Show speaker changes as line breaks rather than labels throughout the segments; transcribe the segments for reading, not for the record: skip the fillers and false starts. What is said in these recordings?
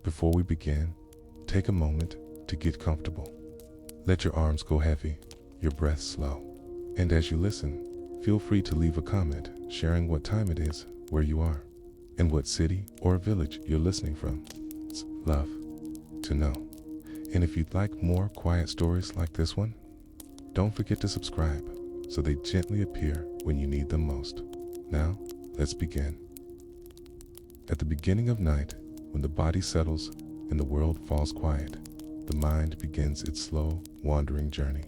Before we begin, take a moment to get comfortable. Let your arms go heavy, your breath slow. And as you listen, feel free to leave a comment sharing what time it is, where you are, and what city or village you're listening from. It's love to know. And if you'd like more quiet stories like this one, don't forget to subscribe so they gently appear when you need them most. Now, let's begin. At the beginning of night, when the body settles and the world falls quiet, the mind begins its slow, wandering journey.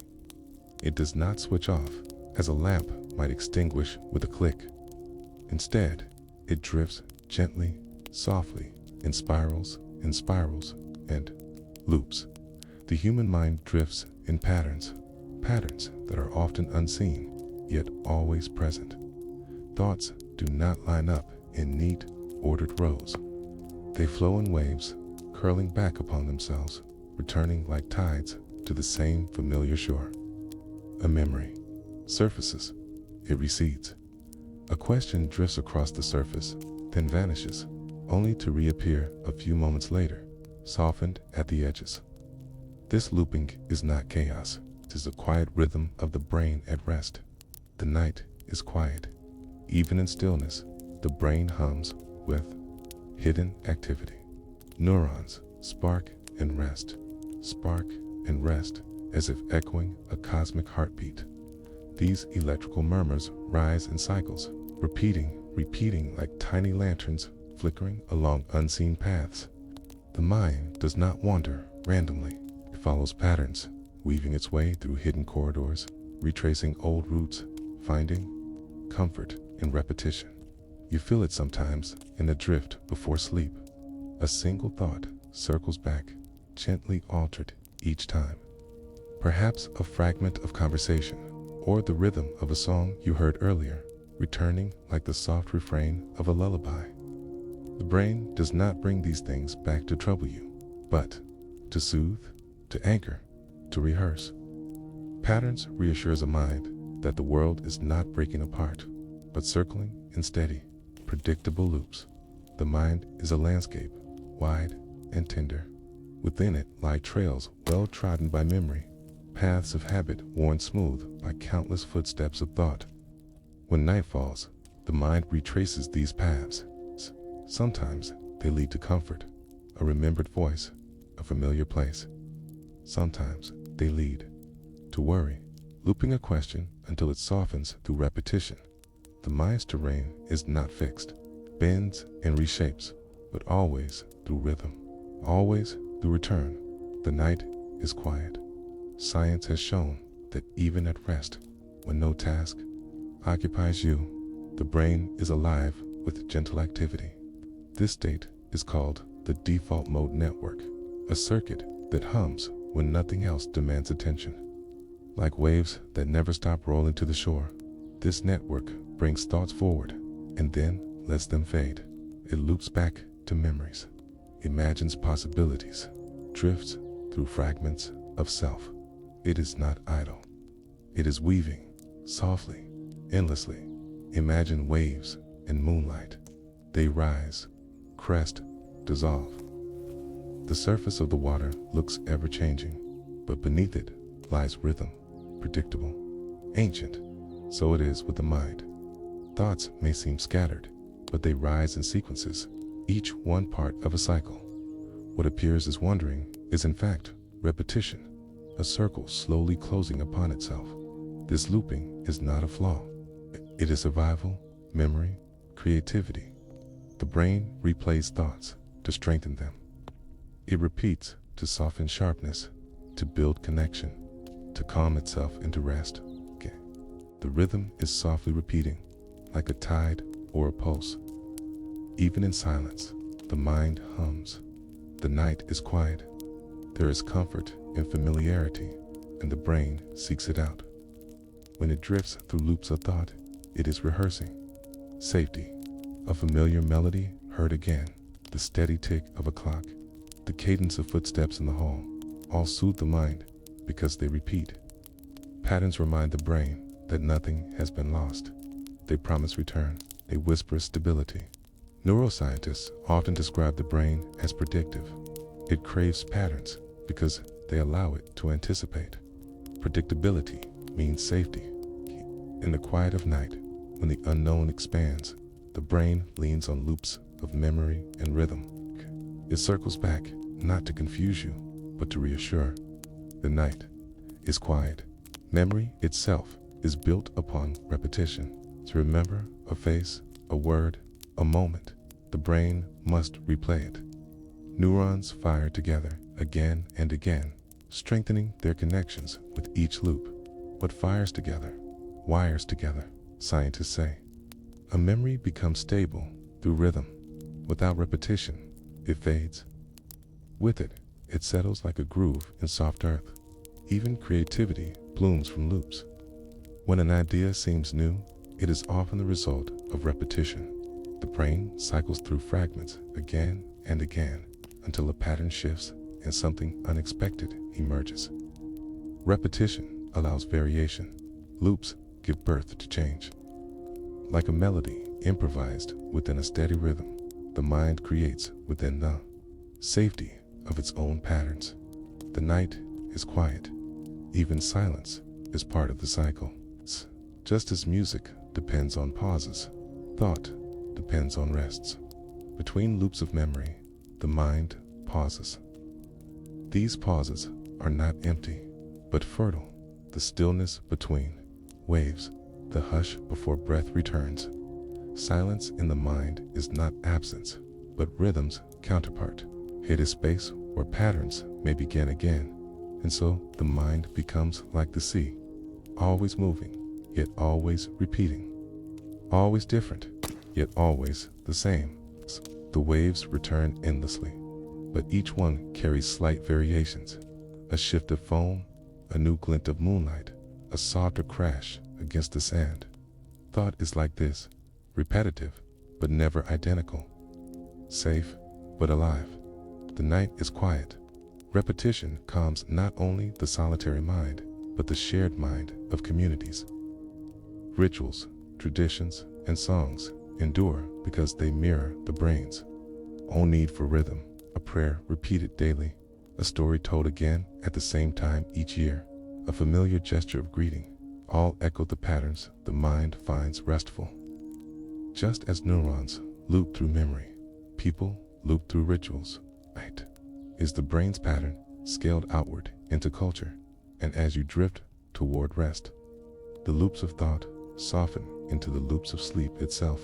It does not switch off, as a lamp might extinguish with a click. Instead, it drifts gently, softly, in spirals, and loops. The human mind drifts in patterns that are often unseen, yet always present. Thoughts do not line up in neat, ordered rows. They flow in waves, curling back upon themselves, returning like tides to the same familiar shore. A memory surfaces, it recedes. A question drifts across the surface, then vanishes, only to reappear a few moments later, softened at the edges. This looping is not chaos, it is a quiet rhythm of the brain at rest. The night is quiet. Even in stillness, the brain hums with hidden activity. Neurons spark and rest, as if echoing a cosmic heartbeat. These electrical murmurs rise in cycles, repeating like tiny lanterns flickering along unseen paths. The mind does not wander randomly. It follows patterns, weaving its way through hidden corridors, retracing old routes, finding comfort in repetition. You feel it sometimes in a drift before sleep. A single thought circles back, gently altered each time. Perhaps a fragment of conversation, or the rhythm of a song you heard earlier, returning like the soft refrain of a lullaby. The brain does not bring these things back to trouble you, but to soothe, to anchor, to rehearse. Patterns reassures a mind that the world is not breaking apart, but circling in steady, predictable loops. The mind is a landscape, wide and tender. Within it lie trails well trodden by memory, paths of habit worn smooth by countless footsteps of thought. When night falls, the mind retraces these paths. Sometimes they lead to comfort, a remembered voice, a familiar place. Sometimes they lead to worry, looping a question until it softens through repetition. The mind's terrain is not fixed, bends and reshapes, but always through rhythm, always through return. The night is quiet. Science has shown that even at rest, when no task occupies you, the brain is alive with gentle activity. This state is called the default mode network, a circuit that hums when nothing else demands attention. Like waves that never stop rolling to the shore, this network brings thoughts forward and then lets them fade. It loops back to memories, imagines possibilities, drifts through fragments of self. It is not idle. It is weaving, softly, endlessly. Imagine waves in moonlight. They rise, crest, dissolve. The surface of the water looks ever-changing, but beneath it lies rhythm, predictable, ancient. So it is with the mind. Thoughts may seem scattered, but they rise in sequences, each one part of a cycle. What appears as wandering is in fact repetition, a circle slowly closing upon itself. This looping is not a flaw. It is survival, memory, creativity. The brain replays thoughts to strengthen them. It repeats to soften sharpness, to build connection, to calm itself into rest. The rhythm is softly repeating, like a tide or a pulse. Even in silence, the mind hums. The night is quiet. There is comfort in familiarity, and the brain seeks it out. When it drifts through loops of thought, it is rehearsing. Safety, a familiar melody heard again, the steady tick of a clock, the cadence of footsteps in the hall, all soothe the mind because they repeat. Patterns remind the brain that nothing has been lost. They promise return. They whisper stability. Neuroscientists often describe the brain as predictive, It craves patterns because they allow it to anticipate. Predictability means safety. In the quiet of night, when the unknown expands, the brain leans on loops of memory and rhythm. It circles back, not to confuse you, but to reassure. The night is quiet. Memory itself is built upon repetition. To remember a face, a word, a moment, the brain must replay it. Neurons fire together again and again, strengthening their connections with each loop. What fires together, wires together, scientists say. A memory becomes stable through rhythm. Without repetition, it fades. With it, it settles like a groove in soft earth. Even creativity blooms from loops. When an idea seems new, it is often the result of repetition. The brain cycles through fragments again and again until a pattern shifts and something unexpected emerges. Repetition allows variation. Loops give birth to change. Like a melody improvised within a steady rhythm, the mind creates within the safety of its own patterns. The night is quiet. Even silence is part of the cycle. Just as music depends on pauses, thought depends on rests. Between loops of memory, the mind pauses. These pauses are not empty, but fertile. The stillness between waves, the hush before breath returns. Silence in the mind is not absence, but rhythm's counterpart. It is space where patterns may begin again, and so the mind becomes like the sea, always moving, yet always repeating. Always different, yet always the same. The waves return endlessly, but each one carries slight variations. A shift of foam, a new glint of moonlight, a softer crash against the sand. Thought is like this, repetitive, but never identical. Safe, but alive. The night is quiet. Repetition calms not only the solitary mind, but the shared mind of communities. Rituals, traditions, and songs endure because they mirror the brain's own need for rhythm. A prayer repeated daily, a story told again at the same time each year, a familiar gesture of greeting, all echo the patterns the mind finds restful. Just as neurons loop through memory, people loop through rituals. Night is the brain's pattern scaled outward into culture, and as you drift toward rest, the loops of thought soften into the loops of sleep itself.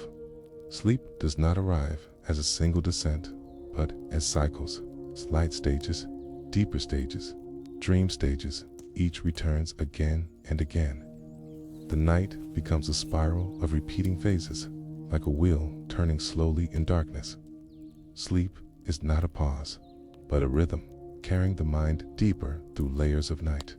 Sleep does not arrive as a single descent, but as cycles, slight stages, deeper stages, dream stages, each returns again and again. The night becomes a spiral of repeating phases, like a wheel turning slowly in darkness. Sleep is not a pause, but a rhythm, carrying the mind deeper through layers of night.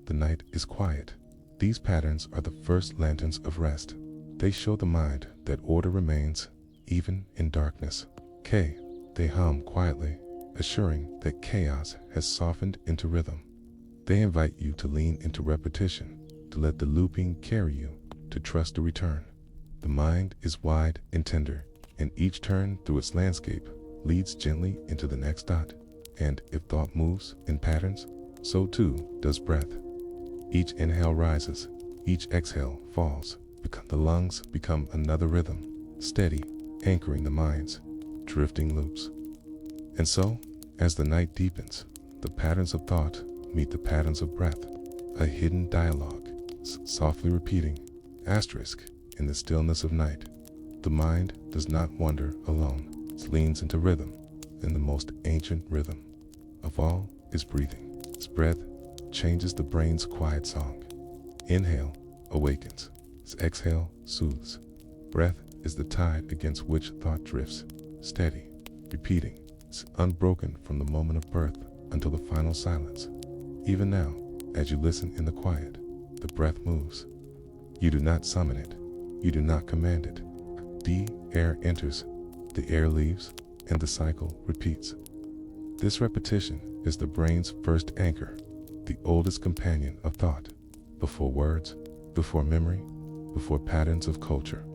The night is quiet. These patterns are the first lanterns of rest. They show the mind that order remains, even in darkness. They hum quietly, assuring that chaos has softened into rhythm. They invite you to lean into repetition, to let the looping carry you, to trust the return. The mind is wide and tender, and each turn through its landscape leads gently into the next dot. And if thought moves in patterns, so too does breath. Each inhale rises, each exhale falls. The lungs become another rhythm, steady, anchoring the mind's drifting loops. And so, as the night deepens, the patterns of thought meet the patterns of breath, a hidden dialogue, softly repeating, asterisk, in the stillness of night. The mind does not wander alone. It leans into rhythm, and the most ancient rhythm of all is breathing. Its breath changes the brain's quiet song. Inhale awakens, its exhale soothes. Breath is the tide against which thought drifts, steady, repeating. It's unbroken from the moment of birth until the final silence. Even now, as you listen in the quiet, the breath moves. You do not summon it. You do not command it. The air enters, the air leaves, and the cycle repeats. This repetition is the brain's first anchor, the oldest companion of thought, before words, before memory, before patterns of culture.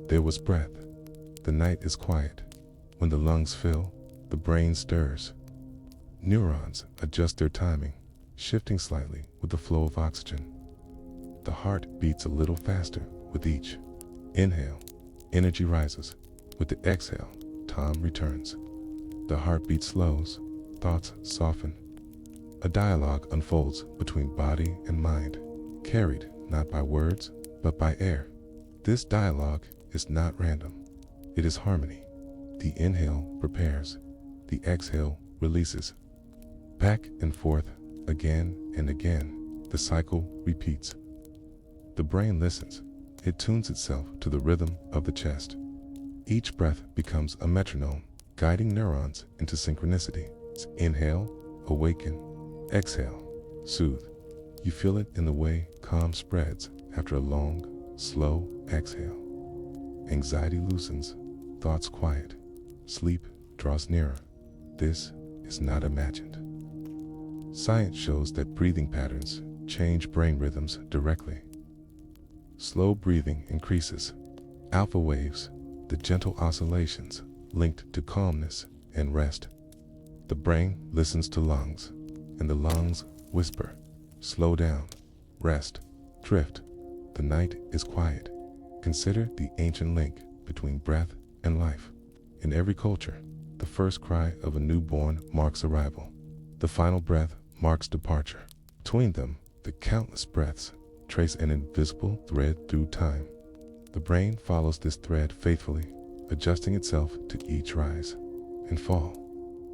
There was breath. The night is quiet. When the lungs fill, the brain stirs. Neurons adjust their timing, shifting slightly with the flow of oxygen. The heart beats a little faster with each inhale. Energy rises. With the exhale, calm returns. The heartbeat slows, thoughts soften. A dialogue unfolds between body and mind, carried not by words, but by air. This dialogue is not random. It is harmony. The inhale prepares. The exhale releases. Back and forth, again and again, the cycle repeats. The brain listens. It tunes itself to the rhythm of the chest. Each breath becomes a metronome, guiding neurons into synchronicity. Inhale, awaken. Exhale, soothe. You feel it in the way calm spreads after a long, slow exhale. Anxiety loosens, thoughts quiet, sleep draws nearer. This is not imagined. Science shows that breathing patterns change brain rhythms directly. Slow breathing increases alpha waves, the gentle oscillations linked to calmness and rest. The brain listens to lungs, and the lungs whisper, slow down, rest, drift. The night is quiet. Consider the ancient link between breath and life. In every culture, the first cry of a newborn marks arrival. The final breath marks departure. Between them, the countless breaths trace an invisible thread through time. The brain follows this thread faithfully, adjusting itself to each rise and fall.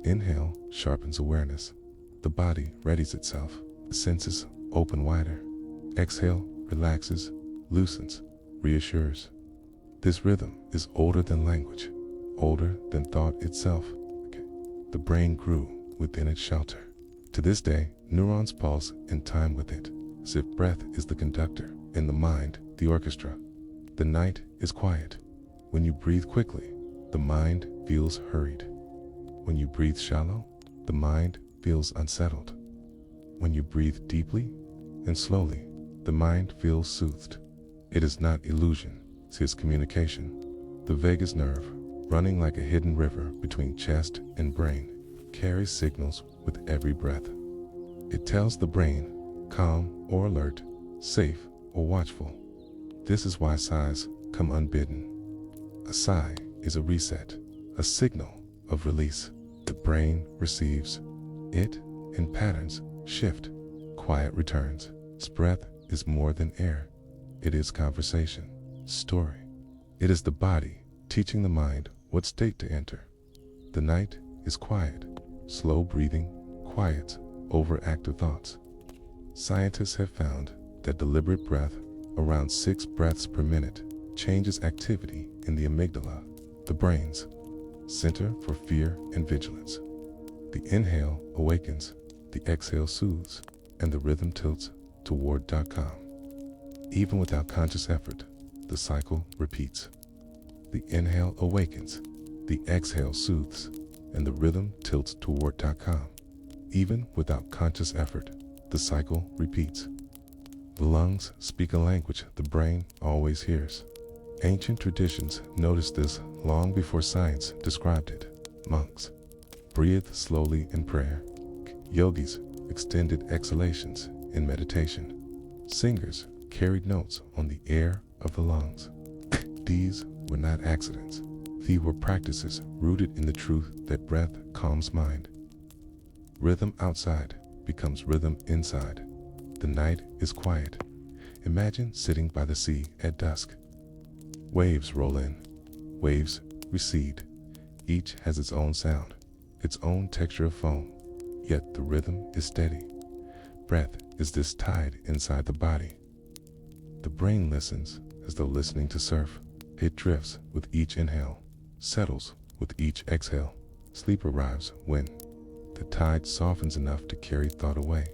Inhale sharpens awareness. The body readies itself. The senses open wider. Exhale relaxes, loosens, reassures. This rhythm is older than language, older than thought itself. The brain grew within its shelter. To this day, neurons pulse in time with it, as if breath is the conductor and the mind the orchestra. The night is quiet. When you breathe quickly, the mind feels hurried. When you breathe shallow, the mind feels unsettled. When you breathe deeply and slowly, the mind feels soothed. It is not illusion, it is communication. The vagus nerve, running like a hidden river between chest and brain, carries signals with every breath. It tells the brain, calm or alert, safe or watchful. This is why sighs come unbidden. A sigh is a reset, a signal of release. The brain receives it, and patterns shift. Quiet returns. Its breath is more than air. It is conversation, story. It is the body teaching the mind what state to enter. The night is quiet. Slow breathing quiets overactive thoughts. Scientists have found that deliberate breath, around 6 breaths per minute, changes activity in the amygdala, the brain's center for fear and vigilance. The inhale awakens, the exhale soothes, and the rhythm tilts toward calm. Even without conscious effort, the cycle repeats. The inhale awakens, the exhale soothes, and the rhythm tilts toward calm. Even without conscious effort, the cycle repeats. The lungs speak a language the brain always hears. Ancient traditions noticed this long before science described it. Monks breathed slowly in prayer. Yogis extended exhalations in meditation. Singers carried notes on the air of the lungs. These were not accidents. These were practices rooted in the truth that breath calms mind. Rhythm outside becomes rhythm inside. The night is quiet. Imagine sitting by the sea at dusk. Waves roll in. Waves recede. Each has its own sound, its own texture of foam. Yet the rhythm is steady. Breath is this tide inside the body. The brain listens as though listening to surf. It drifts with each inhale, settles with each exhale. Sleep arrives when the tide softens enough to carry thought away.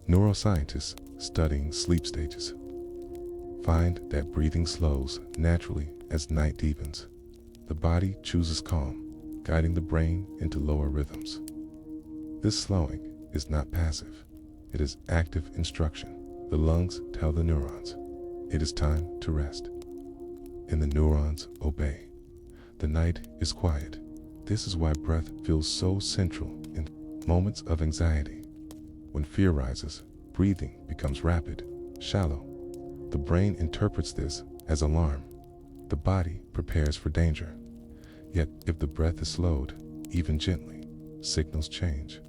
Neuroscientists studying sleep stages find that breathing slows naturally as night deepens. The body chooses calm, guiding the brain into lower rhythms. This slowing is not passive. It is active instruction. The lungs tell the neurons, it is time to rest. And the neurons obey. The night is quiet. This is why breath feels so central in Moments of anxiety. When fear rises, breathing becomes rapid, shallow. The brain interprets this as alarm. The body prepares for danger. Yet, if the breath is slowed, even gently, signals change.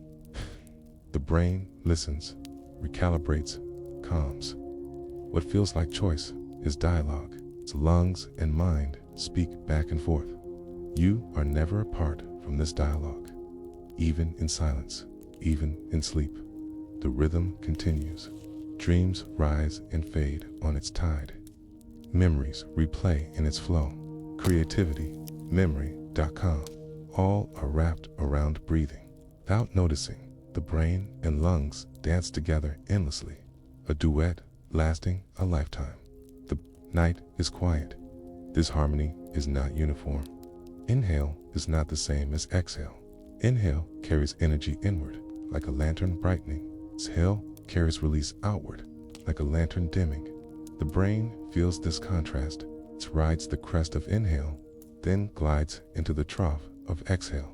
The brain listens, recalibrates, calms. What feels like choice is dialogue. Its lungs and mind speak back and forth. You are never apart from this dialogue. Even in silence, even in sleep, the rhythm continues. Dreams rise and fade on its tide. Memories replay in its flow. Creativity, memory.com, all are wrapped around breathing. Without noticing, the brain and lungs dance together endlessly, a duet lasting a lifetime. The night is quiet. This harmony is not uniform. Inhale is not the same as exhale. Inhale carries energy inward, like a lantern brightening. Exhale carries release outward, like a lantern dimming. The brain feels this contrast. It rides the crest of inhale, then glides into the trough of exhale.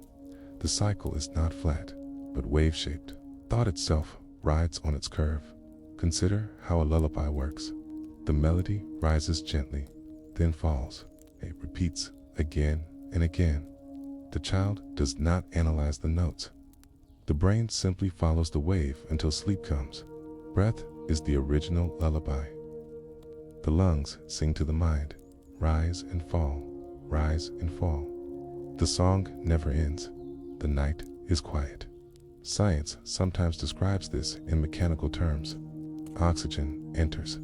The cycle is not flat, but wave-shaped. Thought itself rides on its curve. Consider how a lullaby works. The melody rises gently, then falls. It repeats again and again. The child does not analyze the notes. The brain simply follows the wave until sleep comes. Breath is the original lullaby. The lungs sing to the mind, rise and fall, rise and fall. The song never ends. The night is quiet. Science sometimes describes this in mechanical terms. Oxygen enters.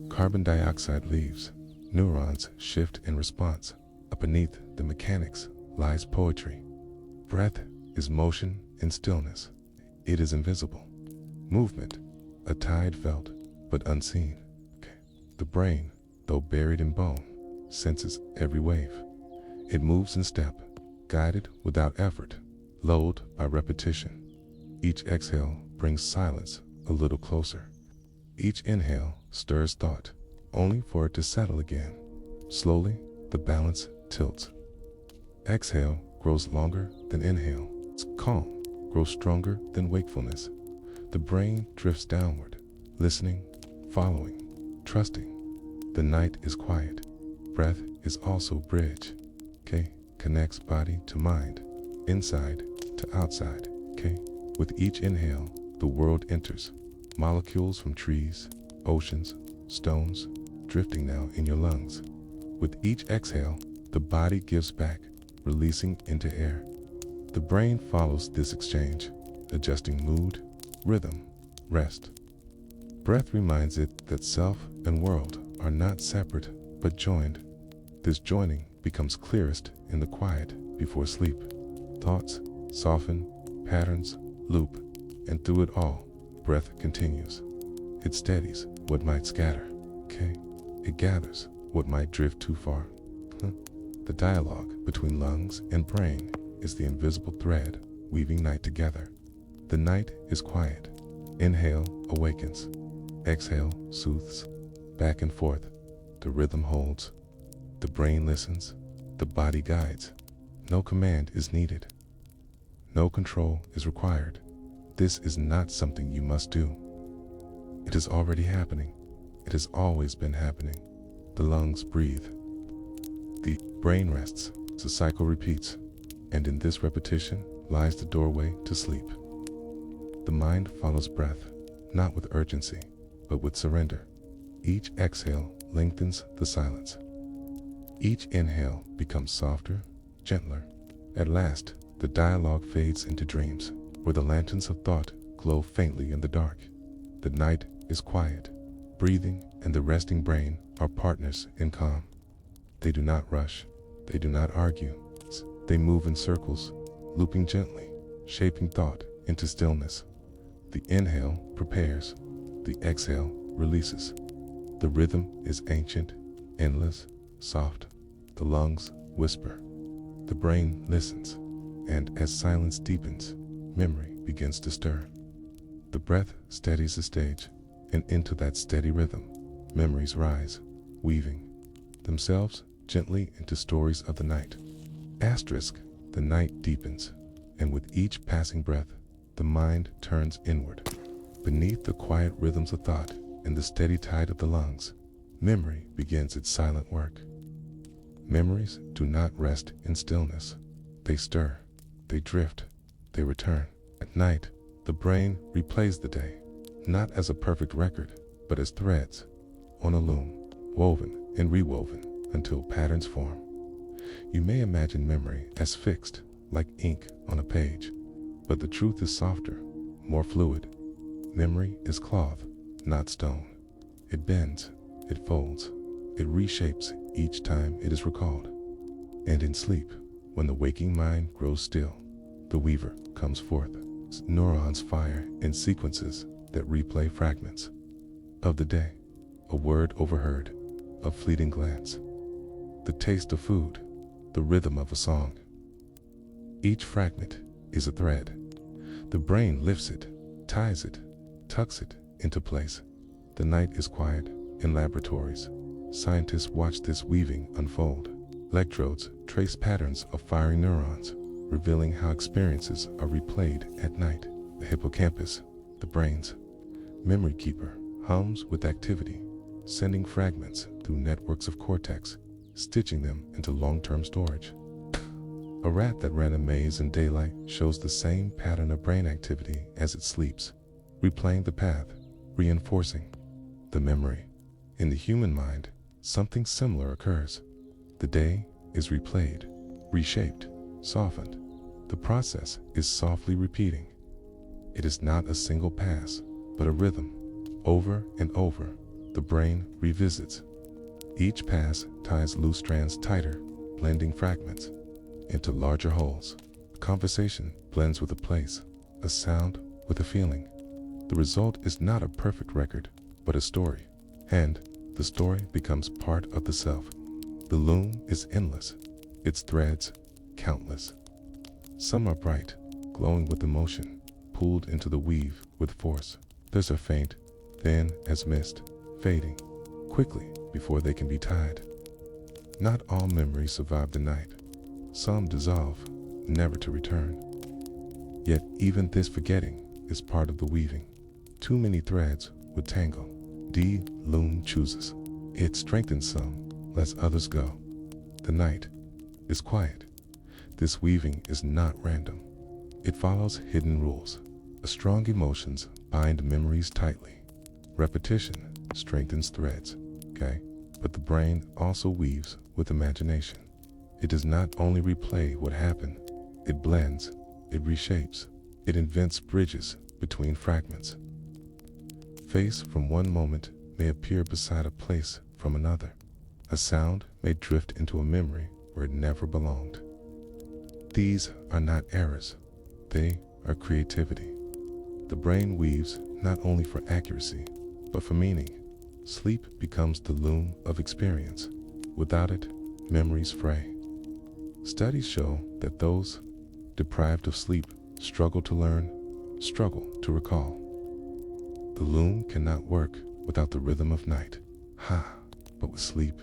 Carbon dioxide leaves. Neurons shift in response. Beneath the mechanics lies poetry. Breath is motion in stillness. It is invisible. Movement, a tide felt but unseen. The brain, though buried in bone, senses every wave. It moves in step, guided without effort, lulled by repetition. Each exhale brings silence a little closer. Each inhale stirs thought, only for it to settle again. Slowly, the balance tilts. Exhale grows longer than inhale. Calm grows stronger than wakefulness. The brain drifts downward, listening, following, trusting. The night is quiet. Breath is also bridge. Connects body to mind, inside to outside. With each inhale, the world enters. Molecules from trees, oceans, stones, drifting now in your lungs. With each exhale, the body gives back, releasing into air. The brain follows this exchange, adjusting mood, rhythm, rest. Breath reminds it that self and world are not separate, but joined. This joining becomes clearest in the quiet before sleep. Thoughts soften, patterns loop, and through it all, breath continues. It steadies what might scatter. It gathers what might drift too far. The dialogue between lungs and brain is the invisible thread weaving night together. The night is quiet. Inhale awakens. Exhale soothes. Back and forth, the rhythm holds. The brain listens. The body guides. No command is needed. No control is required. This is not something you must do. It is already happening. It has always been happening. The lungs breathe. The brain rests. The cycle repeats. And in this repetition lies the doorway to sleep. The mind follows breath, not with urgency, but with surrender. Each exhale lengthens the silence. Each inhale becomes softer, gentler. At last, the dialogue fades into dreams, where the lanterns of thought glow faintly in the dark. The night is quiet. Breathing and the resting brain are partners in calm. They do not rush. They do not argue. They move in circles, looping gently, shaping thought into stillness. The inhale prepares. The exhale releases. The rhythm is ancient, endless, soft. The lungs whisper. The brain listens. And as silence deepens, memory begins to stir. The breath steadies the stage, and into that steady rhythm, memories rise, weaving themselves gently into stories of the night. Asterisk, the night deepens. and with each passing breath, the mind turns inward. Beneath the quiet rhythms of thought and the steady tide of the lungs, memory begins its silent work. Memories do not rest in stillness. They stir, they drift, they return. At night, the brain replays the day, not as a perfect record, but as threads on a loom, woven and rewoven until patterns form. You may imagine memory as fixed, like ink on a page, but the truth is softer, more fluid. Memory is cloth, not stone. It bends, it folds, it reshapes each time it is recalled. And in sleep, when the waking mind grows still, the weaver comes forth. Neurons fire in sequences that replay fragments of the day, a word overheard, a fleeting glance, the taste of food, the rhythm of a song. Each fragment is a thread. The brain lifts it, ties it, tucks it into place. The night is quiet in laboratories. Scientists watch this weaving unfold. Electrodes trace patterns of firing neurons, revealing how experiences are replayed at night. The hippocampus, the brain's memory keeper, hums with activity, sending fragments through networks of cortex, stitching them into long-term storage. A rat that ran a maze in daylight shows the same pattern of brain activity as it sleeps, replaying the path, reinforcing the memory. In the human mind, something similar occurs. The day is replayed, reshaped, softened. The process is softly repeating. It is not a single pass, but a rhythm. Over and over, the brain revisits. Each pass ties loose strands tighter, blending fragments into larger wholes. A conversation blends with a place, a sound with a feeling. The result is not a perfect record, but a story. And the story becomes part of the self. The loom is endless, its threads countless. Some are bright, glowing with emotion, pulled into the weave with force. Others are faint, thin as mist, fading quickly before they can be tied. Not all memories survive the night. Some dissolve, never to return. Yet even this forgetting is part of the weaving. Too many threads would tangle. The loom chooses. It strengthens some, lets others go. The night is quiet. This weaving is not random. It follows hidden rules. Strong emotions bind memories tightly. Repetition strengthens threads, okay? But the brain also weaves with imagination. It does not only replay what happened, it blends, it reshapes, it invents bridges between fragments. Face from one moment may appear beside a place from another. A sound may drift into a memory where it never belonged. These are not errors, they are creativity. The brain weaves not only for accuracy, but for meaning. Sleep becomes the loom of experience. Without it, memories fray. Studies show that those deprived of sleep struggle to learn, struggle to recall. The loom cannot work without the rhythm of night. But with sleep,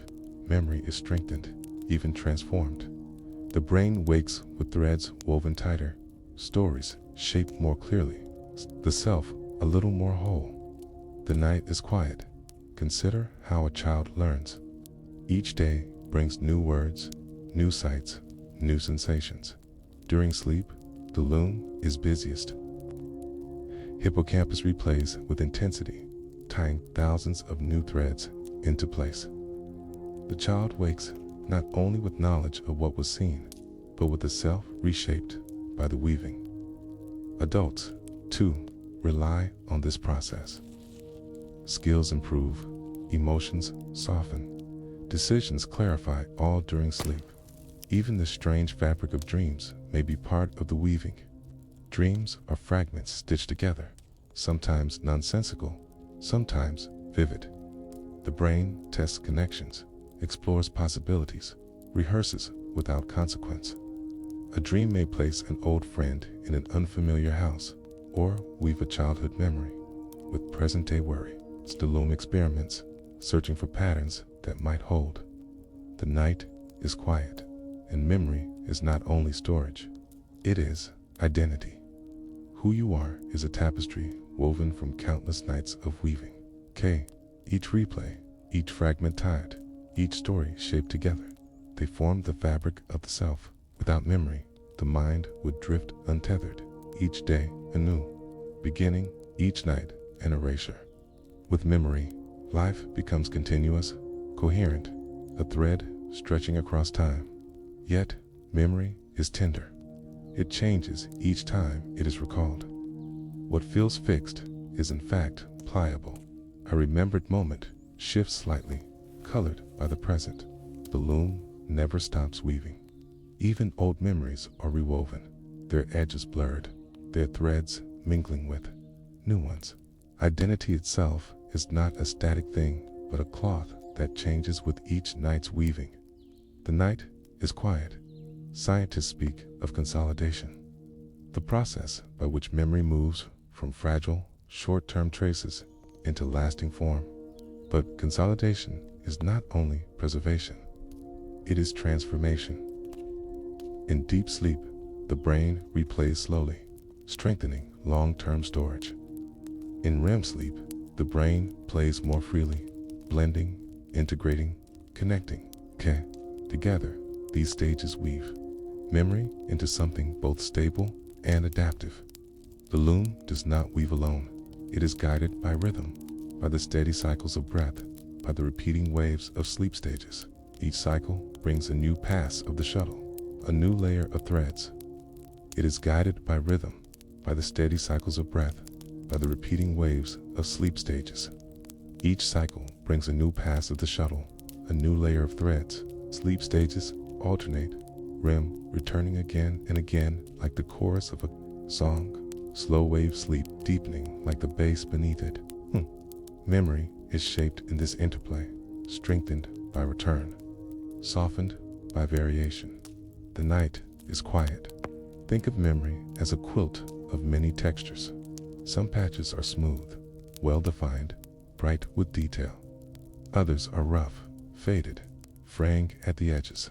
memory is strengthened, even transformed. The brain wakes with threads woven tighter, stories shaped more clearly, the self a little more whole. The night is quiet. Consider how a child learns. Each day brings new words, new sights, new sensations. During sleep, the loom is busiest. Hippocampus replays with intensity, tying thousands of new threads into place. The child wakes not only with knowledge of what was seen, but with the self reshaped by the weaving. Adults, too, rely on this process. Skills improve, emotions soften, decisions clarify, all during sleep. Even the strange fabric of dreams may be part of the weaving. Dreams are fragments stitched together, sometimes nonsensical, sometimes vivid. The brain tests connections, explores possibilities, rehearses without consequence. A dream may place an old friend in an unfamiliar house, or weave a childhood memory with present-day worry. The loom experiments, searching for patterns that might hold. The night is quiet, and memory is not only storage, it is Identity. Who you are is a tapestry woven from countless nights of weaving. K. Each replay, each fragment tied, each story shaped together. They form the fabric of the self. Without memory, the mind would drift untethered. Each day anew, beginning each night an erasure. With memory, life becomes continuous, coherent, a thread stretching across time. Yet, memory is tender. It changes each time it is recalled. What feels fixed is in fact pliable. A remembered moment shifts slightly, colored by the present. The loom never stops weaving. Even old memories are rewoven, their edges blurred, their threads mingling with new ones. Identity itself is not a static thing, but a cloth that changes with each night's weaving. The night is quiet. Scientists speak of consolidation, the process by which memory moves from fragile, short-term traces into lasting form. But consolidation is not only preservation, it is transformation. In deep sleep, the brain replays slowly, strengthening long-term storage. In REM sleep, the brain plays more freely, blending, integrating, connecting. Together, these stages weave memory into something both stable and adaptive. The loom does not weave alone. It is guided by rhythm, by the steady cycles of breath, by the repeating waves of sleep stages. Each cycle brings a new pass of the shuttle, a new layer of threads. It is guided by rhythm, by the steady cycles of breath, by the repeating waves of sleep stages. Each cycle brings a new pass of the shuttle, a new layer of threads. Sleep stages alternate, REM returning again and again like the chorus of a song, slow wave sleep deepening like the bass beneath it. Memory is shaped in this interplay, strengthened by return, softened by variation. The night is quiet. Think of memory as a quilt of many textures. Some patches are smooth, well-defined, bright with detail. Others are rough, faded, fraying at the edges.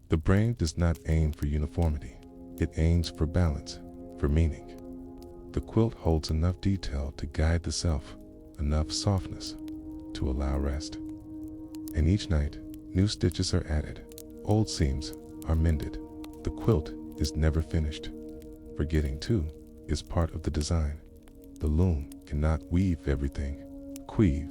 The brain does not aim for uniformity. It aims for balance, for meaning. The quilt holds enough detail to guide the self, enough softness to allow rest. And each night, new stitches are added, old seams are mended. The quilt is never finished. Forgetting, too, is part of the design. The loom cannot weave everything. Queeve.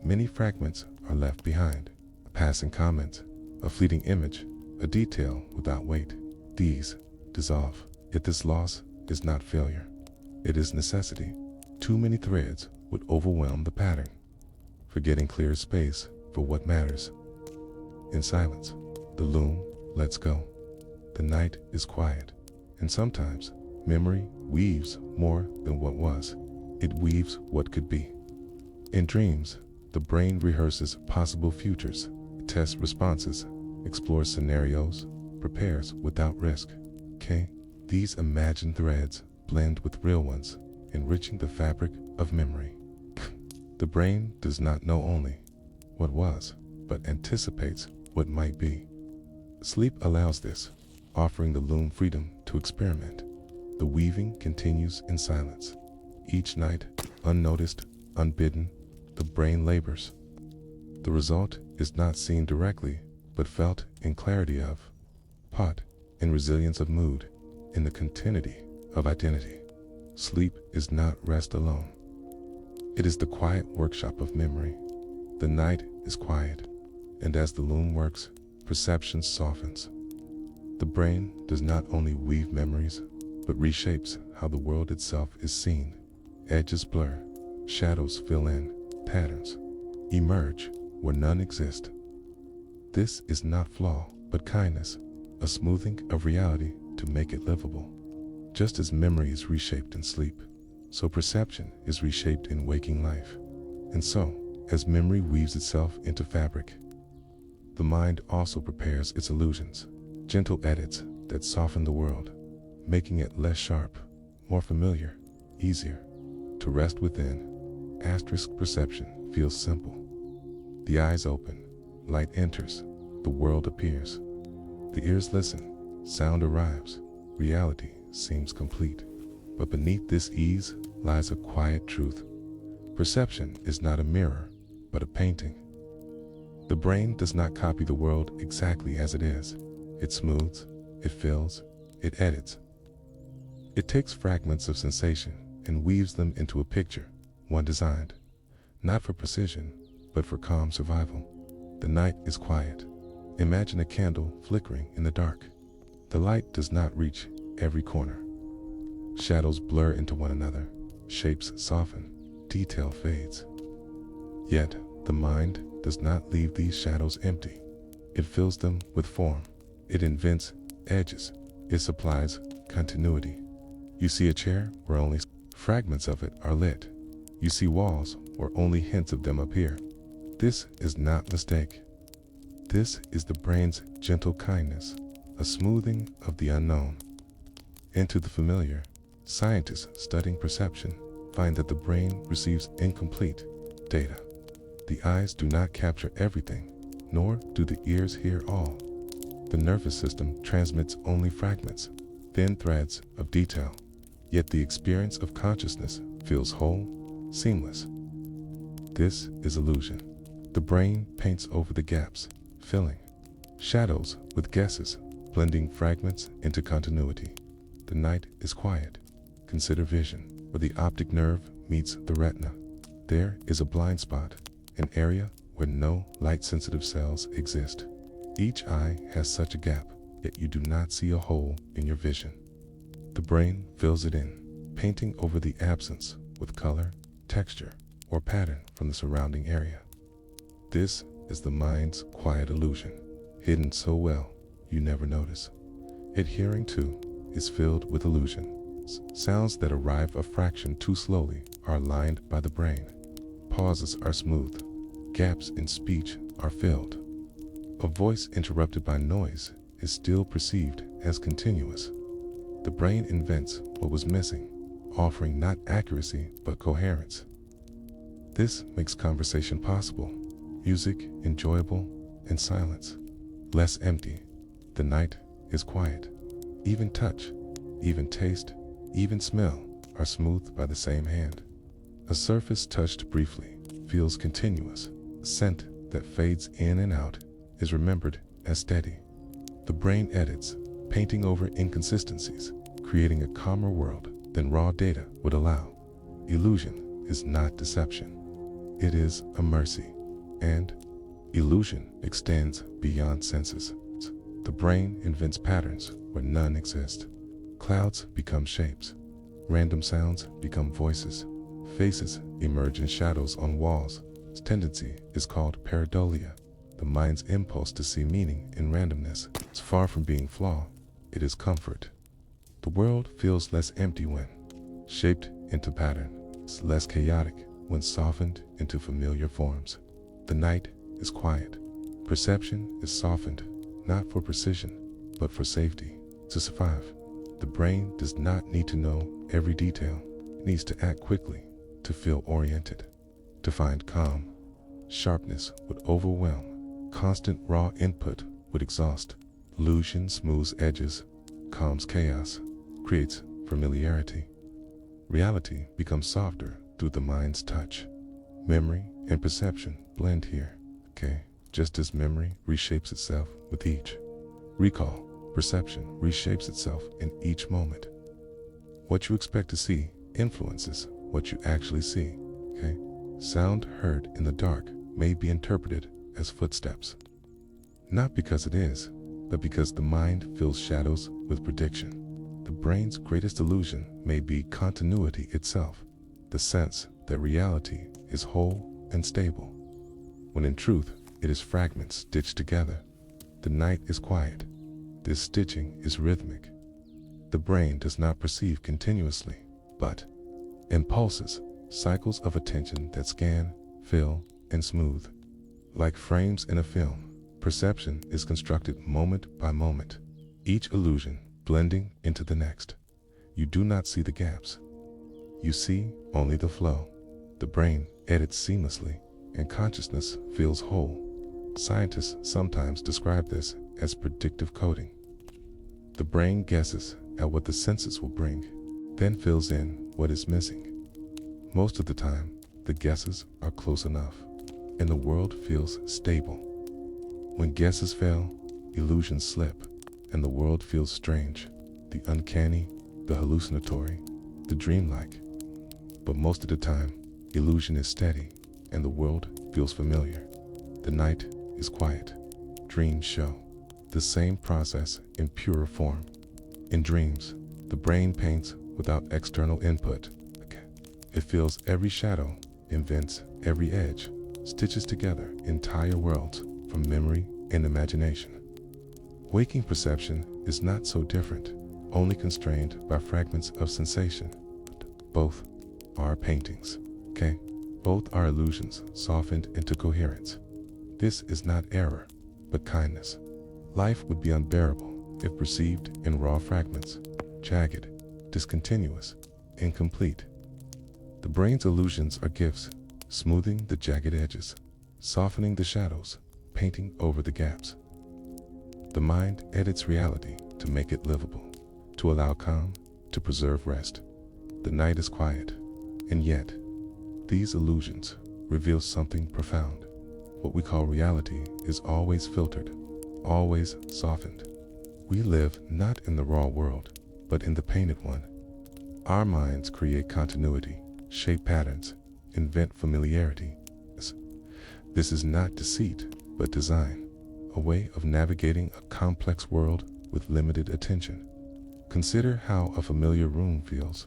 Many fragments are left behind. A passing comment, a fleeting image, a detail without weight. These dissolve. Yet this loss is not failure. It is necessity. Too many threads would overwhelm the pattern. Forgetting clears space for what matters. In silence, the loom lets go. The night is quiet, and sometimes memory weaves more than what was. It weaves what could be. In dreams, the brain rehearses possible futures, tests responses, explores scenarios, prepares without risk. These imagined threads blend with real ones, enriching the fabric of memory. The brain does not know only what was, but anticipates what might be. Sleep allows this, offering the loom freedom to experiment. The weaving continues in silence. Each night, unnoticed, unbidden, the brain labors. The result is not seen directly, but felt in clarity of thought, in resilience of mood, in the continuity of identity. Sleep is not rest alone. It is the quiet workshop of memory. The night is quiet, and as the loom works, perception softens. The brain does not only weave memories, but reshapes how the world itself is seen. Edges blur, shadows fill in, patterns emerge where none exist. This is not flaw, but kindness, a smoothing of reality to make it livable. Just as memory is reshaped in sleep, so perception is reshaped in waking life. And so, as memory weaves itself into fabric, the mind also prepares its illusions, gentle edits that soften the world, making it less sharp, more familiar, easier to rest within. Asterisk perception feels simple. The eyes open, light enters, the world appears. The ears listen, sound arrives, reality seems complete. But beneath this ease lies a quiet truth. Perception is not a mirror, but a painting. The brain does not copy the world exactly as it is. It smooths, it fills, it edits. It takes fragments of sensation and weaves them into a picture, one designed, not for precision, but for calm survival. The night is quiet. Imagine a candle flickering in the dark. The light does not reach every corner. Shadows blur into one another, shapes soften, detail fades. Yet, the mind does not leave these shadows empty. It fills them with form. It invents edges. It supplies continuity. You see a chair where only fragments of it are lit. You see walls where only hints of them appear. This is not mistake. This is the brain's gentle kindness, a smoothing of the unknown into the familiar. Scientists studying perception find that the brain receives incomplete data. The eyes do not capture everything, nor do the ears hear all. The nervous system transmits only fragments, thin threads of detail. Yet the experience of consciousness feels whole, seamless. This is illusion. The brain paints over the gaps, filling shadows with guesses, blending fragments into continuity. The night is quiet. Consider vision. Where the optic nerve meets the retina, there is a blind spot, an area where no light-sensitive cells exist. Each eye has such a gap, yet you do not see a hole in your vision. The brain fills it in, painting over the absence with color, texture, or pattern from the surrounding area. This is the mind's quiet illusion, hidden so well you never notice. Adhering to is filled with illusion. Sounds that arrive a fraction too slowly are lined by the brain. Pauses are smoothed. Gaps in speech are filled. A voice interrupted by noise is still perceived as continuous. The brain invents what was missing, offering not accuracy but coherence. This makes conversation possible, music enjoyable, and silence less empty. The night is quiet. Even touch, even taste, even smell are smoothed by the same hand. A surface touched briefly feels continuous. A scent that fades in and out is remembered as steady. The brain edits, painting over inconsistencies, creating a calmer world than raw data would allow. Illusion is not deception. It is a mercy. And illusion extends beyond senses. The brain invents patterns where none exist. Clouds become shapes. Random sounds become voices. Faces emerge in shadows on walls. This tendency is called pareidolia. The mind's impulse to see meaning in randomness is far from being flaw. It is comfort. The world feels less empty when shaped into pattern. It's less chaotic when softened into familiar forms. The night is quiet. Perception is softened, not for precision, but for safety, to survive. The brain does not need to know every detail. It needs to act quickly, to feel oriented, to find calm. Sharpness would overwhelm. Constant raw input would exhaust. Illusion smooths edges, calms chaos, creates familiarity. Reality becomes softer through the mind's touch. Memory and perception blend here, just as memory reshapes itself with each recall. Perception reshapes itself in each moment. What you expect to see influences what you actually see, Sound heard in the dark may be interpreted as footsteps. Not because it is, but because the mind fills shadows with prediction. The brain's greatest illusion may be continuity itself, the sense that reality is whole and stable, when in truth it is fragments stitched together. The night is quiet. This stitching is rhythmic. The brain does not perceive continuously, but impulses, cycles of attention that scan, fill, and smooth. Like frames in a film, perception is constructed moment by moment, each illusion blending into the next. You do not see the gaps. You see only the flow. The brain edits seamlessly, and consciousness feels whole. Scientists sometimes describe this as predictive coding. The brain guesses at what the senses will bring, then fills in what is missing. Most of the time, the guesses are close enough, and the world feels stable. When guesses fail, illusions slip, and the world feels strange, the uncanny, the hallucinatory, the dreamlike. But most of the time, illusion is steady, and the world feels familiar. The night is quiet. Dreams show the same process in purer form. In dreams, the brain paints without external input. It feels every shadow, invents every edge, stitches together entire worlds from memory and imagination. Waking perception is not so different, only constrained by fragments of sensation. Both are paintings, okay? Both are illusions softened into coherence. This is not error, but kindness. Life would be unbearable if perceived in raw fragments, jagged, discontinuous, incomplete. The brain's illusions are gifts, smoothing the jagged edges, softening the shadows, painting over the gaps. The mind edits reality to make it livable, to allow calm, to preserve rest. The night is quiet, and yet, these illusions reveal something profound. What we call reality is always filtered, always softened. We live not in the raw world, but in the painted one. Our minds create continuity, shape patterns, invent familiarity. This is not deceit, but design, a way of navigating a complex world with limited attention. Consider how a familiar room feels.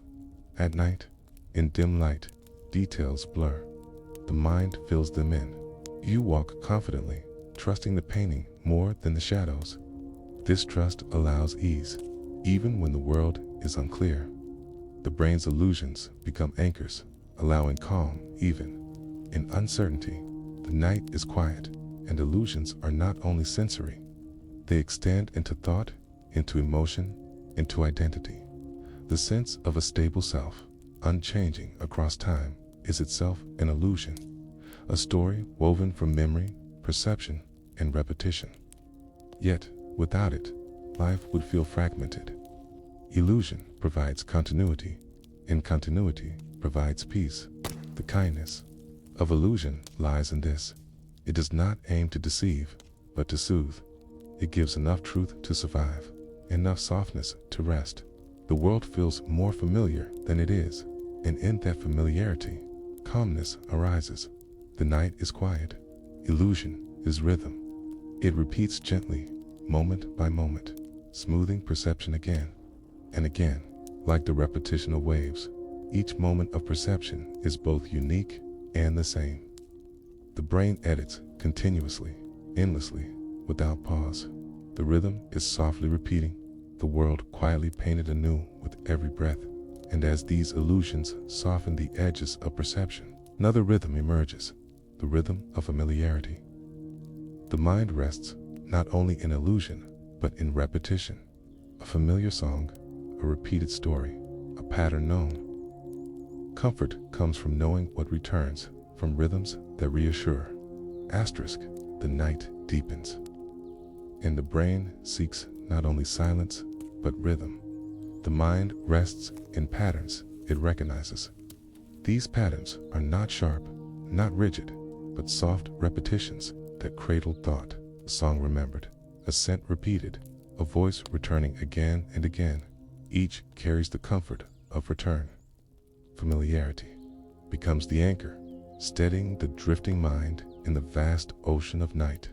At night, in dim light, details blur. The mind fills them in. You walk confidently, trusting the painting more than the shadows. This trust allows ease, even when the world is unclear. The brain's illusions become anchors, allowing calm even in uncertainty. The night is quiet, and illusions are not only sensory. They extend into thought, into emotion, into identity. The sense of a stable self, unchanging across time, is itself an illusion, a story woven from memory, perception, and repetition. Yet, without it, life would feel fragmented. Illusion provides continuity, and continuity provides peace. The kindness of illusion lies in this. It does not aim to deceive, but to soothe. It gives enough truth to survive, enough softness to rest. The world feels more familiar than it is, and in that familiarity, calmness arises. The night is quiet. Illusion is rhythm. It repeats gently, moment by moment, smoothing perception again and again, like the repetition of waves. Each moment of perception is both unique and the same. The brain edits continuously, endlessly, without pause. The rhythm is softly repeating, the world quietly painted anew with every breath. And as these illusions soften the edges of perception, another rhythm emerges, the rhythm of familiarity. The mind rests not only in illusion, but in repetition. A familiar song, a repeated story, a pattern known. Comfort comes from knowing what returns, from rhythms that reassure. Asterisk, the night deepens, and the brain seeks not only silence, but rhythm. The mind rests in patterns it recognizes. These patterns are not sharp, not rigid, but soft repetitions that cradle thought, a song remembered, a scent repeated, a voice returning again and again. Each carries the comfort of return. Familiarity becomes the anchor, steadying the drifting mind in the vast ocean of night.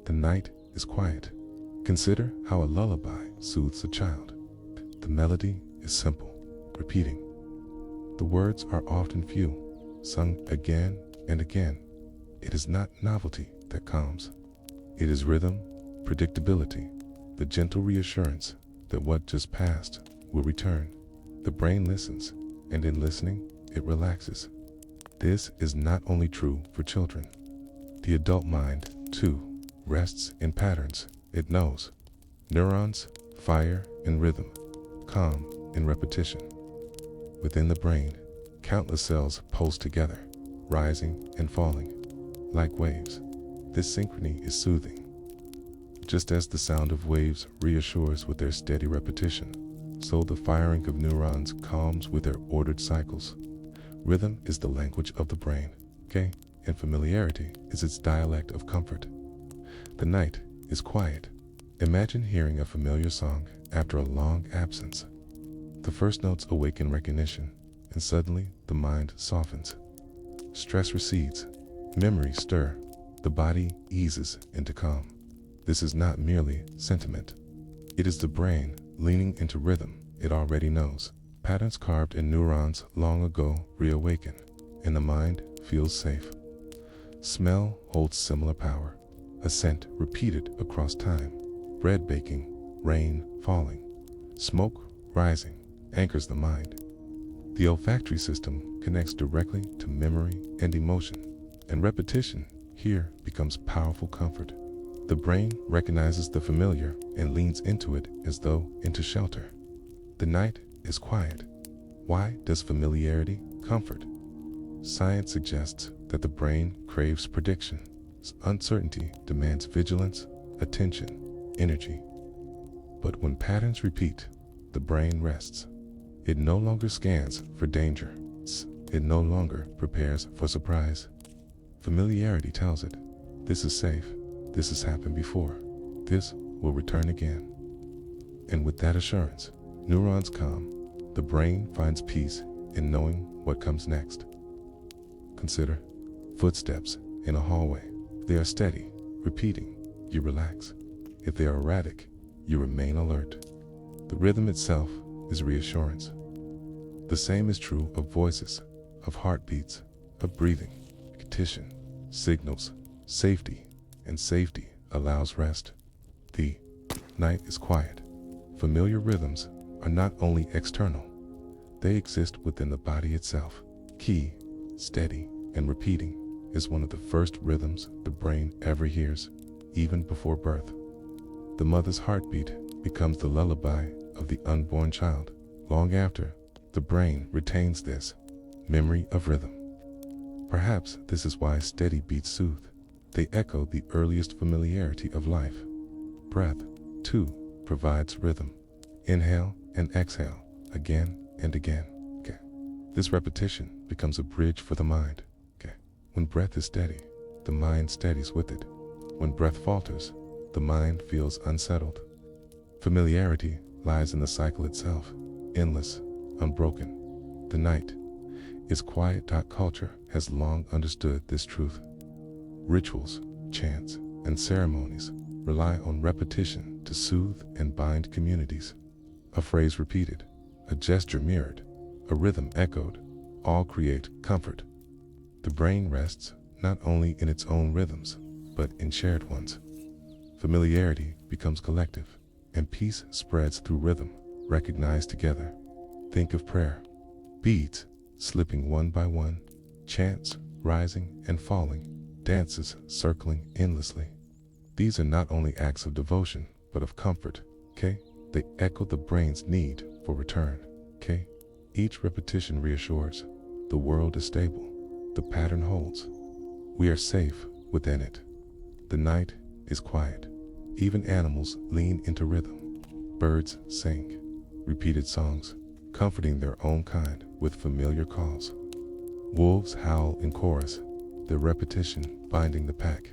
The night is quiet. Consider how a lullaby soothes a child. The melody is simple, repeating. The words are often few, sung again and again. It is not novelty that calms. It is rhythm, predictability, the gentle reassurance that what just passed will return. The brain listens, and in listening, it relaxes. This is not only true for children. The adult mind, too, rests in patterns it knows. Neurons fire in rhythm, calm in repetition. Within the brain, countless cells pulse together, rising and falling, like waves. This synchrony is soothing. Just as the sound of waves reassures with their steady repetition, so the firing of neurons calms with their ordered cycles. Rhythm is the language of the brain, okay? And familiarity is its dialect of comfort. The night is quiet. Imagine hearing a familiar song after a long absence. The first notes awaken recognition, and suddenly the mind softens. Stress recedes, memories stir, the body eases into calm. This is not merely sentiment. It is the brain leaning into rhythm it already knows. Patterns carved in neurons long ago reawaken, and the mind feels safe. Smell holds similar power. A scent repeated across time. Bread baking, rain falling, smoke rising, anchors the mind. The olfactory system connects directly to memory and emotion, and repetition here becomes powerful comfort. The brain recognizes the familiar and leans into it as though into shelter. The night is quiet. Why does familiarity comfort? Science suggests that the brain craves prediction. Uncertainty demands vigilance, attention, energy. But when patterns repeat, the brain rests. It no longer scans for danger. It no longer prepares for surprise. Familiarity tells it, this is safe, this has happened before, this will return again. And with that assurance, neurons calm, the brain finds peace in knowing what comes next. Consider footsteps in a hallway. They are steady, repeating, you relax. If they are erratic, you remain alert. The rhythm itself is reassurance. The same is true of voices, of heartbeats, of breathing. Repetition signals safety, and safety allows rest. The night is quiet. Familiar rhythms are not only external, they exist within the body itself. Key, steady, and repeating is one of the first rhythms the brain ever hears, even before birth. The mother's heartbeat becomes the lullaby of the unborn child. Long after, the brain retains this memory of rhythm. Perhaps this is why steady beats soothe. They echo the earliest familiarity of life. Breath, too, provides rhythm. Inhale and exhale, again and again. Okay. This repetition becomes a bridge for the mind. Okay. When breath is steady, the mind steadies with it. When breath falters, the mind feels unsettled. Familiarity lies in the cycle itself, endless, unbroken. The night is quiet. Culture has long understood this truth. Rituals, chants, and ceremonies rely on repetition to soothe and bind communities. A phrase repeated, a gesture mirrored, a rhythm echoed, all create comfort. The brain rests not only in its own rhythms, but in shared ones. Familiarity becomes collective, and peace spreads through rhythm, recognized together. Think of prayer. Beads slipping one by one, chants rising and falling, dances circling endlessly. These are not only acts of devotion, but of comfort, okay? They echo the brain's need for return, okay? Each repetition reassures, the world is stable, the pattern holds. We are safe within it. The night is quiet. Even animals lean into rhythm. Birds sing repeated songs, comforting their own kind with familiar calls. Wolves howl in chorus, their repetition binding the pack.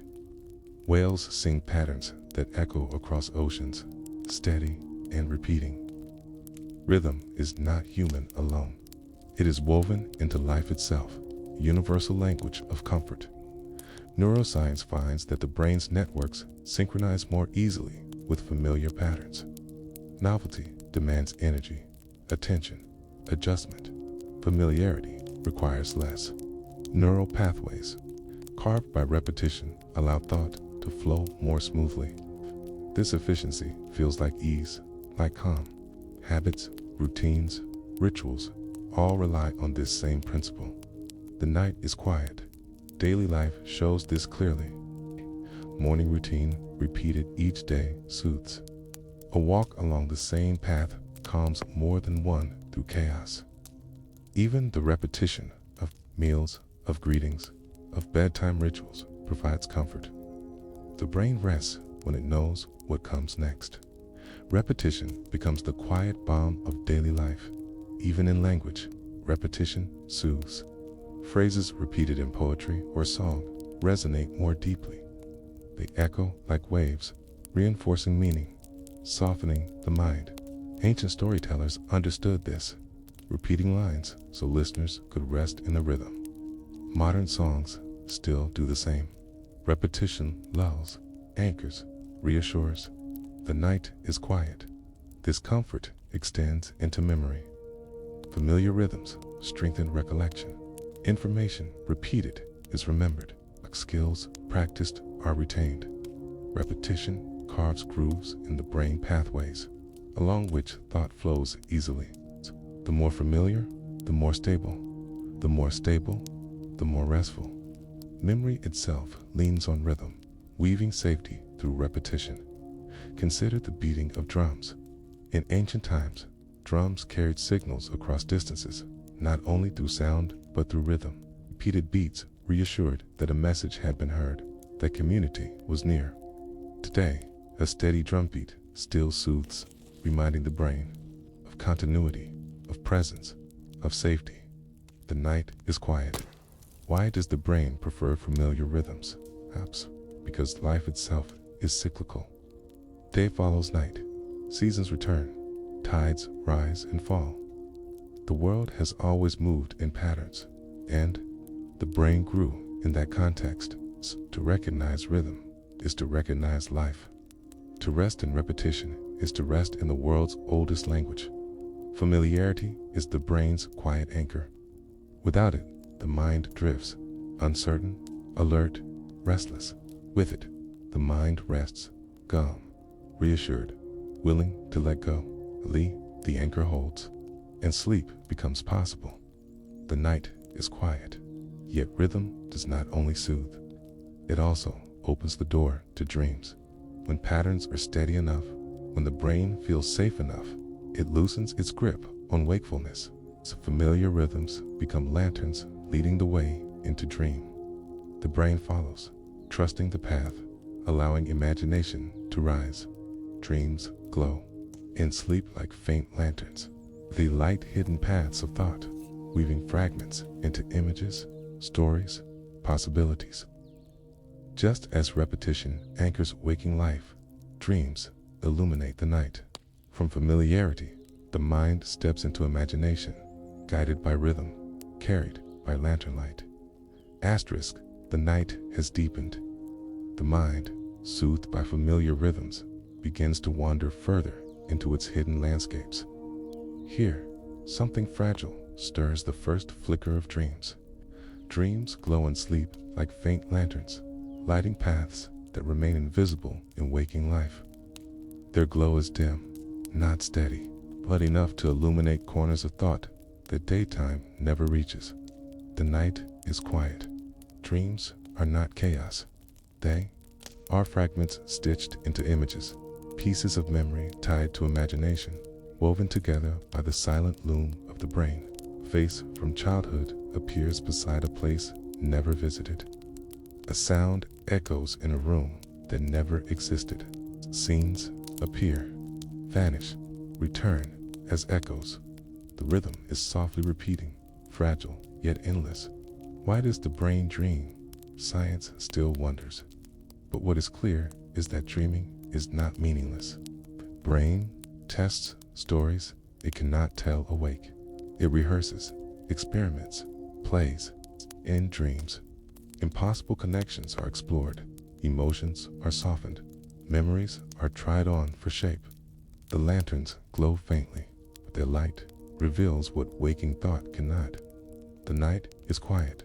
Whales sing patterns that echo across oceans, steady and repeating. Rhythm is not human alone. It is woven into life itself, a universal language of comfort. Neuroscience finds that the brain's networks synchronize more easily with familiar patterns. Novelty demands energy, attention, adjustment. Familiarity requires less. Neural pathways, carved by repetition, allow thought to flow more smoothly. This efficiency feels like ease, like calm. Habits, routines, rituals, all rely on this same principle. The night is quiet. Daily life shows this clearly. Morning routine, repeated each day, soothes. A walk along the same path calms more than one through chaos. Even the repetition of meals, of greetings, of bedtime rituals provides comfort. The brain rests when it knows what comes next. Repetition becomes the quiet balm of daily life. Even in language, repetition soothes. Phrases repeated in poetry or song resonate more deeply. They echo like waves, reinforcing meaning, softening the mind. Ancient storytellers understood this, repeating lines so listeners could rest in the rhythm. Modern songs still do the same. Repetition lulls, anchors, reassures. The night is quiet. This comfort extends into memory. Familiar rhythms strengthen recollection. Information repeated is remembered. Skills practiced are retained. Repetition carves grooves in the brain pathways, along which thought flows easily. The more familiar, the more stable. The more stable, the more restful. Memory itself leans on rhythm, weaving safety through repetition. Consider the beating of drums. In ancient times, drums carried signals across distances, not only through sound but through rhythm. Repeated beats reassured that a message had been heard, that community was near. Today, a steady drumbeat still soothes, reminding the brain of continuity, of presence, of safety. The night is quiet. Why does the brain prefer familiar rhythms? Perhaps because life itself is cyclical. Day follows night, seasons return, tides rise and fall. The world has always moved in patterns, and the brain grew in that context. To recognize rhythm is to recognize life. To rest in repetition is to rest in the world's oldest language. Familiarity is the brain's quiet anchor. Without it, the mind drifts, uncertain, alert, restless. With it, the mind rests, calm, reassured, willing to let go. The anchor holds, and sleep becomes possible. The night is quiet, yet rhythm does not only soothe, it also opens the door to dreams. When patterns are steady enough, when the brain feels safe enough, it loosens its grip on wakefulness. So familiar rhythms become lanterns leading the way into dream. The brain follows, trusting the path, allowing imagination to rise. Dreams glow in sleep like faint lanterns, the light hidden paths of thought, weaving fragments into images, stories, possibilities. Just as repetition anchors waking life, dreams illuminate the night. From familiarity, the mind steps into imagination, guided by rhythm, carried by lantern light. Asterisk, the night has deepened. The mind, soothed by familiar rhythms, begins to wander further into its hidden landscapes. Here, something fragile stirs the first flicker of dreams. Dreams glow in sleep like faint lanterns, lighting paths that remain invisible in waking life. Their glow is dim, not steady, but enough to illuminate corners of thought that daytime never reaches. The night is quiet. Dreams are not chaos. They are fragments stitched into images, pieces of memory tied to imagination, woven together by the silent loom of the brain. A face from childhood appears beside a place never visited. A sound echoes in a room that never existed. Scenes appear, vanish, return as echoes. The rhythm is softly repeating, fragile yet endless. Why does the brain dream? Science still wonders. But what is clear is that dreaming is not meaningless. Brain tests stories it cannot tell awake. It rehearses, experiments, plays. In dreams, impossible connections are explored, emotions are softened, memories are tried on for shape. The lanterns glow faintly, but their light reveals what waking thought cannot. The night is quiet.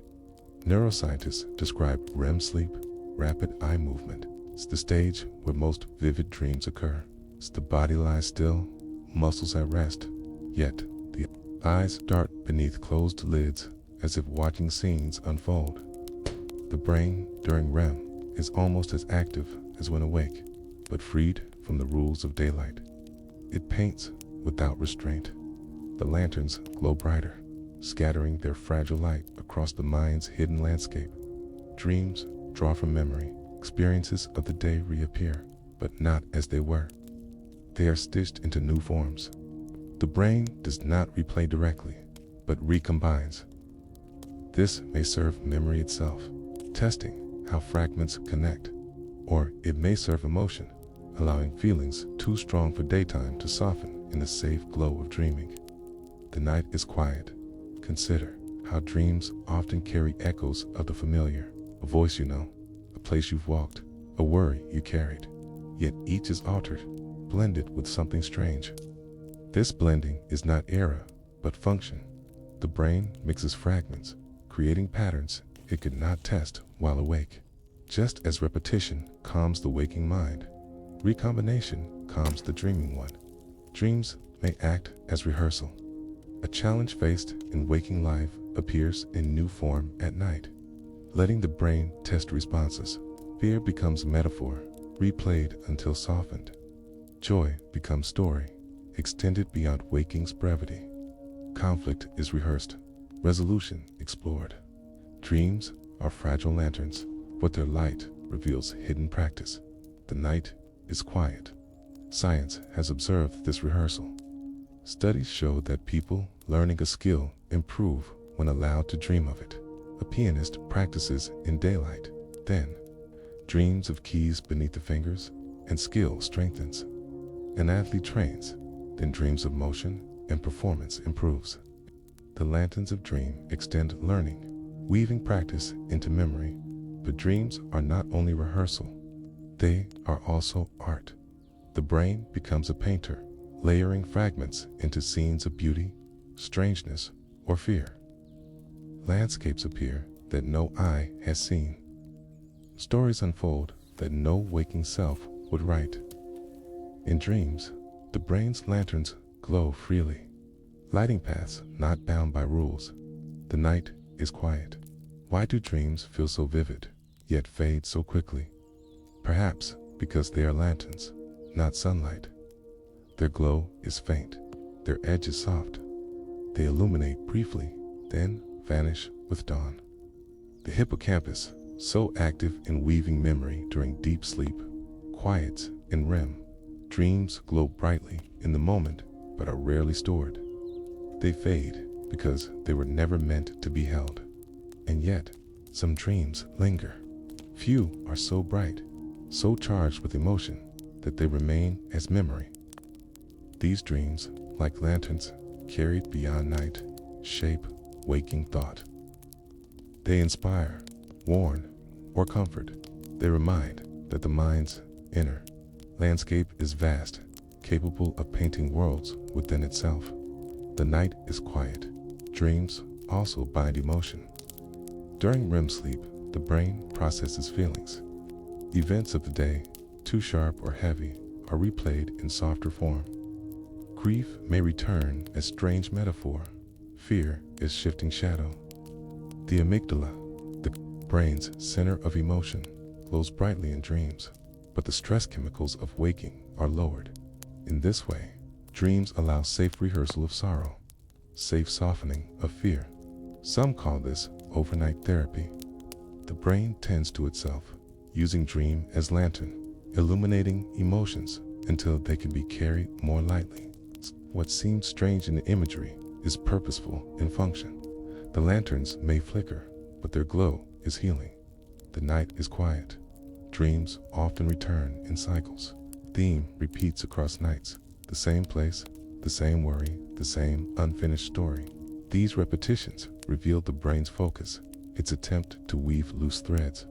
Neuroscientists describe REM sleep, rapid eye movement. It's the stage where most vivid dreams occur. As the body lies still, muscles at rest, yet the eyes dart beneath closed lids as if watching scenes unfold. The brain during REM is almost as active as when awake, but freed from the rules of daylight. It paints without restraint. The lanterns glow brighter, scattering their fragile light across the mind's hidden landscape. Dreams draw from memory. Experiences of the day reappear, but not as they were. They are stitched into new forms. The brain does not replay directly, but recombines. This may serve memory itself, testing how fragments connect, or it may serve emotion, allowing feelings too strong for daytime to soften in the safe glow of dreaming. The night is quiet. Consider how dreams often carry echoes of the familiar, a voice you know, a place you've walked, a worry you carried. Yet each is altered, blended with something strange. This blending is not error, but function. The brain mixes fragments, creating patterns it could not test while awake. Just as repetition calms the waking mind, recombination calms the dreaming one. Dreams may act as rehearsal. A challenge faced in waking life appears in new form at night, letting the brain test responses. Fear becomes metaphor, replayed until softened. Joy becomes story, extended beyond waking's brevity. Conflict is rehearsed, resolution explored. Dreams are fragile lanterns, but their light reveals hidden practice. The night is quiet. Science has observed this rehearsal. Studies show that people learning a skill improve when allowed to dream of it. A pianist practices in daylight, then dreams of keys beneath the fingers, and skill strengthens. An athlete trains, then dreams of motion, and performance improves. The lanterns of dream extend learning, weaving practice into memory. But dreams are not only rehearsal, they are also art. The brain becomes a painter, layering fragments into scenes of beauty, strangeness, or fear. Landscapes appear that no eye has seen. Stories unfold that no waking self would write. In dreams, the brain's lanterns glow freely, lighting paths not bound by rules. The night is quiet. Why do dreams feel so vivid, yet fade so quickly? Perhaps because they are lanterns, not sunlight. Their glow is faint, their edge is soft. They illuminate briefly, then vanish with dawn. The hippocampus, so active in weaving memory during deep sleep, quiets in REM. Dreams glow brightly in the moment, but are rarely stored. They fade because they were never meant to be held. And yet, some dreams linger. Few are so bright, so charged with emotion, that they remain as memory. These dreams, like lanterns carried beyond night, shape waking thought. They inspire, warn, or comfort. They remind that the mind's inner landscape is vast, capable of painting worlds within itself. The night is quiet. Dreams also bind emotion. During REM sleep, the brain processes feelings. Events of the day, too sharp or heavy, are replayed in softer form. Grief may return as strange metaphor. Fear is shifting shadow. The amygdala, the brain's center of emotion, glows brightly in dreams, but the stress chemicals of waking are lowered. In this way, dreams allow safe rehearsal of sorrow, safe softening of fear. Some call this overnight therapy. The brain tends to itself, using dream as lantern, illuminating emotions until they can be carried more lightly. What seems strange in the imagery is purposeful in function. The lanterns may flicker, but their glow is healing. The night is quiet. Dreams often return in cycles. Theme repeats across nights. The same place, the same worry, the same unfinished story. These repetitions reveal the brain's focus, its attempt to weave loose threads.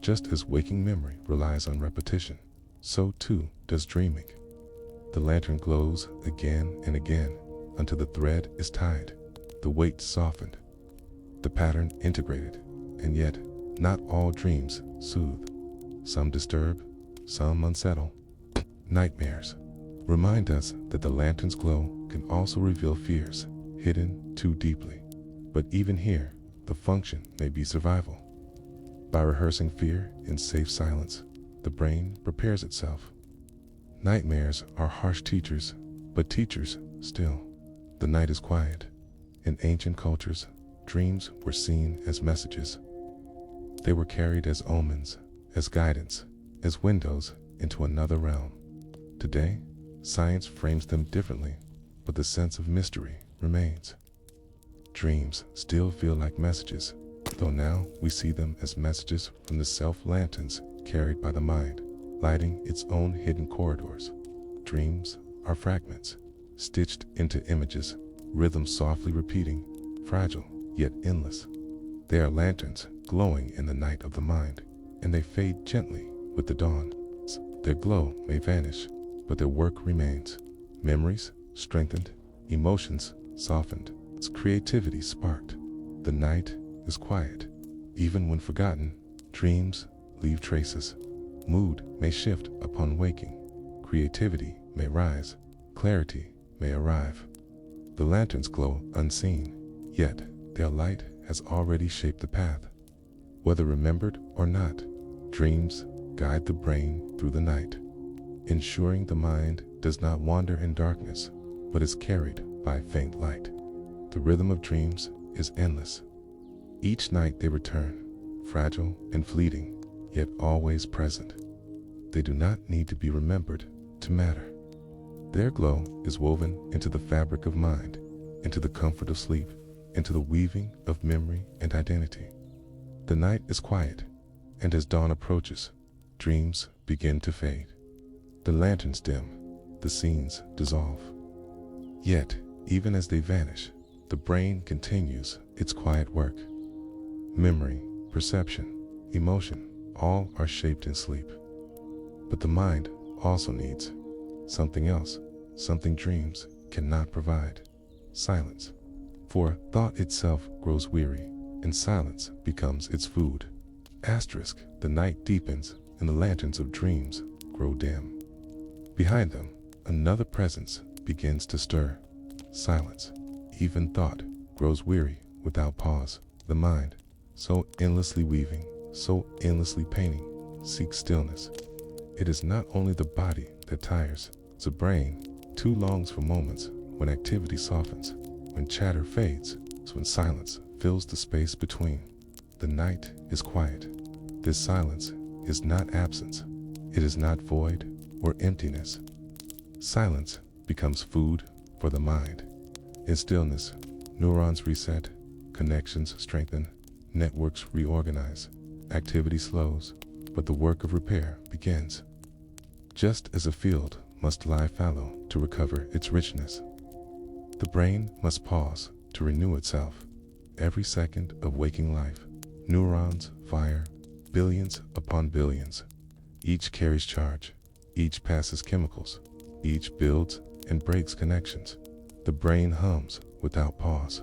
Just as waking memory relies on repetition, so too does dreaming. The lantern glows again and again until the thread is tied, the weight softened, the pattern integrated. And yet, not all dreams soothe. Some disturb, some unsettle. Nightmares remind us that the lantern's glow can also reveal fears hidden too deeply. But even here, the function may be survival. By rehearsing fear in safe silence, the brain prepares itself. Nightmares are harsh teachers, but teachers still. The night is quiet. In ancient cultures, dreams were seen as messages. They were carried as omens, as guidance, as windows into another realm. Today, Science frames them differently, but the sense of mystery remains. Dreams still feel like messages, though now we see them as messages from the self-lanterns carried by the mind, lighting its own hidden corridors. Dreams are fragments, stitched into images, rhythms softly repeating, fragile yet endless. They are lanterns glowing in the night of the mind, and they fade gently with the dawn. Their glow may vanish, but their work remains. Memories strengthened, emotions softened, creativity sparked. The night is quiet. Even when forgotten, dreams leave traces. Mood may shift upon waking. Creativity may rise. Clarity may arrive. The lanterns glow unseen, yet their light has already shaped the path. Whether remembered or not, dreams guide the brain through the night, ensuring the mind does not wander in darkness, but is carried by faint light. The rhythm of dreams is endless. Each night they return, fragile and fleeting, yet always present. They do not need to be remembered to matter. Their glow is woven into the fabric of mind, into the comfort of sleep, into the weaving of memory and identity. The night is quiet, and as dawn approaches, dreams begin to fade. The lanterns dim, the scenes dissolve. Yet, even as they vanish, the brain continues its quiet work. Memory, perception, emotion, all are shaped in sleep. But the mind also needs something else, something dreams cannot provide: silence. For thought itself grows weary, and silence becomes its food. Asterisk, the night deepens, and the lanterns of dreams grow dim. Behind them, another presence begins to stir: silence. Even thought grows weary without pause. The mind, so endlessly weaving, so endlessly painting, seeks stillness. It is not only the body that tires, the brain too longs for moments when activity softens, when chatter fades, when silence fills the space between. The night is quiet. This silence is not absence. It is not void or emptiness. Silence becomes food for the mind. In stillness, neurons reset, connections strengthen, networks reorganize, activity slows, but the work of repair begins. Just as a field must lie fallow to recover its richness, the brain must pause to renew itself. Every second of waking life, neurons fire, billions upon billions. Each carries charge, each passes chemicals, each builds and breaks connections. The brain hums without pause.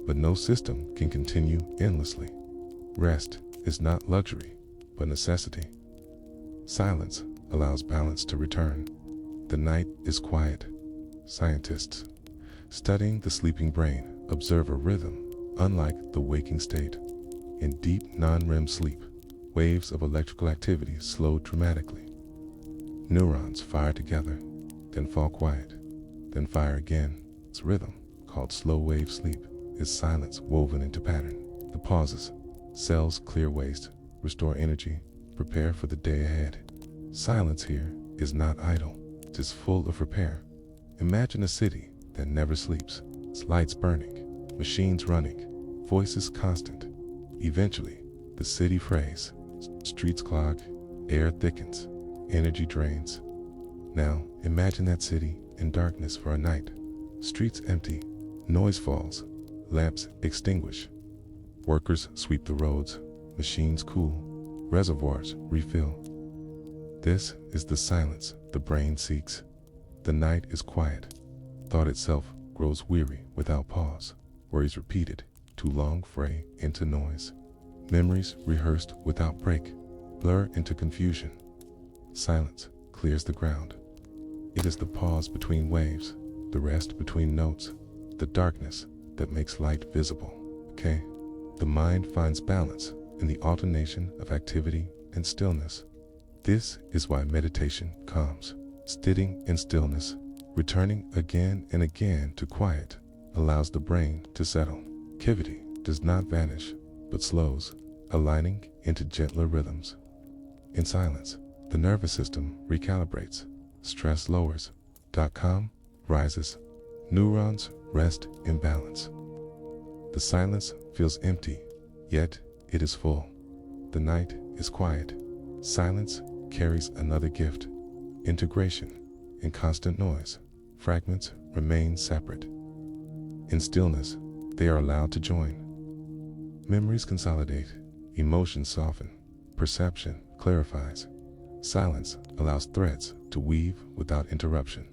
But no system can continue endlessly. Rest is not luxury, but necessity. Silence allows balance to return. The night is quiet. Scientists, studying the sleeping brain, observe a rhythm unlike the waking state. In deep non-REM sleep, waves of electrical activity slow dramatically. Neurons fire together, then fall quiet, then fire again. Its rhythm, called slow-wave sleep, is silence woven into pattern. The pauses, cells clear waste, restore energy, prepare for the day ahead. Silence here is not idle, it is full of repair. Imagine a city that never sleeps, its lights burning, machines running, voices constant. Eventually, the city frays, streets clog, air thickens, energy drains. Now, imagine that city in darkness for a night. Streets empty, noise falls, lamps extinguish. Workers sweep the roads, machines cool, reservoirs refill. This is the silence the brain seeks. The night is quiet. Thought itself grows weary without pause. Worries repeated, too long fray into noise. Memories rehearsed without break, blur into confusion. Silence clears the ground. It is the pause between waves, the rest between notes, the darkness that makes light visible. Okay? The mind finds balance in the alternation of activity and stillness. This is why meditation comes. Sitting in stillness, returning again and again to quiet, allows the brain to settle. Activity does not vanish, but slows, aligning into gentler rhythms. In silence, the nervous system recalibrates. Stress lowers, calm rises. Neurons rest in balance. The silence feels empty, yet it is full. The night is quiet. Silence carries another gift: integration. In constant noise, fragments remain separate. In stillness, they are allowed to join. Memories consolidate, emotions soften, perception clarifies. Silence allows threads to weave without interruption.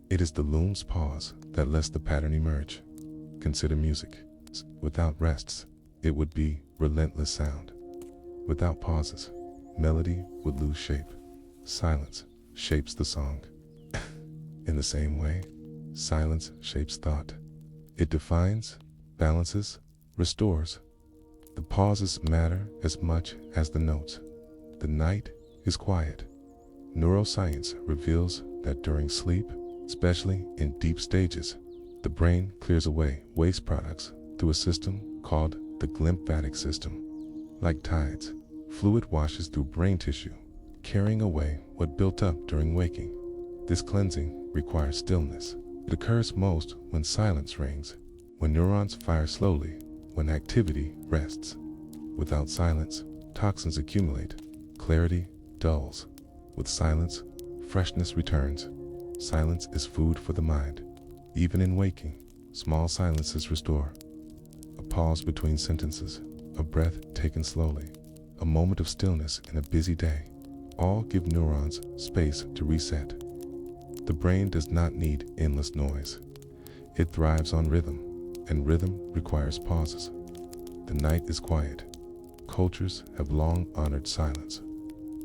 It is the loom's pause that lets the pattern emerge. Consider music. Without rests, it would be relentless sound. Without pauses, melody would lose shape. Silence shapes the song. In the same way, silence shapes thought. It defines, balances, restores. The pauses matter as much as the notes. The night is quiet. Neuroscience reveals that during sleep, especially in deep stages, the brain clears away waste products through a system called the glymphatic system. Like tides, fluid washes through brain tissue, carrying away what built up during waking. This cleansing requires stillness. It occurs most when silence reigns, when neurons fire slowly, when activity rests. Without silence, toxins accumulate, clarity dulls. With silence, freshness returns. Silence is food for the mind. Even in waking, small silences restore. A pause between sentences, a breath taken slowly, a moment of stillness in a busy day, all give neurons space to reset. The brain does not need endless noise. It thrives on rhythm, and rhythm requires pauses. The night is quiet. Cultures have long honored silence.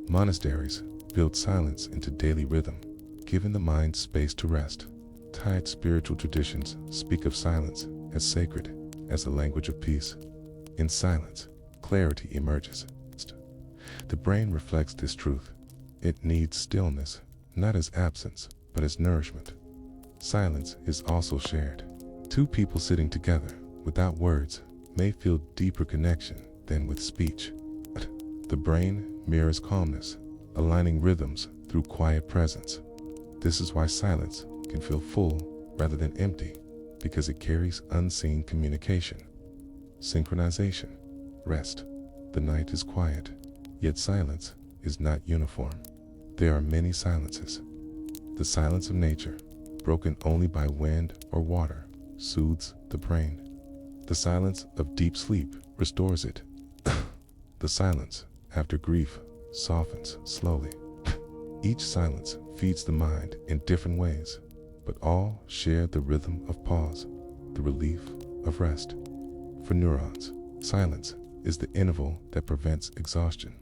Monasteries built silence into daily rhythm, giving the mind space to rest. Tied spiritual traditions speak of silence as sacred, as a language of peace. In silence, clarity emerges. The brain reflects this truth. It needs stillness, not as absence, but as nourishment. Silence is also shared. Two people sitting together without words may feel deeper connection than with speech. The brain mirrors calmness, aligning rhythms through quiet presence. This is why silence can feel full rather than empty, because it carries unseen communication. Synchronization, rest. The night is quiet, yet silence is not uniform. There are many silences. The silence of nature, broken only by wind or water, soothes the brain. The silence of deep sleep restores it. The silence after grief softens slowly. Each silence feeds the mind in different ways, but all share the rhythm of pause, the relief of rest. For neurons, silence is the interval that prevents exhaustion.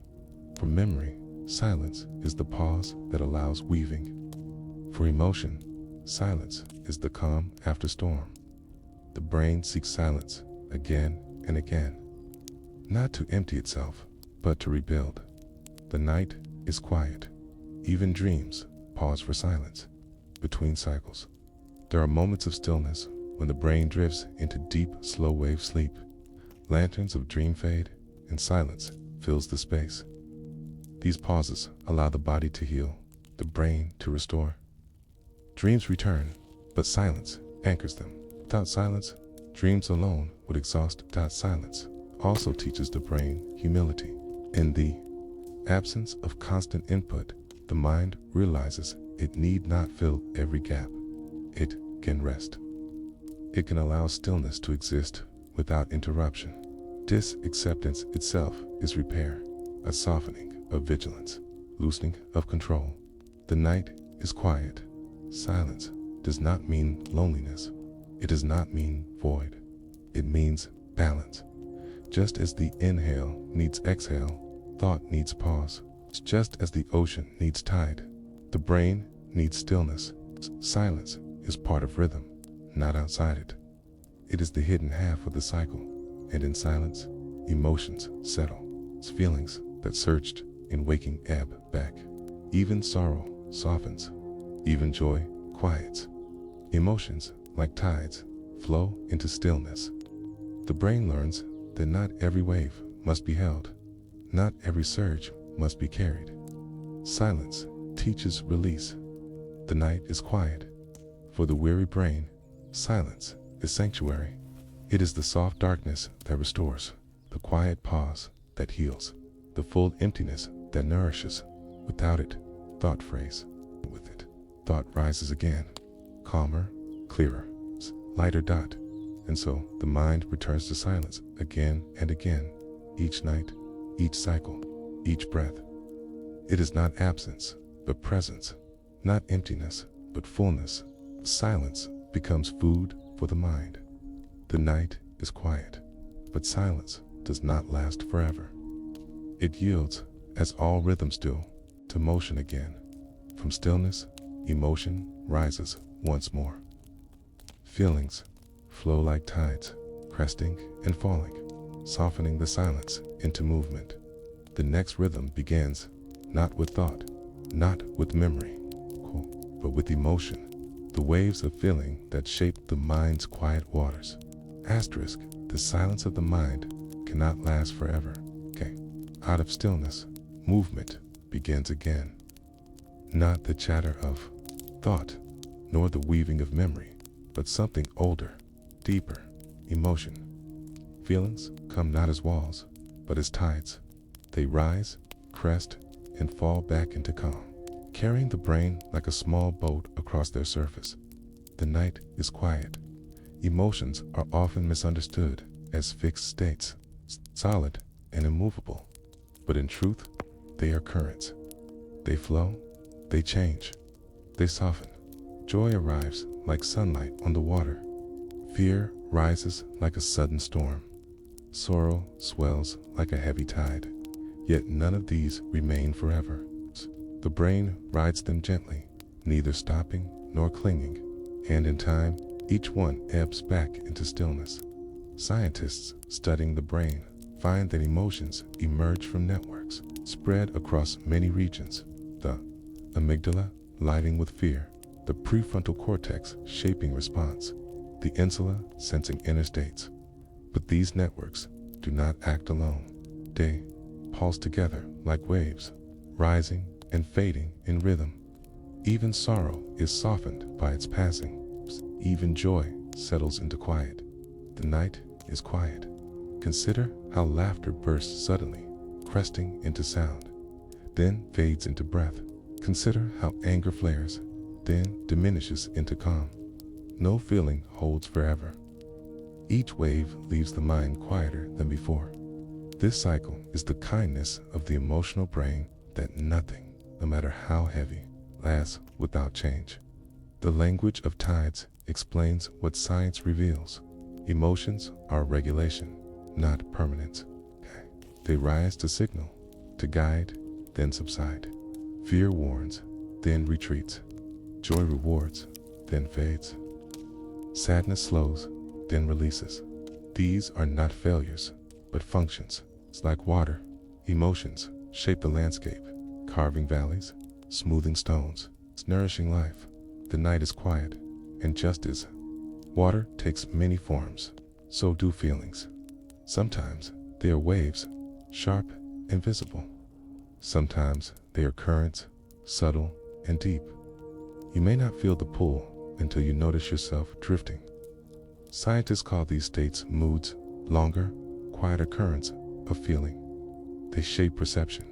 For memory, silence is the pause that allows weaving. For emotion, silence is the calm after storm. The brain seeks silence again and again, not to empty itself, but to rebuild. The night is quiet. Even dreams pause for silence. Between cycles, there are moments of stillness when the brain drifts into deep, slow-wave sleep. Lanterns of dream fade, and silence fills the space. These pauses allow the body to heal, the brain to restore. Dreams return, but silence anchors them. Without silence, dreams alone would exhaust. Silence also teaches the brain humility. In the absence of constant input, the mind realizes it need not fill every gap. It can rest. It can allow stillness to exist without interruption. This acceptance itself is repair, a softening of vigilance, loosening of control. The night is quiet. Silence does not mean loneliness. It does not mean void. It means balance. Just as the inhale needs exhale, thought needs pause. Just as the ocean needs tide, the brain needs stillness. Silence is part of rhythm, not outside it. It is the hidden half of the cycle, and in silence, emotions settle. Feelings that surged in waking ebb back. Even sorrow softens. Even joy quiets. Emotions, like tides, flow into stillness. The brain learns that not every wave must be held. Not every surge must be carried. Silence teaches release. The night is quiet. For the weary brain, silence is sanctuary. It is the soft darkness that restores, the quiet pause that heals, the full emptiness that nourishes. Without it, thought frays. With it, thought rises again, calmer, clearer, lighter dot. And so the mind returns to silence again and again, each night, each cycle, each breath. It is not absence, but presence, not emptiness, but fullness. Silence becomes food for the mind. The night is quiet, but silence does not last forever. It yields, as all rhythms do, to motion again. From stillness, emotion rises once more. Feelings flow like tides, cresting and falling, softening the silence into movement. The next rhythm begins, not with thought, not with memory, but with emotion, the waves of feeling that shape the mind's quiet waters. Asterisk, the silence of the mind cannot last forever. Out of stillness, movement begins again. Not the chatter of thought, nor the weaving of memory, but something older, deeper, emotion. Feelings come not as walls, but as tides. They rise, crest, and fall back into calm, carrying the brain like a small boat across their surface. The night is quiet. Emotions are often misunderstood as fixed states, solid and immovable. But in truth, they are currents. They flow, they change, they soften. Joy arrives like sunlight on the water. Fear rises like a sudden storm. Sorrow swells like a heavy tide. Yet none of these remain forever. The brain rides them gently, neither stopping nor clinging, and in time, each one ebbs back into stillness. Scientists studying the brain find that emotions emerge from networks spread across many regions. The amygdala lighting with fear, the prefrontal cortex shaping response, the insula sensing inner states. But these networks do not act alone. They pulse together like waves, rising and fading in rhythm. Even sorrow is softened by its passing. Even joy settles into quiet. The night is quiet. Consider how laughter bursts suddenly, cresting into sound, then fades into breath. Consider how anger flares, then diminishes into calm. No feeling holds forever. Each wave leaves the mind quieter than before. This cycle is the kindness of the emotional brain that nothing, no matter how heavy, lasts without change. The language of tides explains what science reveals. Emotions are regulation, not permanence. They rise to signal, to guide, then subside. Fear warns, then retreats. Joy rewards, then fades. Sadness slows, then releases. These are not failures, but functions. It's like water. Emotions shape the landscape, carving valleys, smoothing stones. It's nourishing life. The night is quiet, and just as water takes many forms, so do feelings. Sometimes they are waves, sharp and visible. Sometimes they are currents, subtle and deep. You may not feel the pull until you notice yourself drifting. Scientists call these states moods, longer, quieter currents of feeling. They shape perception,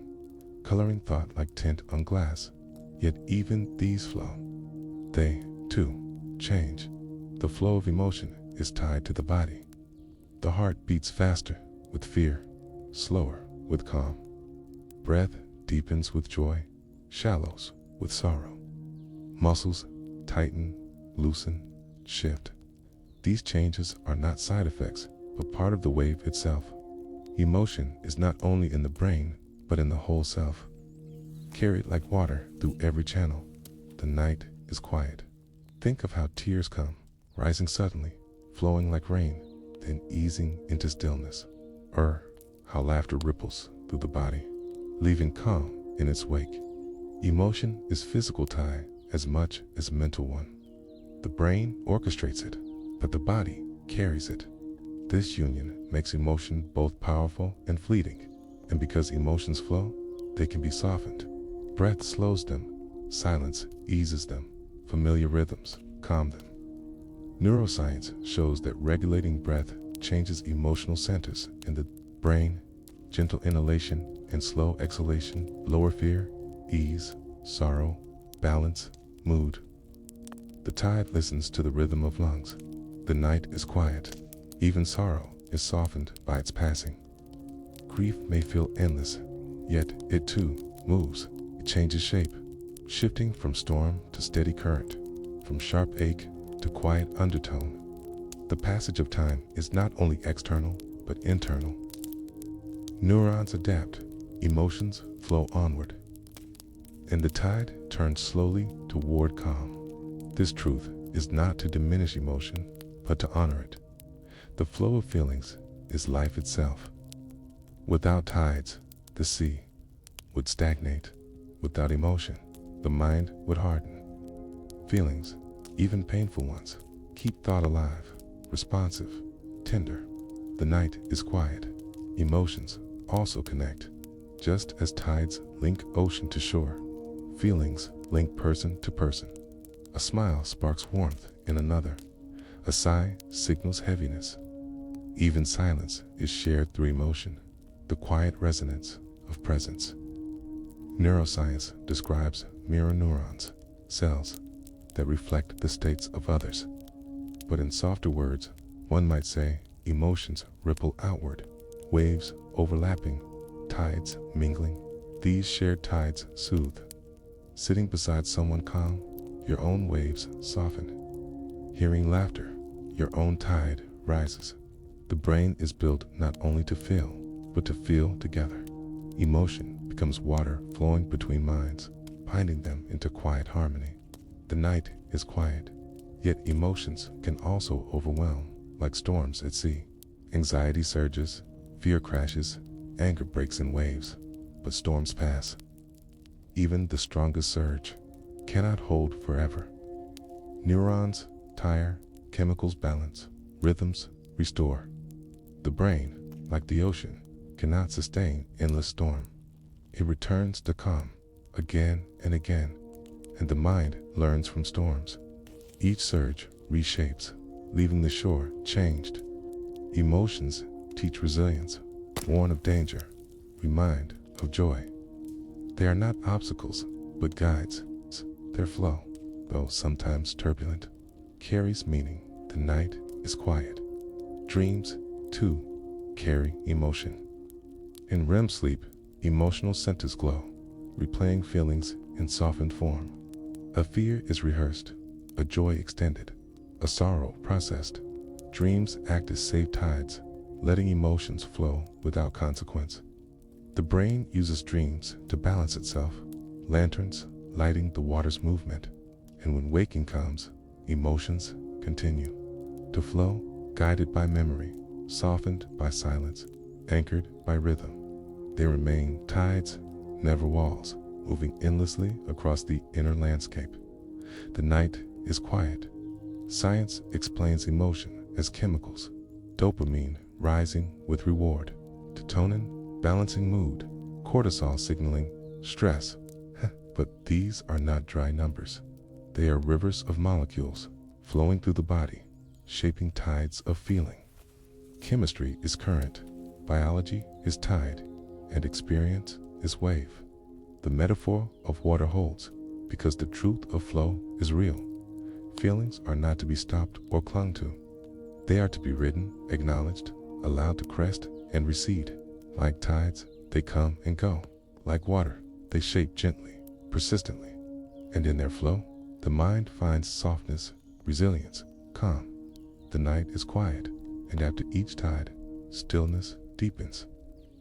coloring thought like tint on glass. Yet even these flow. They, too, change. The flow of emotion is tied to the body. The heart beats faster with fear, slower with calm. Breath deepens with joy, shallows with sorrow. Muscles tighten, loosen, shift. These changes are not side effects, but part of the wave itself. Emotion is not only in the brain, but in the whole self. Carried like water through every channel, the night is quiet. Think of how tears come, rising suddenly, flowing like rain, then easing into stillness. Or how laughter ripples through the body, leaving calm in its wake. Emotion is physical tie as much as mental one. The brain orchestrates it, but the body carries it. This union makes emotion both powerful and fleeting, and because emotions flow, they can be softened. Breath slows them, silence eases them, familiar rhythms calm them. Neuroscience shows that regulating breath changes emotional centers in the brain. Gentle inhalation and slow exhalation lower fear, ease, sorrow, balance, mood. The tide listens to the rhythm of lungs. The night is quiet. Even sorrow is softened by its passing. Grief may feel endless, yet it too moves. It changes shape, shifting from storm to steady current, from sharp ache to quiet undertone. The passage of time is not only external, but internal. Neurons adapt, emotions flow onward, and the tide turns slowly toward calm. This truth is not to diminish emotion, but to honor it. The flow of feelings is life itself. Without tides, the sea would stagnate. Without emotion, the mind would harden. Feelings, even painful ones, keep thought alive, responsive, tender. The night is quiet. Emotions also connect. Just as tides link ocean to shore, feelings link person to person. A smile sparks warmth in another. A sigh signals heaviness. Even silence is shared through emotion, the quiet resonance of presence. Neuroscience describes mirror neurons, cells that reflect the states of others. But in softer words, one might say emotions ripple outward, waves overlapping, tides mingling. These shared tides soothe. Sitting beside someone calm, your own waves soften. Hearing laughter, your own tide rises. The brain is built not only to feel, but to feel together. Emotion becomes water flowing between minds, binding them into quiet harmony. The night is quiet, yet emotions can also overwhelm, like storms at sea. Anxiety surges, fear crashes, anger breaks in waves, but storms pass. Even the strongest surge cannot hold forever. Neurons tire, chemicals balance, rhythms restore. The brain, like the ocean, cannot sustain endless storm. It returns to calm again and again, and the mind learns from storms. Each surge reshapes, leaving the shore changed. Emotions teach resilience, warn of danger, remind of joy. They are not obstacles, but guides. Their flow, though sometimes turbulent, carries meaning. The night is quiet. Dreams, too, carry emotion. In REM sleep, emotional centers glow, replaying feelings in softened form. A fear is rehearsed, a joy extended, a sorrow processed. Dreams act as safe tides, letting emotions flow without consequence. The brain uses dreams to balance itself, lanterns lighting the water's movement, and when waking comes, emotions continue to flow, guided by memory, softened by silence, anchored by rhythm. They remain tides, never walls, moving endlessly across the inner landscape. The night is quiet. Science explains emotion as chemicals, dopamine rising with reward, serotonin balancing mood, cortisol signaling stress. But these are not dry numbers. They are rivers of molecules flowing through the body, shaping tides of feeling. Chemistry is current, biology is tide, and experience is wave. The metaphor of water holds, because the truth of flow is real. Feelings are not to be stopped or clung to. They are to be ridden, acknowledged, allowed to crest and recede. Like tides, they come and go. Like water, they shape gently, persistently. And in their flow, the mind finds softness, resilience, calm. The night is quiet, and after each tide, stillness deepens.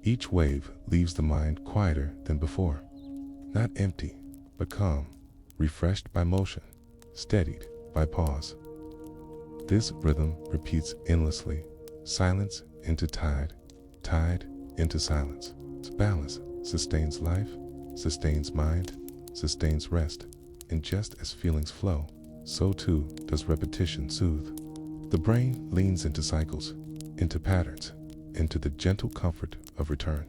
Each wave leaves the mind quieter than before. Not empty, but calm, refreshed by motion, steadied by pause. This rhythm repeats endlessly, silence into tide, tide into silence. Balance sustains life, sustains mind, sustains rest, and just as feelings flow, so too does repetition soothe. The brain leans into cycles, into patterns, into the gentle comfort of return.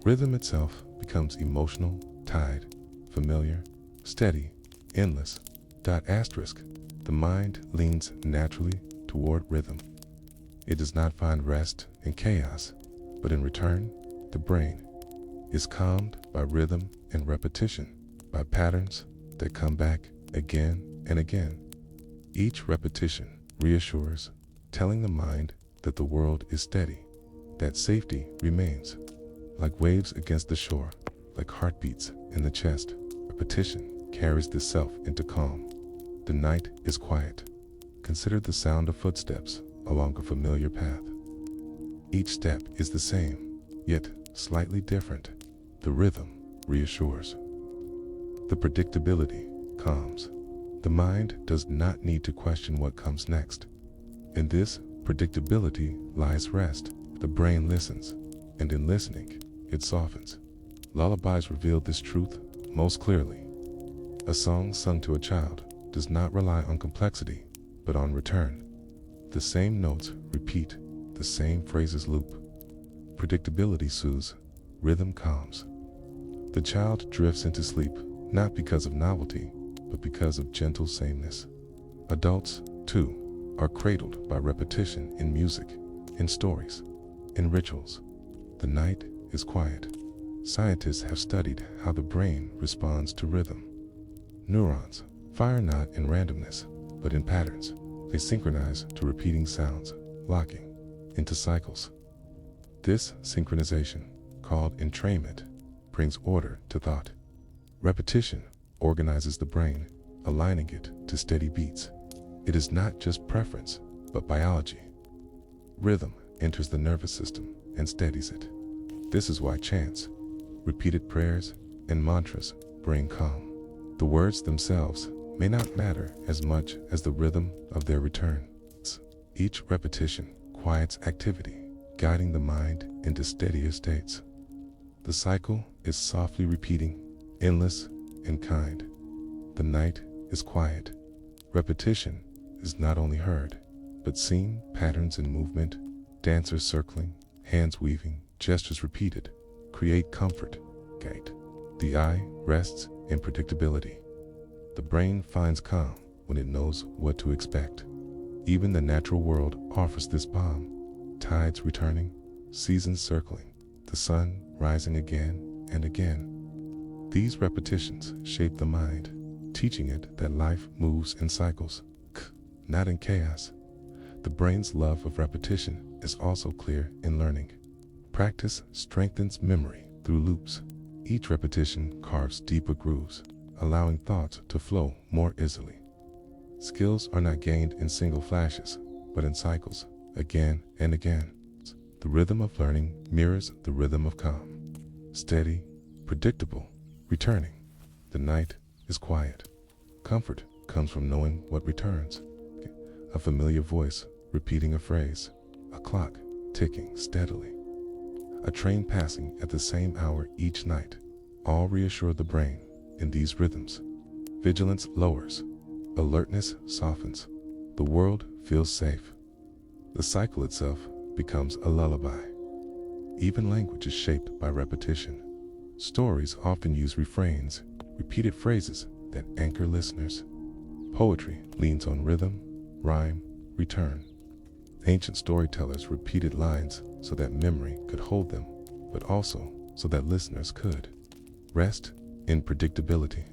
Rhythm itself becomes emotional, tide, familiar, steady, endless. Asterisk, the mind leans naturally toward rhythm. It does not find rest in chaos, but in return, the brain is calmed by rhythm and repetition, by patterns that come back again and again. Each repetition reassures, telling the mind that the world is steady, that safety remains. Like waves against the shore, like heartbeats in the chest, repetition carries the self into calm. The night is quiet. Consider the sound of footsteps along a familiar path. Each step is the same, yet slightly different. The rhythm reassures. The predictability calms. The mind does not need to question what comes next. In this predictability lies rest. The brain listens, and in listening, it softens. Lullabies reveal this truth most clearly. A song sung to a child does not rely on complexity, but on return. The same notes repeat, the same phrases loop. Predictability soothes, rhythm calms. The child drifts into sleep, not because of novelty, but because of gentle sameness. Adults, too, are cradled by repetition in music, in stories, in rituals. The night is quiet. Scientists have studied how the brain responds to rhythm. Neurons fire not in randomness, but in patterns. They synchronize to repeating sounds, locking into cycles. This synchronization, called entrainment, brings order to thought. Repetition organizes the brain, aligning it to steady beats. It is not just preference, but biology. Rhythm enters the nervous system and steadies it. This is why chants, repeated prayers, and mantras bring calm. The words themselves may not matter as much as the rhythm of their return. Each repetition quiets activity, guiding the mind into steadier states. The cycle is softly repeating, endless and kind. The night is quiet. Repetition is not only heard, but seen. Patterns in movement, dancers circling, hands weaving, gestures repeated, create comfort, guide. The eye rests in predictability. The brain finds calm when it knows what to expect. Even the natural world offers this balm. Tides returning, seasons circling, the sun rising again and again. These repetitions shape the mind, teaching it that life moves in cycles, not in chaos. The brain's love of repetition is also clear in learning. Practice strengthens memory through loops. Each repetition carves deeper grooves, allowing thoughts to flow more easily. Skills are not gained in single flashes, but in cycles, again and again. The rhythm of learning mirrors the rhythm of calm. Steady, predictable, returning. The night is quiet. Comfort comes from knowing what returns. A familiar voice repeating a phrase, a clock ticking steadily, a train passing at the same hour each night. All reassure the brain in these rhythms. Vigilance lowers, alertness softens, the world feels safe. The cycle itself becomes a lullaby. Even language is shaped by repetition. Stories often use refrains, repeated phrases that anchor listeners. Poetry leans on rhythm, rhyme, return. Ancient storytellers repeated lines so that memory could hold them, but also so that listeners could. Rest in predictability.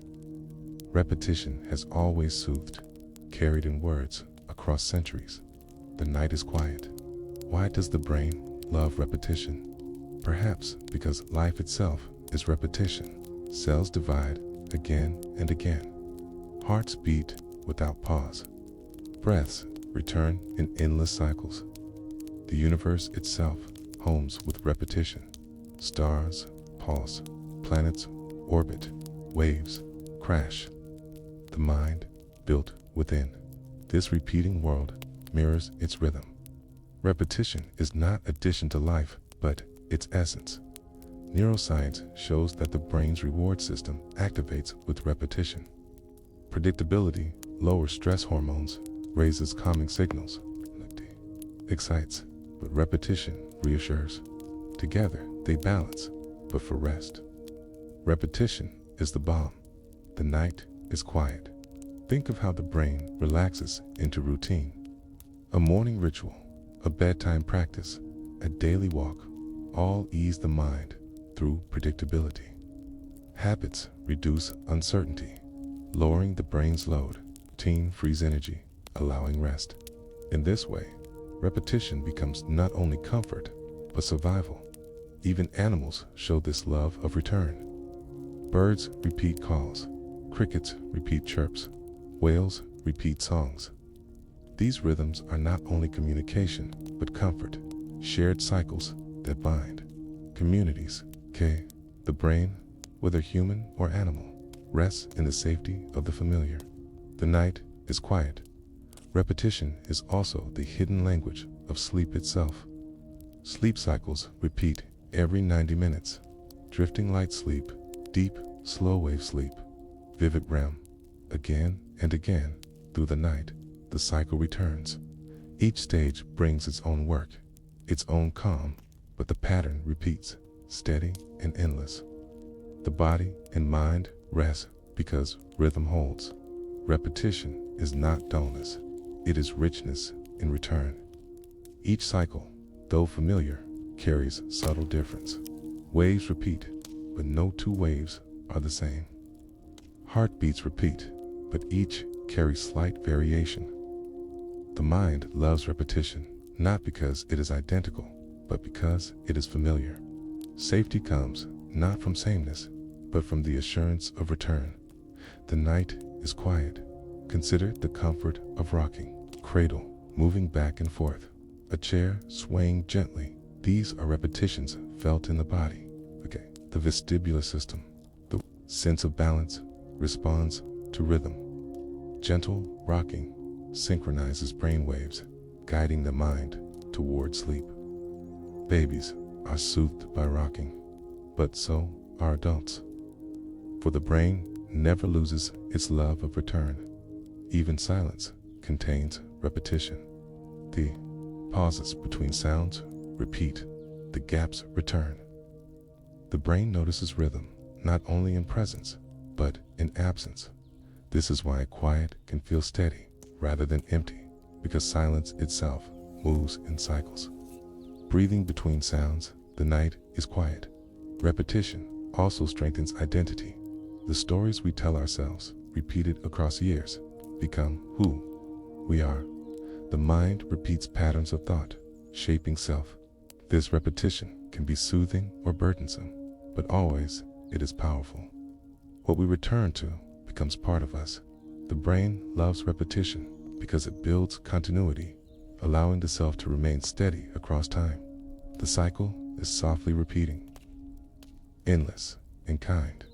Repetition has always soothed, carried in words across centuries. The night is quiet. Why does the brain love repetition? Perhaps because life itself is repetition. Cells divide again and again. Hearts beat without pause. Breaths return in endless cycles. The universe itself homes with repetition. Stars pulse, planets orbit, waves crash. The mind built within this repeating world mirrors its rhythm. Repetition is not addition to life, but its essence. Neuroscience shows that the brain's reward system activates with repetition. Predictability lowers stress hormones, raises calming signals, excites, but repetition reassures. Together, they balance, but for rest. Repetition is the balm. The night is quiet. Think of how the brain relaxes into routine. A morning ritual, a bedtime practice, a daily walk, all ease the mind through predictability. Habits reduce uncertainty, lowering the brain's load. Routine frees energy, allowing rest. In this way, repetition becomes not only comfort, but survival. Even animals show this love of return. Birds repeat calls, crickets repeat chirps, whales repeat songs. These rhythms are not only communication, but comfort, shared cycles that bind. Communities, the brain, whether human or animal, rests in the safety of the familiar. The night is quiet. Repetition is also the hidden language of sleep itself. Sleep cycles repeat every 90 minutes. Drifting light sleep, deep, slow wave sleep, vivid REM. Again and again, through the night, the cycle returns. Each stage brings its own work, its own calm, but the pattern repeats, steady and endless. The body and mind rest because rhythm holds. Repetition is not dullness, it is richness in return. Each cycle, though familiar, carries subtle difference. Waves repeat, but no two waves are the same. Heartbeats repeat, but each carries slight variation. The mind loves repetition, not because it is identical, but because it is familiar. Safety comes not from sameness, but from the assurance of return. The night is quiet. Consider the comfort of rocking, cradle moving back and forth, a chair swaying gently. These are repetitions felt in the body. The vestibular system, the sense of balance, responds to rhythm. Gentle rocking synchronizes brain waves, guiding the mind toward sleep. Babies are soothed by rocking, but so are adults. For the brain never loses its love of return. Even silence contains repetition. The pauses between sounds repeat, the gaps return. The brain notices rhythm, not only in presence, but in absence. This is why quiet can feel steady rather than empty, because silence itself moves in cycles. Breathing between sounds, the night is quiet. Repetition also strengthens identity. The stories we tell ourselves, repeated across years, become who we are. The mind repeats patterns of thought, shaping self. This repetition can be soothing or burdensome, but always it is powerful. What we return to becomes part of us. The brain loves repetition because it builds continuity, allowing the self to remain steady across time. The cycle is softly repeating, endless and kind.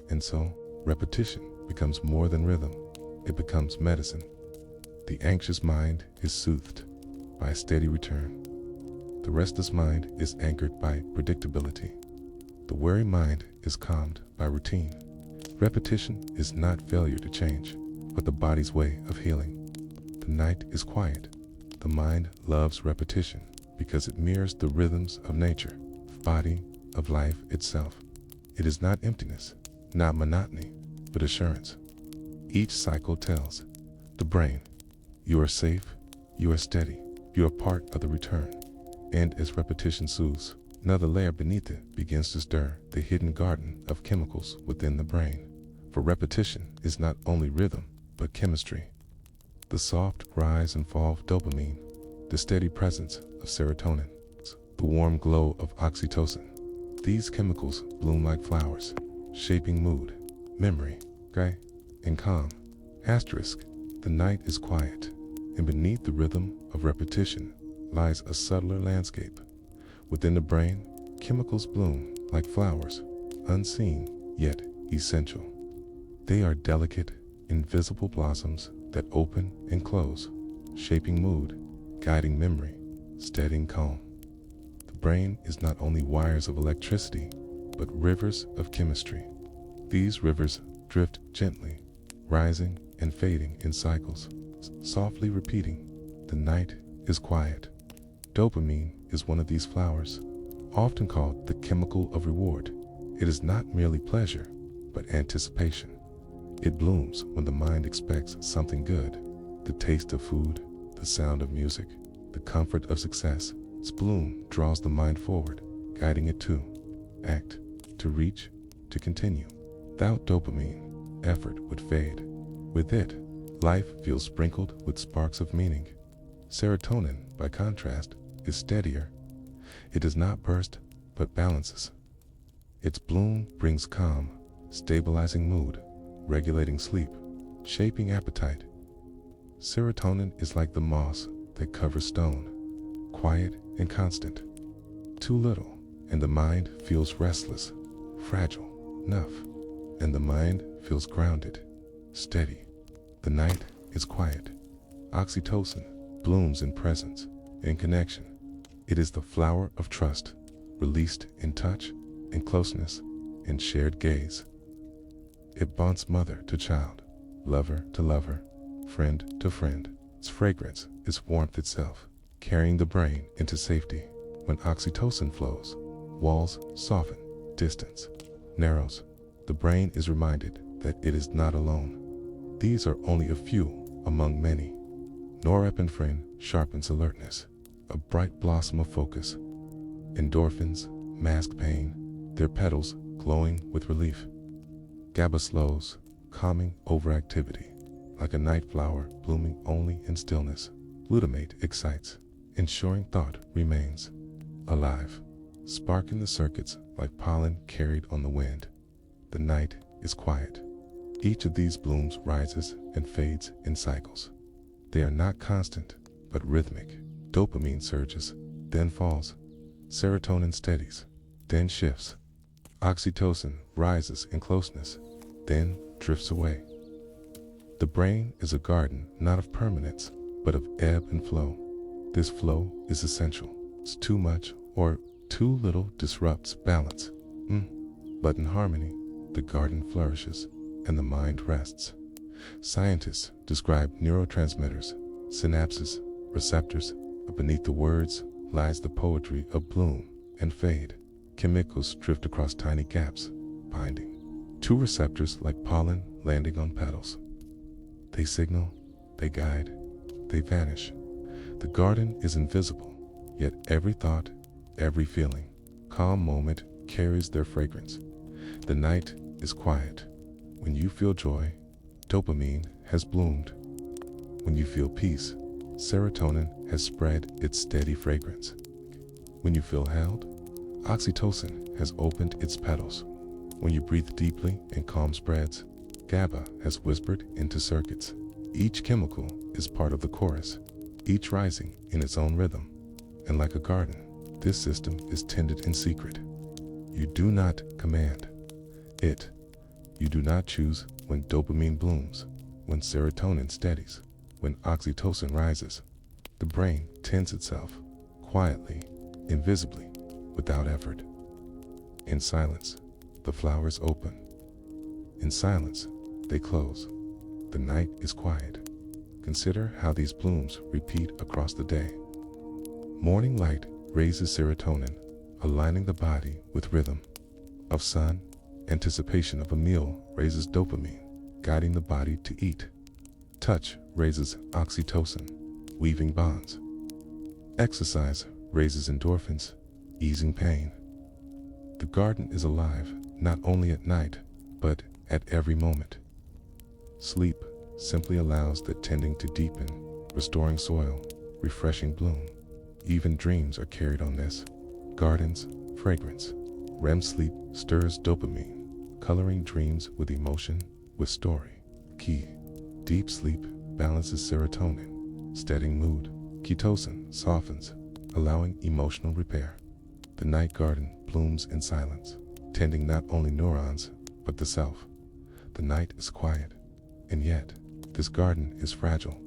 And so, repetition becomes more than rhythm. It becomes medicine. The anxious mind is soothed by a steady return. The restless mind is anchored by predictability. The weary mind is calmed by routine. Repetition is not failure to change, but the body's way of healing. The night is quiet. The mind loves repetition because it mirrors the rhythms of nature, body, of life itself. It is not emptiness, not monotony, but assurance. Each cycle tells the brain, you are safe, you are steady, you are part of the return. And as repetition soothes, another layer beneath it begins to stir the hidden garden of chemicals within the brain. For repetition is not only rhythm, but chemistry. The soft rise and fall of dopamine, the steady presence of serotonin, the warm glow of oxytocin. These chemicals bloom like flowers, shaping mood, memory, and calm. Asterisk, the night is quiet, and beneath the rhythm of repetition lies a subtler landscape. Within the brain, chemicals bloom like flowers, unseen yet essential. They are delicate, invisible blossoms that open and close, shaping mood, guiding memory, steadying calm. The brain is not only wires of electricity, but rivers of chemistry. These rivers drift gently, rising and fading in cycles, softly repeating, the night is quiet. Dopamine is one of these flowers, often called the chemical of reward. It is not merely pleasure, but anticipation. It blooms when the mind expects something good. The taste of food, the sound of music, the comfort of success. Its bloom draws the mind forward, guiding it to act, to reach, to continue. Without dopamine, effort would fade. With it, life feels sprinkled with sparks of meaning. Serotonin, by contrast, is steadier. It does not burst, but balances. Its bloom brings calm, stabilizing mood, regulating sleep, shaping appetite. Serotonin is like the moss that covers stone, quiet and constant. Too little, and the mind feels restless, fragile. Enough, and the mind feels grounded, steady. The night is quiet. Oxytocin blooms in presence, in connection. It is the flower of trust, released in touch, in closeness, in shared gaze. It bonds mother to child, lover to lover, friend to friend. Its fragrance is warmth itself, carrying the brain into safety. When oxytocin flows, walls soften, distance narrows. The brain is reminded that it is not alone. These are only a few among many. Norepinephrine sharpens alertness, a bright blossom of focus. Endorphins mask pain, their petals glowing with relief. GABA slows, calming overactivity, like a night flower blooming only in stillness. Glutamate excites, ensuring thought remains alive, sparking the circuits like pollen carried on the wind. The night is quiet. Each of these blooms rises and fades in cycles. They are not constant, but rhythmic. Dopamine surges, then falls. Serotonin steadies, then shifts. Oxytocin rises in closeness, then drifts away. The brain is a garden not of permanence, but of ebb and flow. This flow is essential. It's too much or too little disrupts balance. But in harmony, the garden flourishes and the mind rests. Scientists describe neurotransmitters, synapses, receptors. Beneath the words lies the poetry of bloom and fade. Chemicals drift across tiny gaps, binding. Two receptors like pollen landing on petals. They signal, they guide, they vanish. The garden is invisible, yet every thought, every feeling, calm moment carries their fragrance. The night is quiet. When you feel joy, dopamine has bloomed. When you feel peace, serotonin has spread its steady fragrance. When you feel held, oxytocin has opened its petals. When you breathe deeply and calm spreads, GABA has whispered into circuits. Each chemical is part of the chorus, each rising in its own rhythm. And like a garden, this system is tended in secret. You do not command it. You do not choose when dopamine blooms, when serotonin steadies, when oxytocin rises. The brain tends itself, quietly, invisibly, without effort. In silence, the flowers open. In silence, they close. The night is quiet. Consider how these blooms repeat across the day. Morning light raises serotonin, aligning the body with rhythm of sun. Anticipation of a meal raises dopamine, guiding the body to eat. Touch raises oxytocin, weaving bonds. Exercise raises endorphins, easing pain. The garden is alive, not only at night, but at every moment. Sleep simply allows the tending to deepen, restoring soil, refreshing bloom. Even dreams are carried on this. Gardens, fragrance. REM sleep stirs dopamine, coloring dreams with emotion, with story. Key. Deep sleep balances serotonin, steadying mood. Ketocin softens, allowing emotional repair. The night garden blooms in silence, tending not only neurons, but the self. The night is quiet, and yet, this garden is fragile.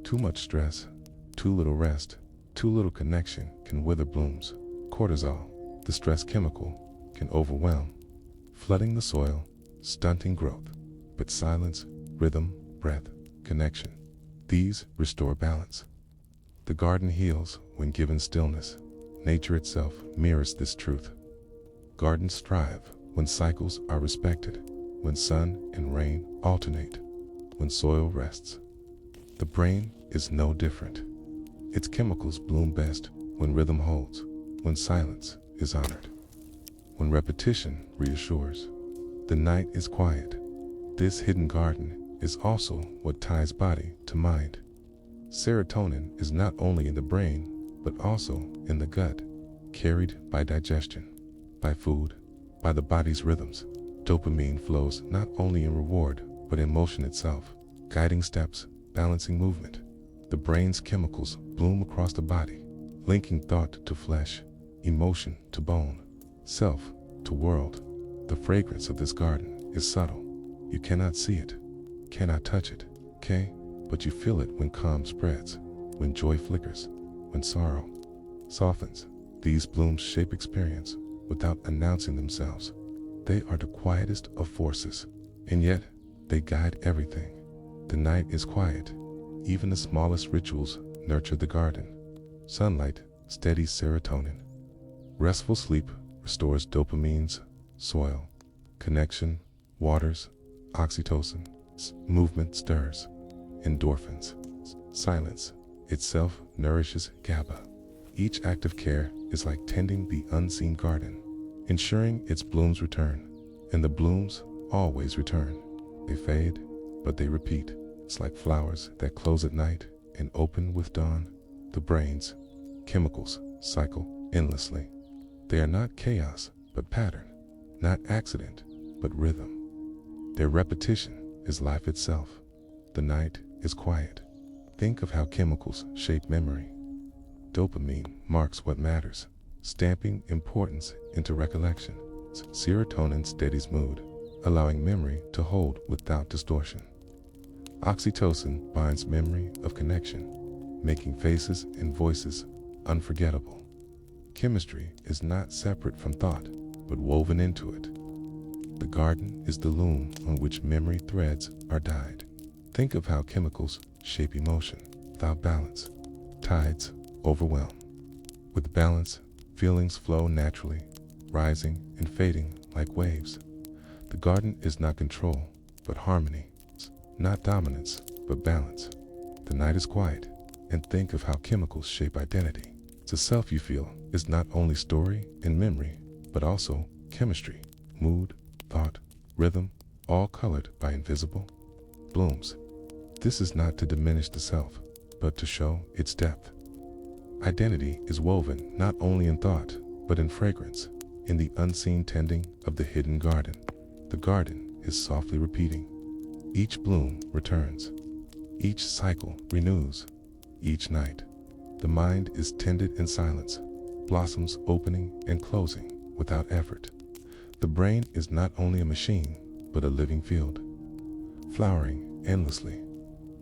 Too much stress, too little rest, too little connection can wither blooms. Cortisol, the stress chemical, can overwhelm, flooding the soil, stunting growth. But silence, rhythm, breath, connection, these restore balance. The garden heals when given stillness. Nature itself mirrors this truth. Gardens thrive when cycles are respected. when sun and rain alternate, when soil rests. The brain is no different. Its chemicals bloom best when rhythm holds, when silence is honored, when repetition reassures. The night is quiet. This hidden garden is also what ties body to mind. Serotonin is not only in the brain, but also in the gut, carried by digestion, by food, by the body's rhythms. Dopamine flows not only in reward, but in motion itself, guiding steps, balancing movement. The brain's chemicals bloom across the body, linking thought to flesh, emotion to bone, self to world. The fragrance of this garden is subtle. You cannot see it, cannot touch it, okay? But you feel it when calm spreads, when joy flickers, when sorrow softens. These blooms shape experience without announcing themselves. They are the quietest of forces, and yet they guide everything. The night is quiet. Even the smallest rituals nurture the garden. Sunlight steadies serotonin. Restful sleep restores dopamines. Soil, connection, waters, oxytocin. Movement stirs endorphins. Silence itself nourishes GABA. Each act of care is like tending the unseen garden, ensuring its blooms return. And the blooms always return. They fade, but they repeat. It's like flowers that close at night and open with dawn. The brain's chemicals cycle endlessly. They are not chaos, but pattern. Not accident, but rhythm. Their repetition is life itself. The night is quiet. Think of how chemicals shape memory. Dopamine marks what matters, stamping importance into recollection. Serotonin steadies mood, allowing memory to hold without distortion. Oxytocin binds memory of connection, making faces and voices unforgettable. Chemistry is not separate from thought, but woven into it. The garden is the loom on which memory threads are dyed. Think of how chemicals shape emotion. Without balance, tides overwhelm. With balance, feelings flow naturally, rising and fading like waves. The garden is not control, but harmony. Not dominance, but balance. The night is quiet, and think of how chemicals shape identity. The self you feel is not only story and memory, but also chemistry, mood, thought, rhythm, all colored by invisible blooms. This is not to diminish the self, but to show its depth. Identity is woven not only in thought, but in fragrance, in the unseen tending of the hidden garden. The garden is softly repeating. Each bloom returns. Each cycle renews. Each night, the mind is tended in silence, blossoms opening and closing without effort. The brain is not only a machine, but a living field, flowering endlessly.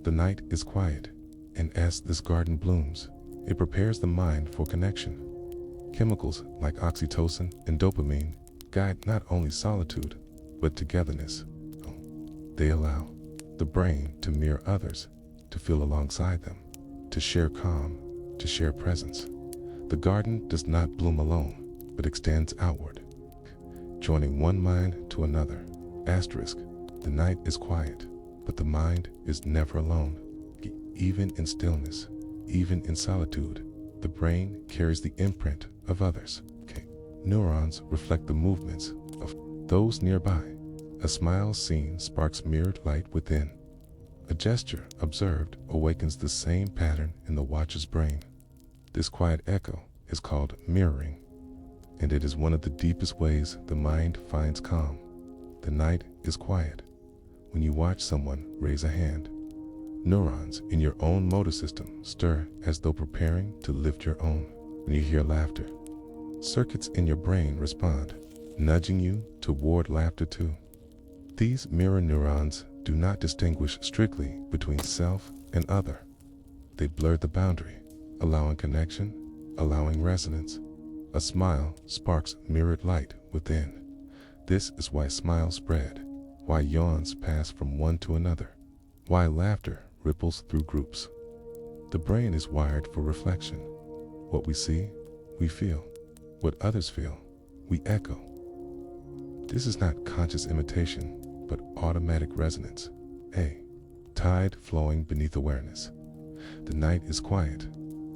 The night is quiet, and as this garden blooms, it prepares the mind for connection. Chemicals like oxytocin and dopamine guide not only solitude, but togetherness. They allow the brain to mirror others, to feel alongside them, to share calm, to share presence. The garden does not bloom alone, but extends outward, joining one mind to another. Asterisk, the night is quiet, but the mind is never alone. Even in stillness, even in solitude, the brain carries the imprint of others. Neurons reflect the movements of those nearby. A smile seen sparks mirrored light within. A gesture observed awakens the same pattern in the watcher's brain. This quiet echo is called mirroring, and it is one of the deepest ways the mind finds calm. The night is quiet. When you watch someone raise a hand, neurons in your own motor system stir as though preparing to lift your own. When you hear laughter, circuits in your brain respond, nudging you toward laughter too. These mirror neurons do not distinguish strictly between self and other. They blur the boundary, allowing connection, allowing resonance. A smile sparks mirrored light within. This is why smiles spread, why yawns pass from one to another, why laughter ripples through groups. The brain is wired for reflection. What we see, we feel. What others feel, we echo. This is not conscious imitation, but automatic resonance. A tide flowing beneath awareness. The night is quiet.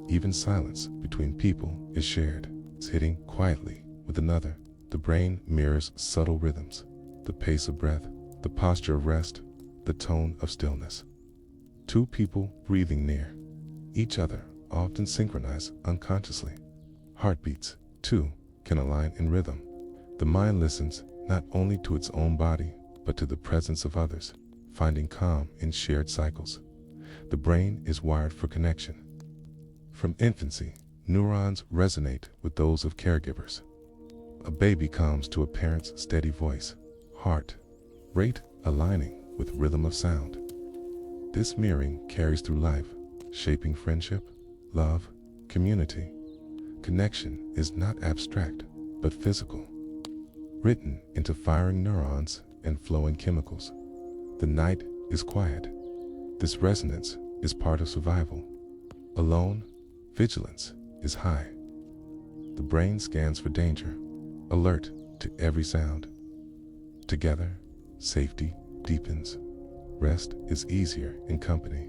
Even silence between people is shared. It's hitting quietly with another. The brain mirrors subtle rhythms, the pace of breath, the posture of rest, the tone of stillness. Two people breathing near each other often synchronize unconsciously. Heartbeats, too, can align in rhythm. The mind listens not only to its own body, but to the presence of others, finding calm in shared cycles. The brain is wired for connection. From infancy, neurons resonate with those of caregivers. A baby comes to a parent's steady voice, heart rate aligning with rhythm of sound. This mirroring carries through life, shaping friendship, love, community. Connection is not abstract, but physical, written into firing neurons and flowing chemicals. The night is quiet. This resonance is part of survival. Alone, vigilance is high. The brain scans for danger, alert to every sound. Together, safety deepens. Rest is easier in company.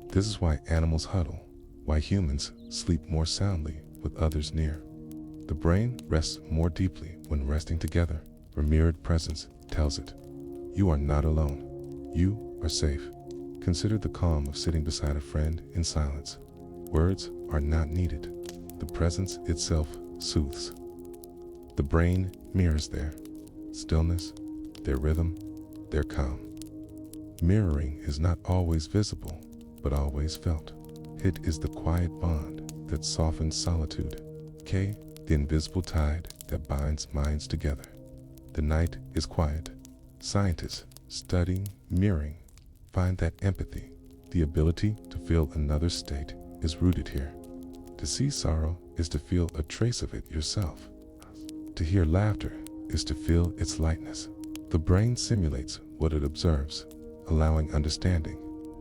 This is why animals huddle, why humans sleep more soundly with others near. The brain rests more deeply when resting together. A mirrored presence tells it, you are not alone. You are safe. Consider the calm of sitting beside a friend in silence. Words are not needed. The presence itself soothes. The brain mirrors their stillness, their rhythm, their calm. Mirroring is not always visible, but always felt. It is the quiet bond that softens solitude. K, the invisible tide that binds minds together. The night is quiet. Scientists studying mirroring find that empathy, the ability to feel another's state, is rooted here. To see sorrow is to feel a trace of it yourself. To hear laughter is to feel its lightness. The brain simulates what it observes, allowing understanding,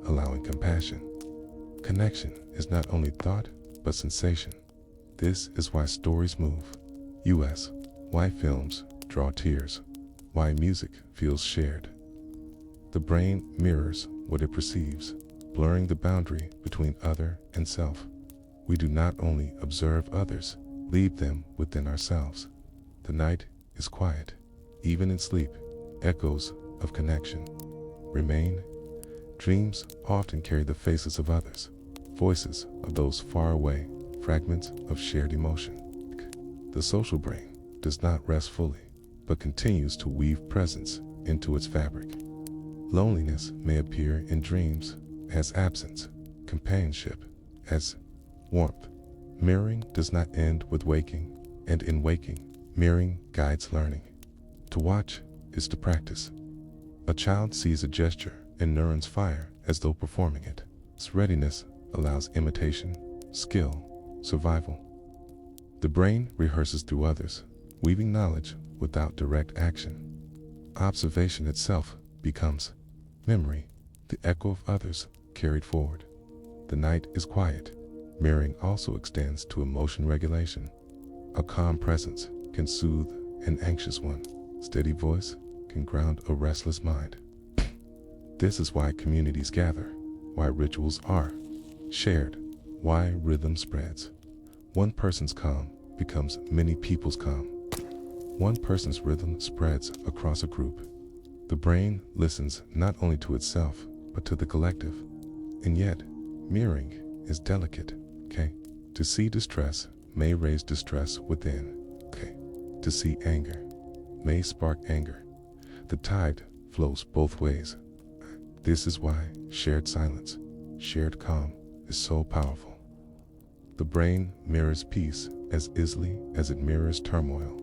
allowing compassion. Connection is not only thought, but sensation. This is why stories move. U.S. Why films draw tears. Why music feels shared. The brain mirrors what it perceives, blurring the boundary between other and self. We do not only observe others, leave them within ourselves. The night is quiet. Even in sleep, echoes of connection remain. Dreams often carry the faces of others, voices of those far away, fragments of shared emotion. The social brain does not rest fully, but continues to weave presence into its fabric. Loneliness may appear in dreams as absence, companionship as warmth. Mirroring does not end with waking, and in waking, mirroring guides learning. To watch is to practice. A child sees a gesture and neurons fire as though performing it. Its readiness allows imitation, skill, survival. The brain rehearses through others, weaving knowledge without direct action. Observation itself becomes memory, the echo of others carried forward. The night is quiet. Mirroring also extends to emotion regulation. A calm presence can soothe an anxious one. Steady voice can ground a restless mind. This is why communities gather, why rituals are shared, why rhythm spreads. One person's calm becomes many people's calm. One person's rhythm spreads across a group. The brain listens not only to itself, but to the collective. And yet, mirroring is delicate. Okay? To see distress may raise distress within. Okay? To see anger may spark anger. The tide flows both ways. This is why shared silence, shared calm is so powerful. The brain mirrors peace as easily as it mirrors turmoil.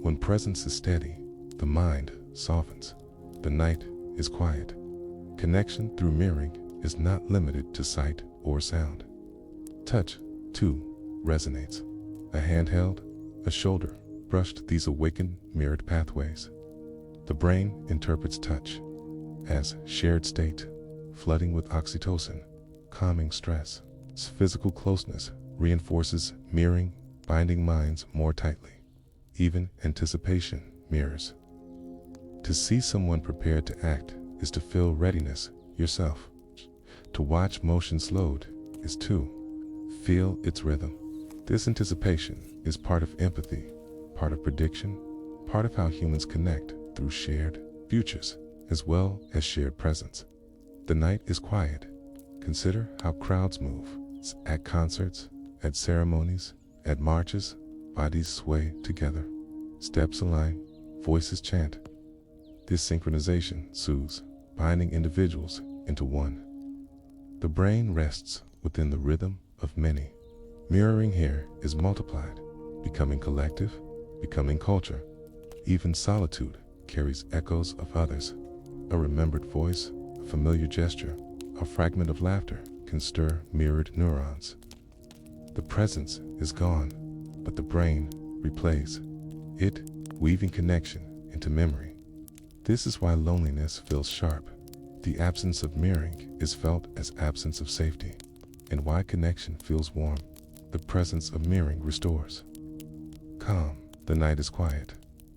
When presence is steady, the mind softens. The night is quiet. Connection through mirroring is not limited to sight or sound. Touch, too, resonates. A hand held, a shoulder brushed, these awaken mirrored pathways. The brain interprets touch as shared state, flooding with oxytocin, calming stress. Its physical closeness reinforces mirroring, binding minds more tightly. Even anticipation mirrors. To see someone prepared to act is to feel readiness yourself. To watch motion slowed is to feel its rhythm. This anticipation is part of empathy, part of prediction, part of how humans connect through shared futures as well as shared presence. The night is quiet. Consider how crowds move. At concerts, at ceremonies, at marches, bodies sway together. Steps align, voices chant. This synchronization soothes, binding individuals into one. The brain rests within the rhythm of many. Mirroring here is multiplied, becoming collective, becoming culture. Even solitude carries echoes of others. A remembered voice, a familiar gesture, a fragment of laughter can stir mirrored neurons. The presence is gone, but the brain replays it, weaving connection into memory. This is why loneliness feels sharp. The absence of mirroring is felt as absence of safety, and why connection feels warm. The presence of mirroring restores. Calm, the night is quiet.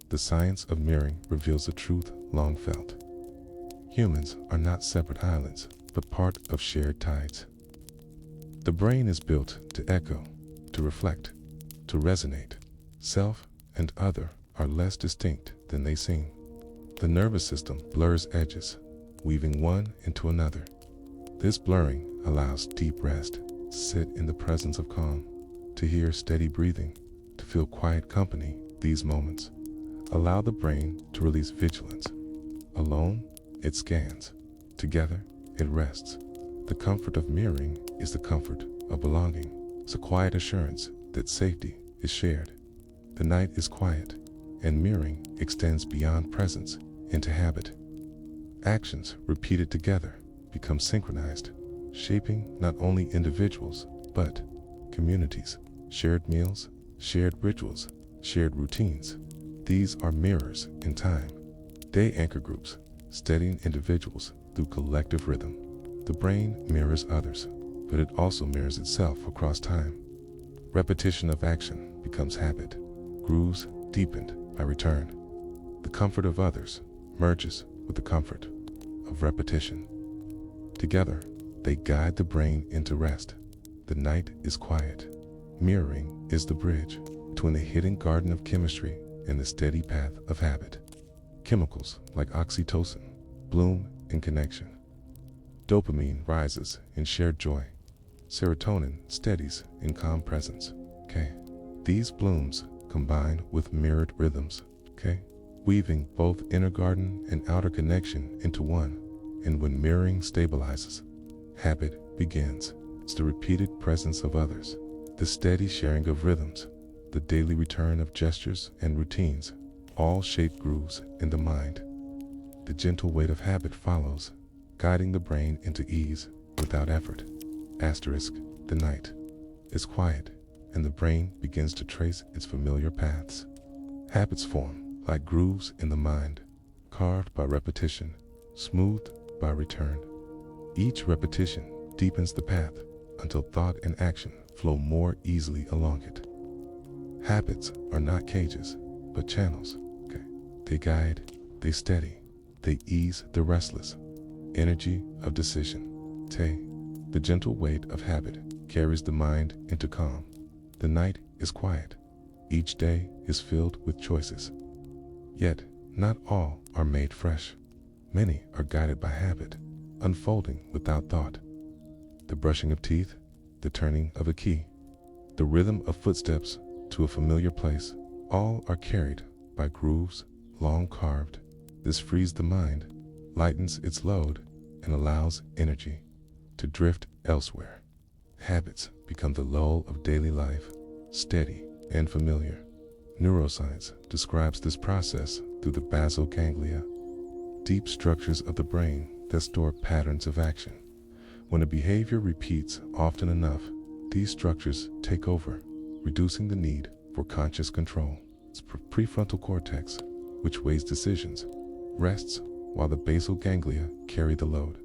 The science of mirroring reveals a truth long felt. Humans are not separate islands, but part of shared tides. The brain is built to echo, to reflect, to resonate. Self and other are less distinct than they seem. The nervous system blurs edges, weaving one into another. This blurring allows deep rest, to sit in the presence of calm, to hear steady breathing, to feel quiet company. These moments allow the brain to release vigilance. Alone, it scans. Together, it rests. The comfort of mirroring is the comfort of belonging. It's a quiet assurance that safety is shared. The night is quiet, and mirroring extends beyond presence into habit. Actions repeated together become synchronized, shaping not only individuals, but communities. Shared meals, shared rituals, shared routines. These are mirrors in time. They anchor groups, steadying individuals through collective rhythm. The brain mirrors others, but it also mirrors itself across time. Repetition of action becomes habit, grooves deepened by return. The comfort of others merges with the comfort of repetition. Together, they guide the brain into rest. The night is quiet. Mirroring is the bridge between the hidden garden of chemistry and the steady path of habit. Chemicals like oxytocin bloom in connection. Dopamine rises in shared joy. Serotonin steadies in calm presence. These blooms combine with mirrored rhythms, weaving both inner garden and outer connection into one. And when mirroring stabilizes, habit begins. It's the repeated presence of others, the steady sharing of rhythms, the daily return of gestures and routines, all shape grooves in the mind. The gentle weight of habit follows, guiding the brain into ease without effort. The night is quiet, and the brain begins to trace its familiar paths. Habits form like grooves in the mind, carved by repetition, smoothed by return. Each repetition deepens the path until thought and action flow more easily along it. Habits are not cages, but channels. They guide, they steady, they ease the restless energy of decision. The gentle weight of habit carries the mind into calm. The night is quiet. Each day is filled with choices. Yet, not all are made fresh. Many are guided by habit, unfolding without thought. The brushing of teeth, the turning of a key, the rhythm of footsteps to a familiar place, all are carried by grooves long carved. This frees the mind, lightens its load, and allows energy to drift elsewhere. Habits become the lull of daily life, steady and familiar. Neuroscience describes this process through the basal ganglia, deep structures of the brain that store patterns of action. When a behavior repeats often enough, these structures take over, reducing the need for conscious control. Its prefrontal cortex, which weighs decisions, rests while the basal ganglia carry the load.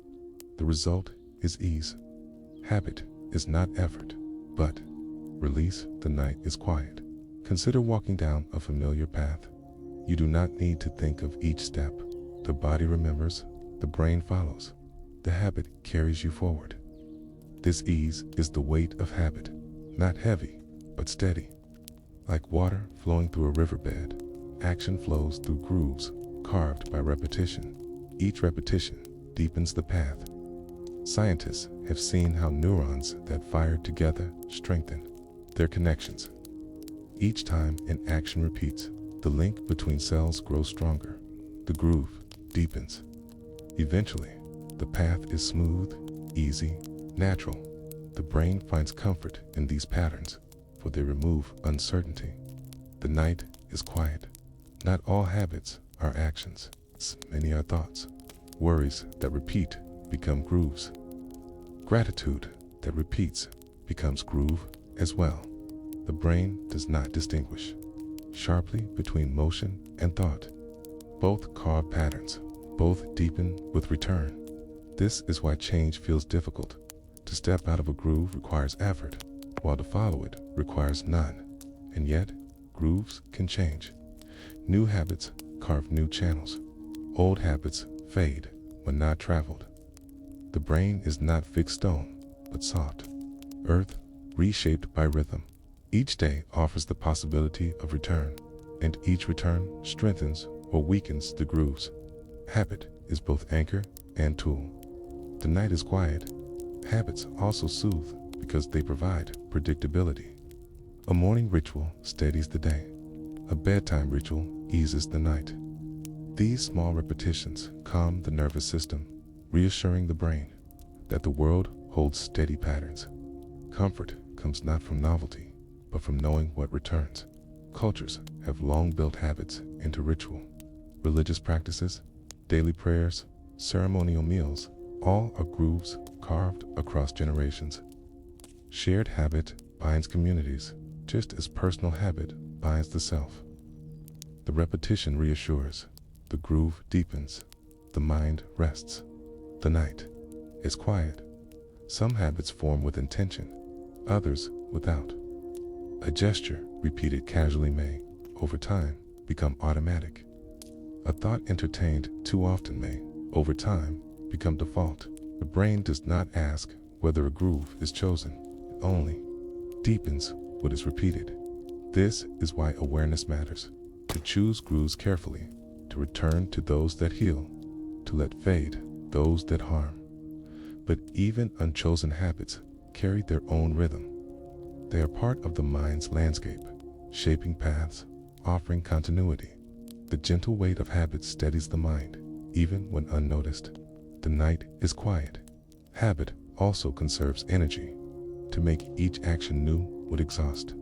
The result is ease. Habit is not effort, but release. The night is quiet. Consider walking down a familiar path. You do not need to think of each step The body remembers, the brain follows. The habit carries you forward. This ease is the weight of habit, not heavy, but steady. Like water flowing through a riverbed, action flows through grooves carved by repetition. Each repetition deepens the path. Scientists have seen how neurons that fire together strengthen their connections. Each time an action repeats, the link between cells grows stronger. The groove deepens. Eventually, the path is smooth, easy, natural. The brain finds comfort in these patterns, for they remove uncertainty. The night is quiet. Not all habits are actions. Many are thoughts. Worries that repeat become grooves. Gratitude that repeats becomes groove as well. The brain does not distinguish sharply between motion and thought. Both carve patterns, both deepen with return. This is why change feels difficult. To step out of a groove requires effort, while to follow it requires none. And yet, grooves can change. New habits carve new channels. Old habits fade when not traveled. The brain is not fixed stone, but soft earth reshaped by rhythm. Each day offers the possibility of return, and each return strengthens or weakens the grooves. Habit is both anchor and tool. The night is quiet. Habits also soothe because they provide predictability. A morning ritual steadies the day. A bedtime ritual eases the night. These small repetitions calm the nervous system, reassuring the brain that the world holds steady patterns. Comfort comes not from novelty, but from knowing what returns. Cultures have long built habits into ritual. Religious practices, daily prayers, ceremonial meals, all are grooves carved across generations. Shared habit binds communities, just as personal habit binds the self. The repetition reassures, the groove deepens, the mind rests. The night is quiet. Some habits form with intention, others without. A gesture repeated casually may, over time, become automatic. A thought entertained too often may, over time, become default. The brain does not ask whether a groove is chosen, it only deepens what is repeated. This is why awareness matters. To choose grooves carefully, to return to those that heal, to let fade those that harm. But even unchosen habits carry their own rhythm. They are part of the mind's landscape, shaping paths, offering continuity. The gentle weight of habit steadies the mind, even when unnoticed. The night is quiet. Habit also conserves energy. To make each action new would exhaust.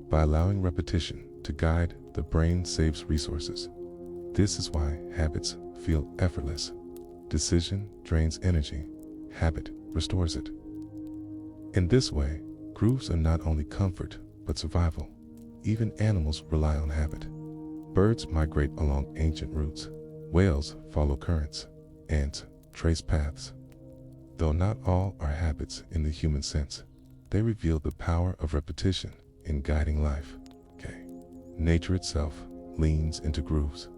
By allowing repetition to guide, the brain saves resources. This is why habits feel effortless. Decision drains energy. Habit restores it. In this way, grooves are not only comfort, but survival. Even animals rely on habit. Birds migrate along ancient routes. Whales follow currents. Ants trace paths. Though not all are habits in the human sense, they reveal the power of repetition in guiding life. Nature itself leans into grooves.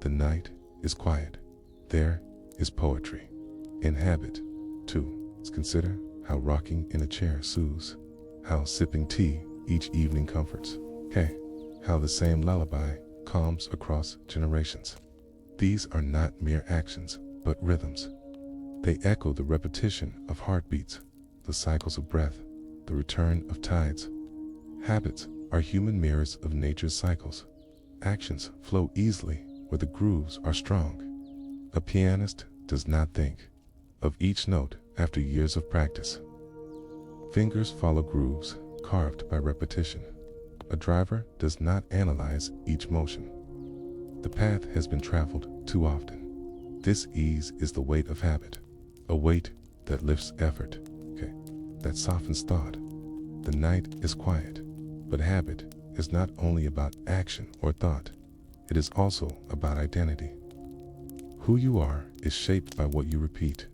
The night is quiet. There is poetry. In habit, too, let's consider how rocking in a chair soothes, how sipping tea each evening comforts, how the same lullaby calms across generations. These are not mere actions, but rhythms. They echo the repetition of heartbeats, the cycles of breath, the return of tides. Habits are human mirrors of nature's cycles. Actions flow easily where the grooves are strong. A pianist does not think of each note after years of practice. Fingers follow grooves carved by repetition. A driver does not analyze each motion. The path has been traveled too often. This ease is the weight of habit, a weight that lifts effort, that softens thought. The night is quiet, but habit is not only about action or thought, it is also about identity. Who you are is shaped by what you repeat.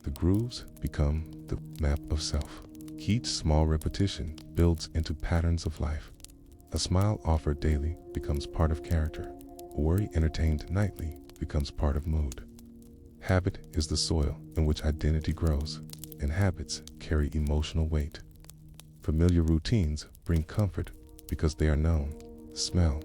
The grooves become the map of self. Each small repetition builds into patterns of life. A smile offered daily becomes part of character. A worry entertained nightly becomes part of mood. Habit is the soil in which identity grows, and habits carry emotional weight. Familiar routines bring comfort because they are known. The smell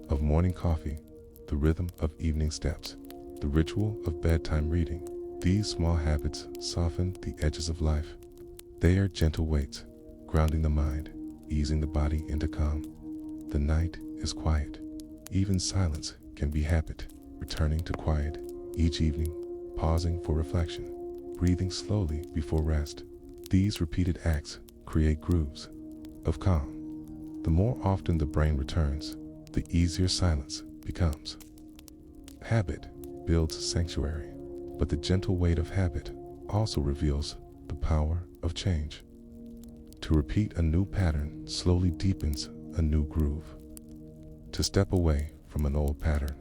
of morning coffee, the rhythm of evening steps, the ritual of bedtime reading. These small habits soften the edges of life. They are gentle weights, grounding the mind, easing the body into calm. The night is quiet. Even silence can be habit, returning to quiet each evening, pausing for reflection, breathing slowly before rest. These repeated acts create grooves of calm. The more often the brain returns, the easier silence becomes. Habit builds sanctuary, but the gentle weight of habit also reveals the power of change. To repeat a new pattern slowly deepens a new groove. To step away from an old pattern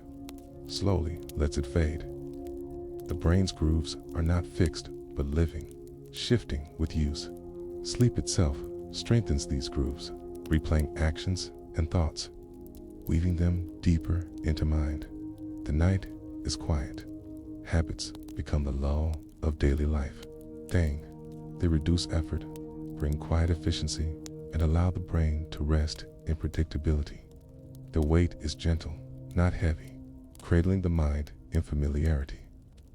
slowly lets it fade. The brain's grooves are not fixed, but living, shifting with use. Sleep itself strengthens these grooves, replaying actions and thoughts, weaving them deeper into mind. The night is quiet. Habits become the lull of daily life. They reduce effort, bring quiet efficiency, and allow the brain to rest in predictability. The weight is gentle, not heavy, cradling the mind in familiarity.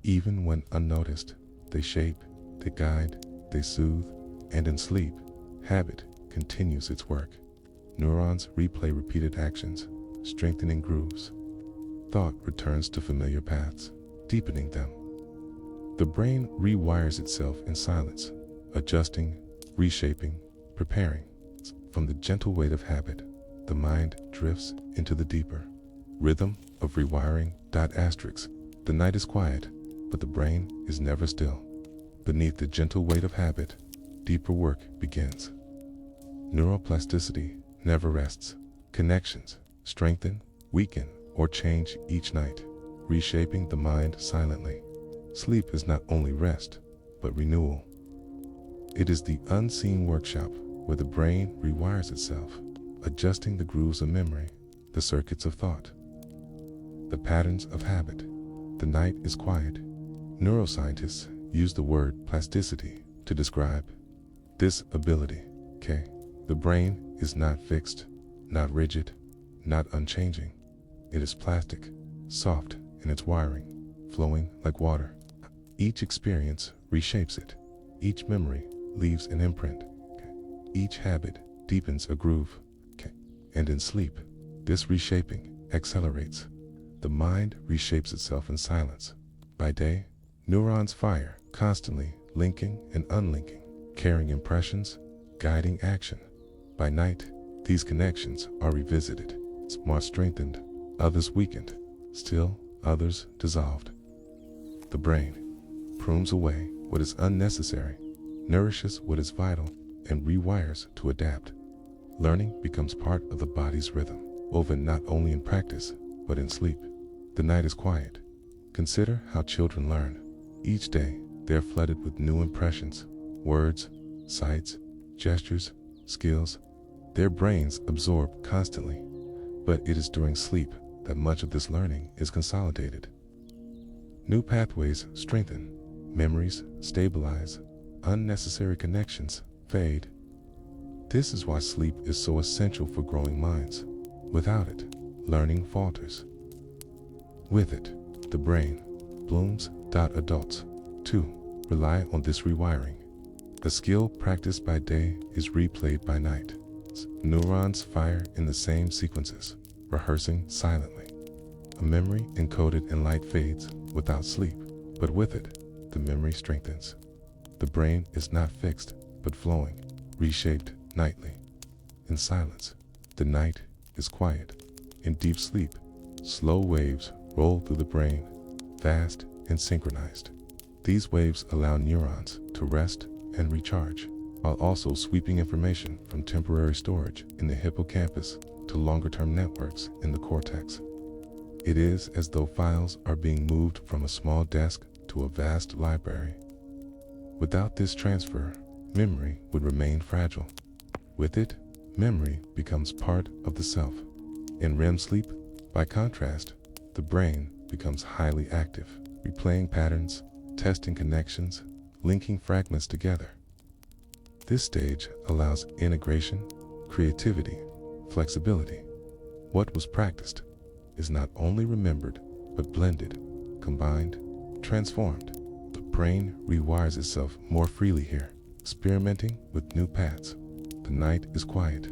Even when unnoticed, they shape, they guide, they soothe, and in sleep, habit continues its work. Neurons replay repeated actions, strengthening grooves. Thought returns to familiar paths, deepening them. The brain rewires itself in silence, adjusting, reshaping, preparing. From the gentle weight of habit, the mind drifts into the deeper rhythm of rewiring. The night is quiet, but the brain is never still. Beneath the gentle weight of habit, deeper work begins. Neuroplasticity never rests. Connections strengthen, weaken, or change each night, reshaping the mind silently. Sleep is not only rest, but renewal. It is the unseen workshop where the brain rewires itself, adjusting the grooves of memory, the circuits of thought, the patterns of habit. The night is quiet. Neuroscientists use the word plasticity to describe this ability. The brain is not fixed, not rigid, not unchanging. It is plastic, soft in its wiring, flowing like water. Each experience reshapes it. Each memory leaves an imprint. Each habit deepens a groove. And in sleep, this reshaping accelerates. The mind reshapes itself in silence. By day, neurons fire, constantly linking and unlinking, carrying impressions, guiding action. By night, these connections are revisited, more strengthened, others weakened, still others dissolved. The brain prunes away what is unnecessary, nourishes what is vital, and rewires to adapt. Learning becomes part of the body's rhythm, woven not only in practice, but in sleep. The night is quiet. Consider how children learn. Each day, they are flooded with new impressions, words, sights, gestures, skills. Their brains absorb constantly, but it is during sleep that much of this learning is consolidated. New pathways strengthen, memories stabilize, unnecessary connections fade. This is why sleep is so essential for growing minds. Without it, learning falters. With it, the brain blooms. Adults, too, rely on this rewiring. A skill practiced by day is replayed by night. Neurons fire in the same sequences, rehearsing silently. A memory encoded in light fades without sleep, but with it, the memory strengthens. The brain is not fixed, but flowing, reshaped nightly. In silence, the night is quiet. In deep sleep, slow waves roll through the brain, fast and synchronized. These waves allow neurons to rest and recharge, while also sweeping information from temporary storage in the hippocampus to longer-term networks in the cortex. It is as though files are being moved from a small desk to a vast library. Without this transfer, memory would remain fragile. With it, memory becomes part of the self. In REM sleep, by contrast, the brain becomes highly active, replaying patterns, testing connections, linking fragments together. This stage allows integration, creativity, flexibility. What was practiced is not only remembered, but blended, combined, transformed. The brain rewires itself more freely here, experimenting with new paths. The night is quiet.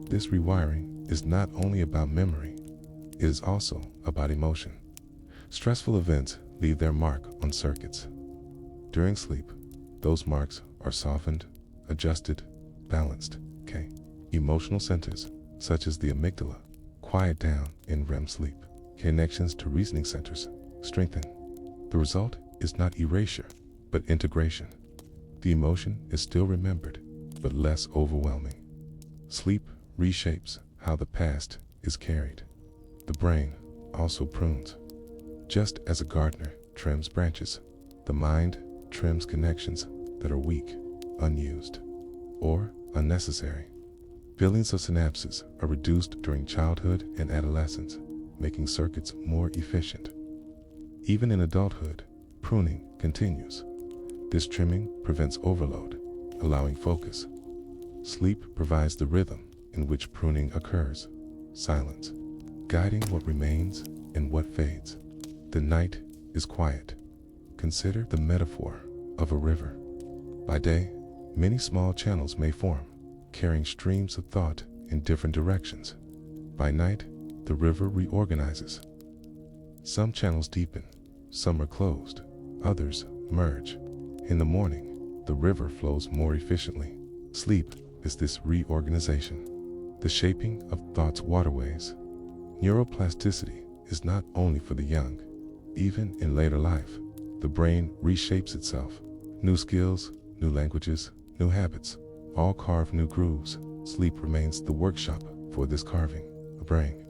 This rewiring is not only about memory, it is also about emotion. Stressful events leave their mark on circuits. During sleep, those marks are softened, adjusted, balanced. Emotional centers, such as the amygdala, quiet down in REM sleep. Connections to reasoning centers strengthen. The result is not erasure, but integration. The emotion is still remembered, but less overwhelming. Sleep reshapes how the past is carried. The brain also prunes. Just as a gardener trims branches, the mind trims connections that are weak, unused, or unnecessary. Billions of synapses are reduced during childhood and adolescence, making circuits more efficient. Even in adulthood, pruning continues. This trimming prevents overload, allowing focus. Sleep provides the rhythm in which pruning occurs, silence, guiding what remains and what fades. The night is quiet. Consider the metaphor of a river. By day, many small channels may form, carrying streams of thought in different directions. By night, the river reorganizes. Some channels deepen, some are closed, others merge. In the morning, the river flows more efficiently. Sleep is this reorganization, the shaping of thought's waterways. Neuroplasticity is not only for the young. Even in later life, the brain reshapes itself. New skills, new languages, new habits, all carve new grooves. Sleep remains the workshop for this carving. The brain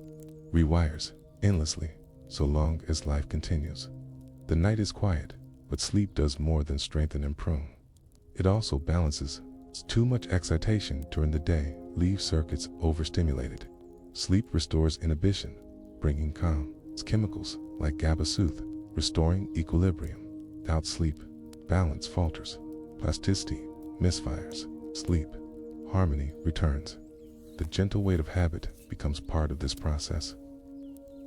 rewires endlessly so long as life continues. The night is quiet, but sleep does more than strengthen and prune. It also balances. Too much excitation during the day leaves circuits overstimulated. Sleep restores inhibition, bringing calm. Its chemicals like GABA soothe, restoring equilibrium. Without sleep, balance falters. Plasticity misfires. Sleep, harmony returns. The gentle weight of habit becomes part of this process.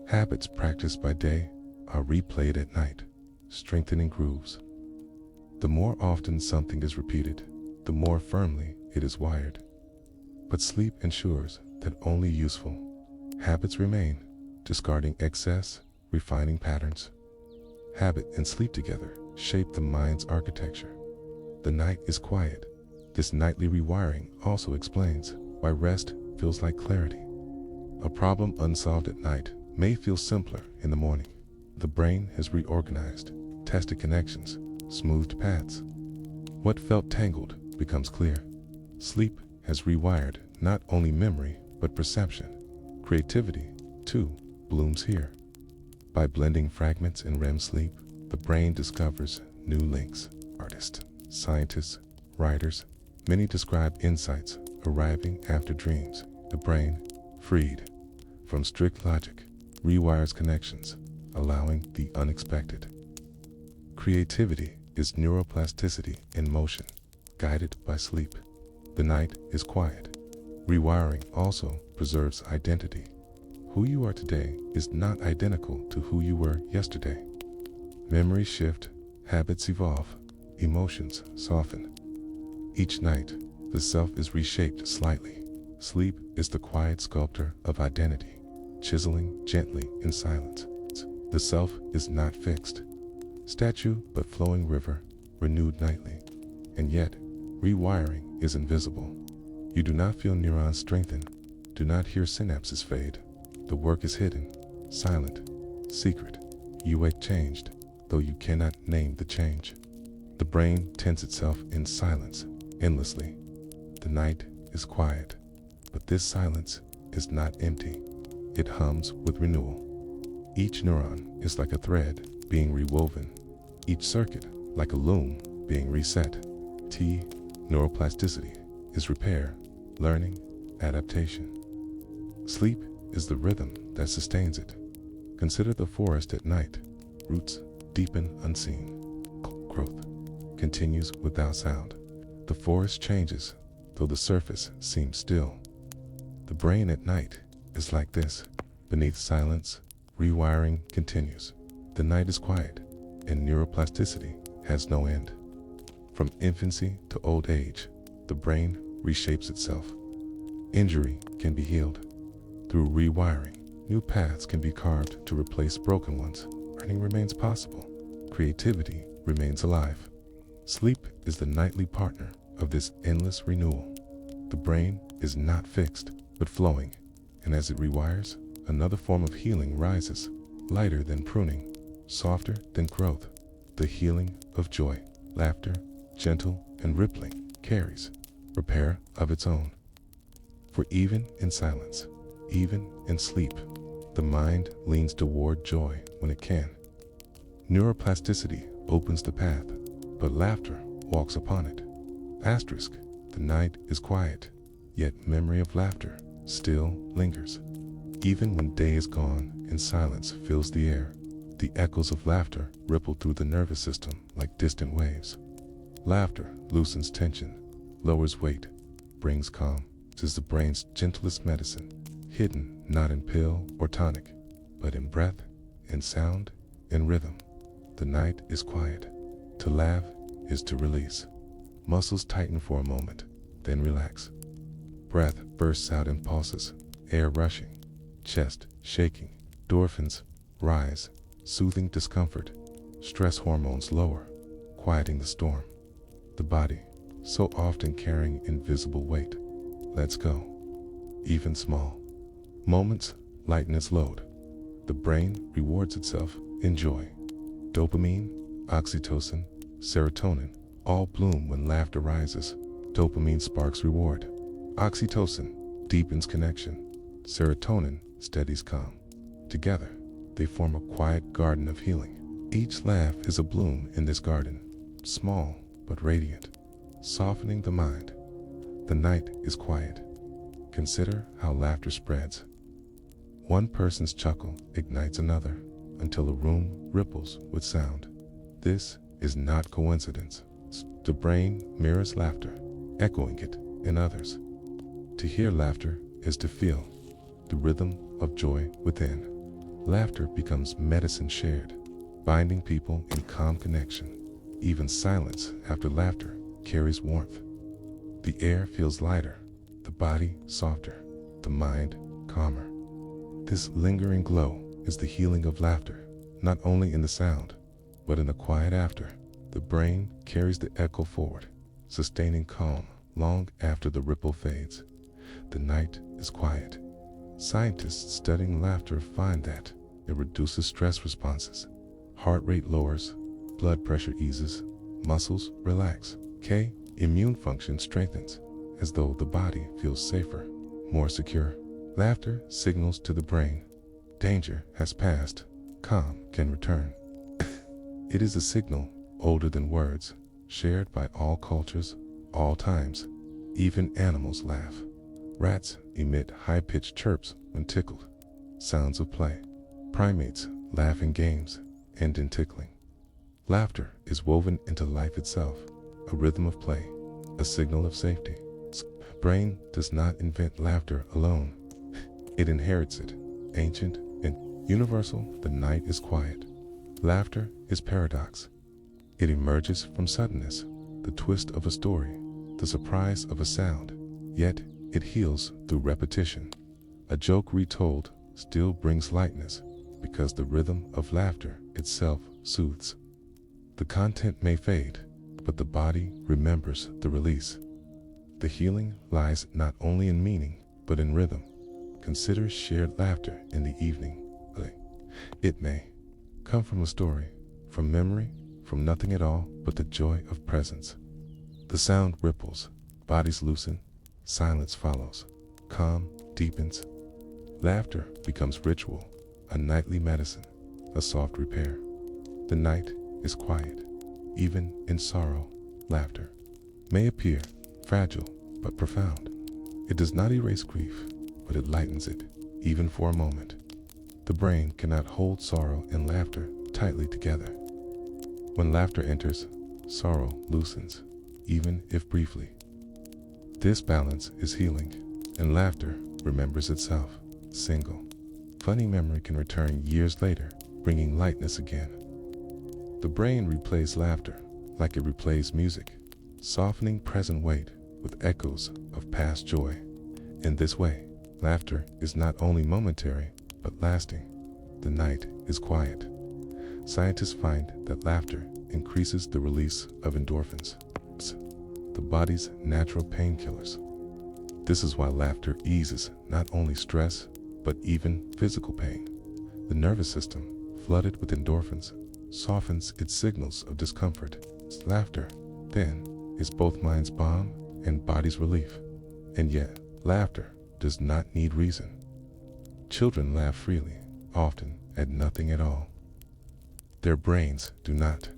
Habits practiced by day are replayed at night, strengthening grooves. The more often something is repeated, the more firmly it is wired. But sleep ensures that only useful habits remain, discarding excess, refining patterns. Habit and sleep together shape the mind's architecture. The night is quiet. This nightly rewiring also explains why rest feels like clarity. A problem unsolved at night may feel simpler in the morning. The brain has reorganized, tested connections, smoothed paths. What felt tangled becomes clear. Sleep has rewired not only memory, but perception. Creativity, too, blooms here. By blending fragments in REM sleep, the brain discovers new links. Artists, scientists, writers, many describe insights arriving after dreams. The brain, freed from strict logic, rewires connections, allowing the unexpected. Creativity is neuroplasticity in motion, guided by sleep. The night is quiet. Rewiring also preserves identity. Who you are today is not identical to who you were yesterday. Memories shift, habits evolve, emotions soften. Each night, the self is reshaped slightly. Sleep is the quiet sculptor of identity, chiseling gently in silence. The self is not fixed. Statue but flowing river, renewed nightly. And yet, rewiring is invisible. You do not feel neurons strengthen, do not hear synapses fade. The work is hidden, silent, secret. You wake changed, though you cannot name the change. The brain tends itself in silence, endlessly. The night is quiet, but this silence is not empty. It hums with renewal. Each neuron is like a thread being rewoven, each circuit like a loom being reset. Neuroplasticity is repair, learning, adaptation. Sleep is the rhythm that sustains it, Consider the forest at night. Roots deepen unseen. Growth continues without sound. The forest changes, though the surface seems still. The brain at night is like this. Beneath silence, rewiring continues. The night is quiet, and neuroplasticity has no end. From infancy to old age, the brain reshapes itself. Injury can be healed. Through rewiring, new paths can be carved to replace broken ones. Learning remains possible. Creativity remains alive. Sleep is the nightly partner of this endless renewal. The brain is not fixed, but flowing, and as it rewires, another form of healing rises, lighter than pruning, softer than growth. The healing of joy, laughter, gentle and rippling, carries repair of its own. For even in silence, even in sleep, the mind leans toward joy when it can. Neuroplasticity opens the path, but laughter walks upon it. Asterisk, the night is quiet, yet memory of laughter still lingers. Even when day is gone and silence fills the air, the echoes of laughter ripple through the nervous system like distant waves. Laughter loosens tension, lowers weight, brings calm. It is the brain's gentlest medicine, hidden not in pill or tonic, but in breath, in sound, in rhythm. The night is quiet. To laugh is to release. Muscles tighten for a moment, then relax. Breath bursts out in pulses, air rushing, chest shaking, endorphins rise, soothing discomfort, stress hormones lower, quieting the storm. The body, so often carrying invisible weight, lets go. Even small moments lighten its load. The brain rewards itself in joy. Dopamine, oxytocin, serotonin all bloom when laughter rises. Dopamine sparks reward. Oxytocin deepens connection. Serotonin steadies calm. Together, they form a quiet garden of healing. Each laugh is a bloom in this garden, small but radiant, softening the mind. The night is quiet. Consider how laughter spreads. One person's chuckle ignites another until the room ripples with sound. This is not coincidence. The brain mirrors laughter, echoing it in others. To hear laughter is to feel the rhythm of joy within. Laughter becomes medicine shared, binding people in calm connection. Even silence after laughter carries warmth. The air feels lighter, the body softer, the mind calmer. This lingering glow is the healing of laughter, not only in the sound, but in the quiet after. The brain carries the echo forward, sustaining calm long after the ripple fades. The night is quiet. Scientists studying laughter find that it reduces stress responses. Heart rate lowers, blood pressure eases, muscles relax. Immune function strengthens, as though the body feels safer, more secure. Laughter signals to the brain, danger has passed, calm can return. It is a signal older than words, shared by all cultures, all times. Even animals laugh. Rats emit high-pitched chirps when tickled, sounds of play. Primates laugh in games and in tickling. Laughter is woven into life itself, a rhythm of play, a signal of safety. Brain does not invent laughter alone. It inherits it, ancient and universal. The night is quiet. Laughter is paradox. It emerges from suddenness, the twist of a story, the surprise of a sound, yet it heals through repetition. A joke retold still brings lightness because the rhythm of laughter itself soothes. The content may fade, but the body remembers the release. The healing lies not only in meaning, but in rhythm. Consider shared laughter in the evening. It may come from a story, from memory, from nothing at all but the joy of presence. The sound ripples, bodies loosen, silence follows, calm deepens. Laughter becomes ritual, a nightly medicine, a soft repair. The night is quiet. Even in sorrow, laughter may appear fragile but profound. It does not erase grief, but it lightens it, even for a moment. The brain cannot hold sorrow and laughter tightly together. When laughter enters, sorrow loosens, even if briefly. This balance is healing, and laughter remembers itself, single. Funny memory can return years later, bringing lightness again. The brain replays laughter like it replays music, softening present weight with echoes of past joy. In this way, laughter is not only momentary, but lasting. The night is quiet. Scientists find that laughter increases the release of endorphins, the body's natural painkillers. This is why laughter eases not only stress, but even physical pain. The nervous system, flooded with endorphins, softens its signals of discomfort. Laughter, then, is both mind's balm and body's relief. And yet, laughter does not need reason. Children laugh freely, often at nothing at all. Their brains do not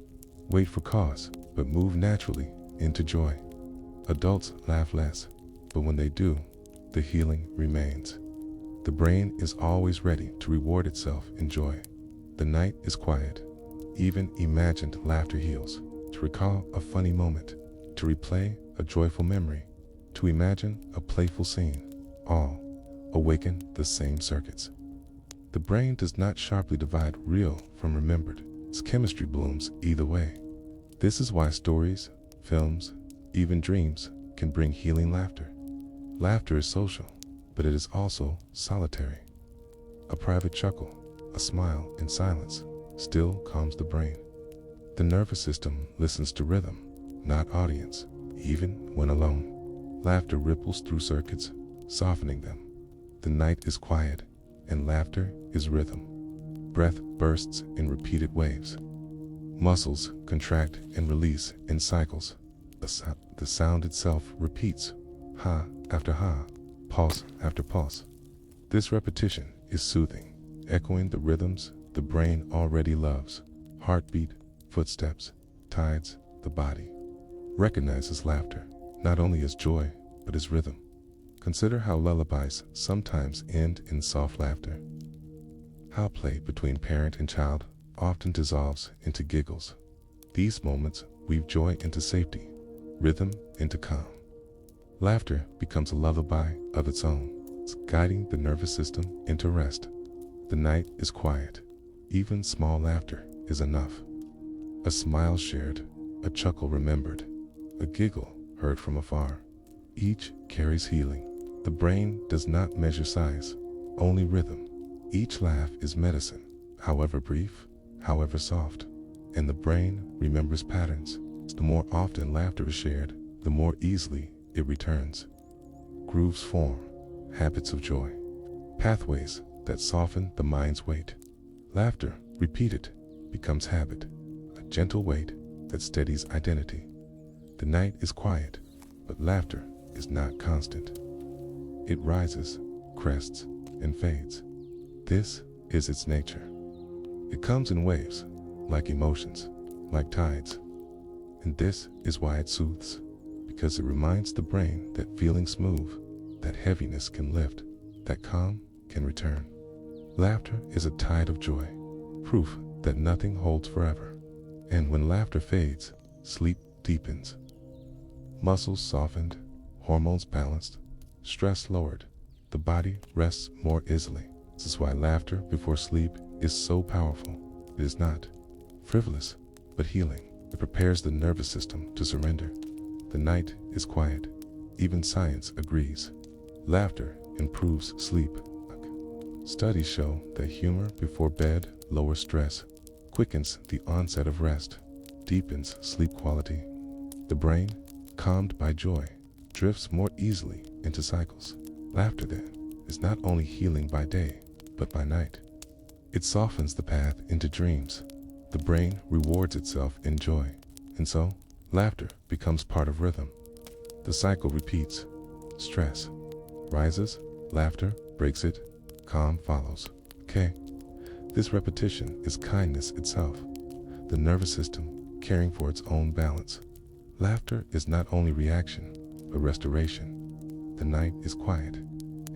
wait for cause, but move naturally into joy. Adults laugh less, but when they do, the healing remains. The brain is always ready to reward itself in joy. The night is quiet. Even imagined laughter heals. To recall a funny moment, to replay a joyful memory, to imagine a playful scene, all awaken the same circuits. The brain does not sharply divide real from remembered. Its chemistry blooms either way. This is why stories, films, even dreams can bring healing laughter. Laughter is social, but it is also solitary. A private chuckle, a smile in silence, still calms the brain. The nervous system listens to rhythm, not audience, even when alone. Laughter ripples through circuits, softening them. The night is quiet, and laughter is rhythm. Breath bursts in repeated waves. Muscles contract and release in cycles. The sound itself repeats, ha after ha, pulse after pulse. This repetition is soothing, echoing the rhythms the brain already loves. Heartbeat, footsteps, tides, the body. Recognizes laughter, not only as joy, but as rhythm. Consider how lullabies sometimes end in soft laughter. How play between parent and child often dissolves into giggles. These moments weave joy into safety, rhythm into calm. Laughter becomes a lullaby of its own, guiding the nervous system into rest. The night is quiet. Even small laughter is enough. A smile shared, a chuckle remembered, a giggle heard from afar. Each carries healing. The brain does not measure size, only rhythm. Each laugh is medicine, however brief, however soft. And the brain remembers patterns. The more often laughter is shared, the more easily it returns. Grooves form, habits of joy, pathways that soften the mind's weight. Laughter, repeated, becomes habit, a gentle weight that steadies identity. The night is quiet, but laughter is not constant. It rises, crests, and fades. This is its nature. It comes in waves, like emotions, like tides. And this is why it soothes, because it reminds the brain that feelings move, that heaviness can lift, that calm can return. Laughter is a tide of joy, proof that nothing holds forever. And when laughter fades, sleep deepens. Muscles softened, hormones balanced, stress lowered, the body rests more easily. This is why laughter before sleep is so powerful. It is not frivolous, but healing. It prepares the nervous system to surrender. The night is quiet. Even science agrees. Laughter improves sleep. Studies show that humor before bed lowers stress, quickens the onset of rest, deepens sleep quality. The brain, calmed by joy, drifts more easily into cycles. Laughter, then, is not only healing by day, but by night. It softens the path into dreams. The brain rewards itself in joy, and so laughter becomes part of rhythm. The cycle repeats. Stress rises, laughter breaks it, calm follows. Okay, this repetition is kindness itself, the nervous system caring for its own balance. Laughter is not only reaction, but restoration. The night is quiet,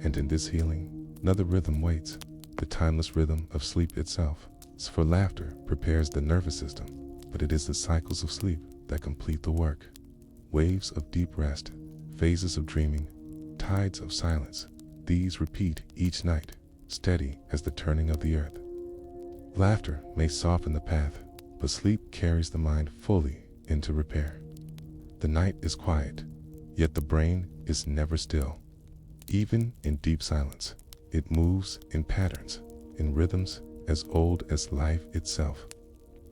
and in this healing, another rhythm waits. the timeless rhythm of sleep itself. For laughter prepares the nervous system, but it is the cycles of sleep that complete the work. Waves of deep rest, phases of dreaming, tides of silence, these repeat each night, steady as the turning of the earth. Laughter may soften the path, but sleep carries the mind fully into repair. The night is quiet, yet the brain is never still. Even in deep silence, it moves in patterns, in rhythms as old as life itself.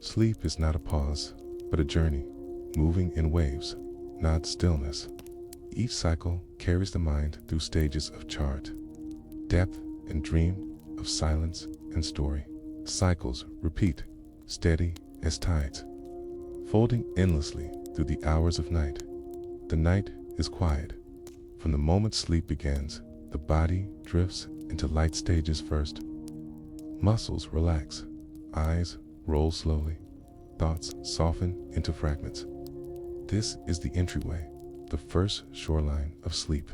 Sleep is not a pause, but a journey, moving in waves, not stillness. Each cycle carries the mind through stages of chart, depth and dream, of silence and story. Cycles repeat, steady as tides, folding endlessly through the hours of night. The night is quiet. From the moment sleep begins, the body drifts into light stages first. Muscles relax, eyes roll slowly, thoughts soften into fragments. This is the entryway, the first shoreline of sleep.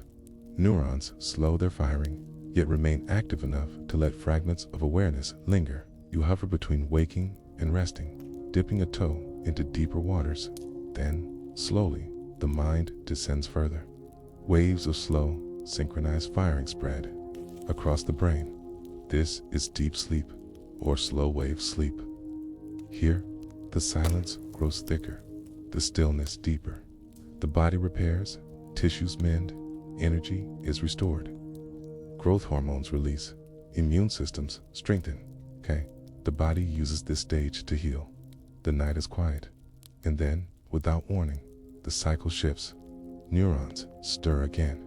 Neurons slow their firing, yet remain active enough to let fragments of awareness linger. You hover between waking and resting, dipping a toe into deeper waters. Then, slowly, the mind descends further. Waves of slow, synchronized firing spread across the brain. This is deep sleep, or slow wave sleep. Here, the silence grows thicker, the stillness deeper. The body repairs, tissues mend, energy is restored. Growth hormones release, immune systems strengthen. The body uses this stage to heal. The night is quiet, and then, without warning, the cycle shifts. Neurons stir again.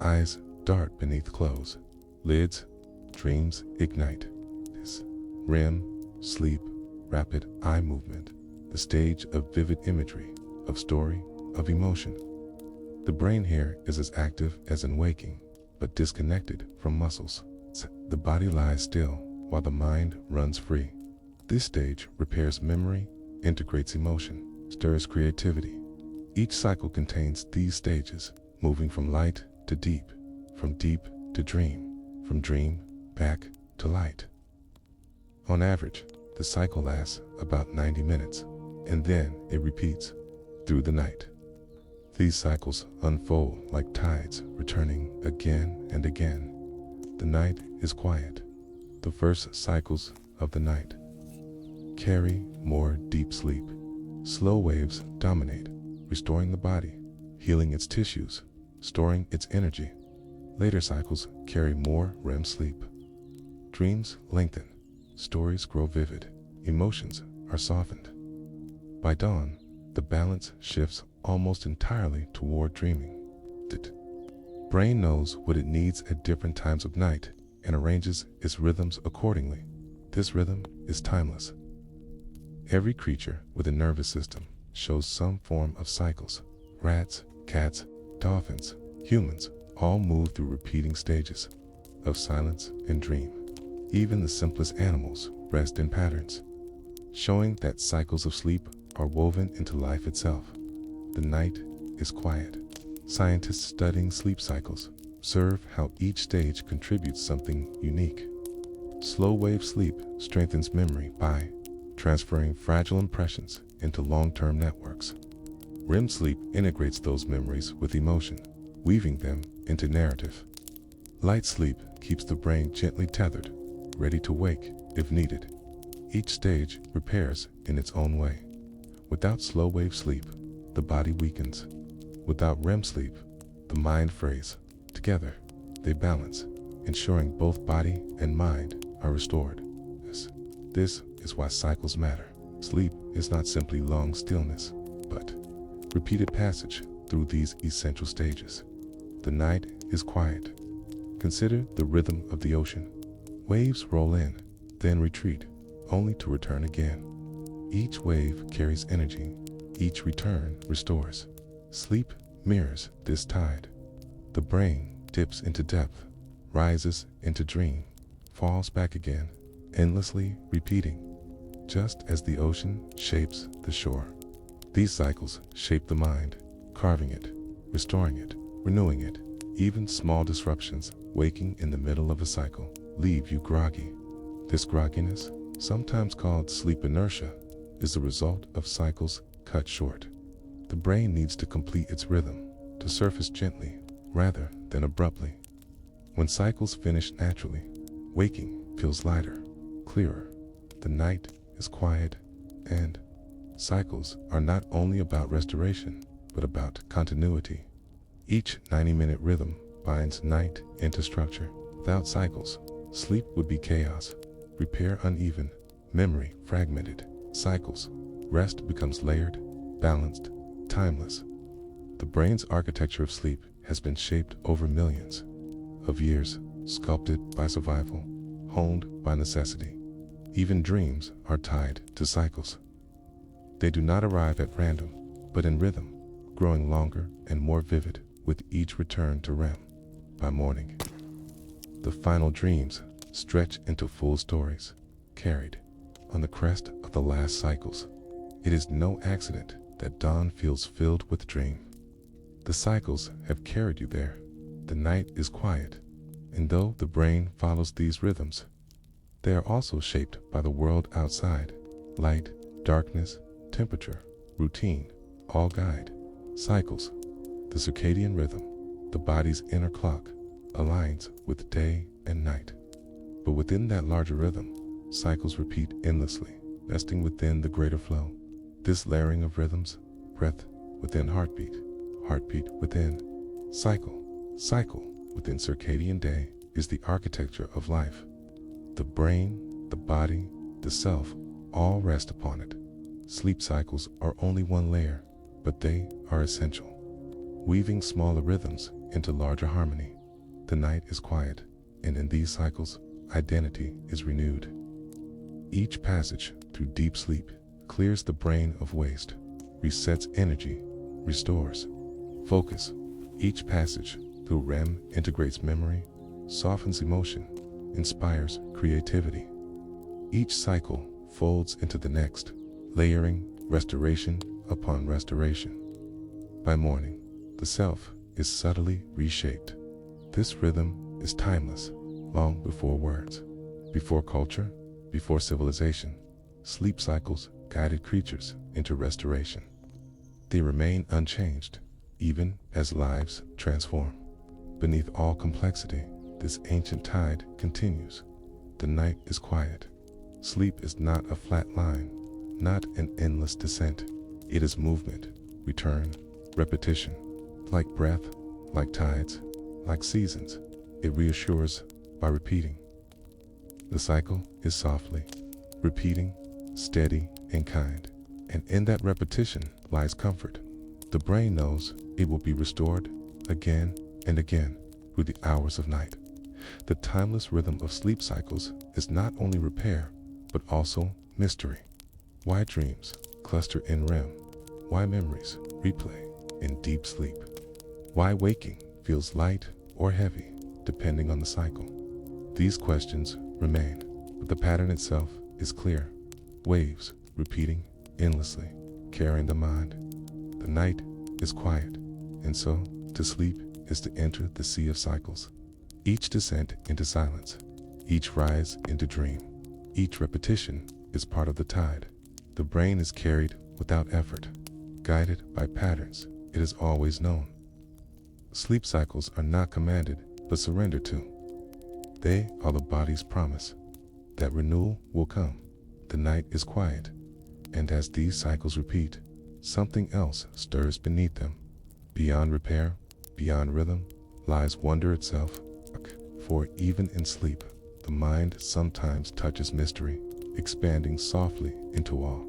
Eyes dart beneath close. Lids, dreams ignite. This REM, sleep, rapid eye movement, the stage of vivid imagery, of story, of emotion. The brain here is as active as in waking, but disconnected from muscles. The body lies still while the mind runs free. This stage repairs memory, integrates emotion, stirs creativity. Each cycle contains these stages, moving from light to deep, from deep to dream, from dream back to light. On average, the cycle lasts about 90 minutes, and then it repeats through the night. These cycles unfold like tides, returning again and again. The night is quiet. The first cycles of the night carry more deep sleep. Slow waves dominate, restoring the body, healing its tissues, storing its energy. Later cycles carry more REM sleep. Dreams lengthen, stories grow vivid, emotions are softened. By dawn, the balance shifts almost entirely toward dreaming. The brain knows what it needs at different times of night and arranges its rhythms accordingly. This rhythm is timeless. Every creature with a nervous system shows some form of cycles. Rats, cats, dolphins, humans all move through repeating stages of silence and dream. Even the simplest animals rest in patterns, showing that cycles of sleep are woven into life itself. The night is quiet. Scientists studying sleep cycles observe how each stage contributes something unique. Slow wave sleep strengthens memory by transferring fragile impressions into long-term networks. REM sleep integrates those memories with emotion, weaving them into narrative. Light sleep keeps the brain gently tethered, ready to wake if needed. Each stage repairs in its own way. Without slow wave sleep, the body weakens. Without REM sleep, the mind frays. Together, they balance, ensuring both body and mind are restored. This is why cycles matter. Sleep is not simply long stillness, but repeated passage through these essential stages. The night is quiet. Consider the rhythm of the ocean. Waves roll in, then retreat, only to return again. Each wave carries energy. Each return restores. Sleep mirrors this tide. The brain dips into depth, rises into dream, falls back again, endlessly repeating, just as the ocean shapes the shore. These cycles shape the mind, carving it, restoring it, renewing it. Even small disruptions, waking in the middle of a cycle, leave you groggy. This grogginess, sometimes called sleep inertia, is the result of cycles cut short. The brain needs to complete its rhythm, to surface gently rather than abruptly. When cycles finish naturally, waking feels lighter, clearer. The night is quiet, and cycles are not only about restoration, but about continuity. Each 90-minute rhythm binds night into structure. Without cycles, sleep would be chaos, repair uneven, memory fragmented. Cycles, rest becomes layered, balanced, timeless. The brain's architecture of sleep has been shaped over millions of years, sculpted by survival, honed by necessity. Even dreams are tied to cycles. They do not arrive at random, but in rhythm, growing longer and more vivid with each return to REM. By morning, the final dreams stretch into full stories, carried on the crest of the last cycles. It is no accident that dawn feels filled with dream. The cycles have carried you there. The night is quiet, and though the brain follows these rhythms, they are also shaped by the world outside. Light, darkness, temperature, routine, all guide. Cycles, the circadian rhythm, the body's inner clock, aligns with day and night. But within that larger rhythm, cycles repeat endlessly, nesting within the greater flow. This layering of rhythms, breath within heartbeat, heartbeat within cycle, cycle within circadian day, is the architecture of life. The brain, the body, the self, all rest upon it. Sleep cycles are only one layer, but they are essential, weaving smaller rhythms into larger harmony. The night is quiet, and in these cycles, identity is renewed. Each passage through deep sleep clears the brain of waste, resets energy, restores focus. Each passage through REM integrates memory, softens emotion, inspires creativity. Each cycle folds into the next, layering restoration upon restoration. By morning, the self is subtly reshaped. This rhythm is timeless, long before words, before culture, before civilization. Sleep cycles guided creatures into restoration. They remain unchanged, even as lives transform. Beneath all complexity, this ancient tide continues. The night is quiet. Sleep is not a flat line, not an endless descent. It is movement, return, repetition. Like breath, like tides, like seasons, it reassures by repeating. The cycle is softly, repeating, steady and kind. And in that repetition lies comfort. The brain knows it will be restored again and again through the hours of night. The timeless rhythm of sleep cycles is not only repair, but also mystery. Why dreams cluster in REM? Why memories replay in deep sleep? Why waking feels light or heavy, depending on the cycle? These questions remain, but the pattern itself is clear. Waves repeating endlessly, carrying the mind. The night is quiet, and so to sleep is to enter the sea of cycles. Each descent into silence, each rise into dream, each repetition is part of the tide. The brain is carried without effort, guided by patterns it is always known. Sleep cycles are not commanded, but surrendered to. They are the body's promise that renewal will come. The night is quiet, and as these cycles repeat, something else stirs beneath them. Beyond repair, beyond rhythm, lies wonder itself. For even in sleep, the mind sometimes touches mystery, expanding softly into awe.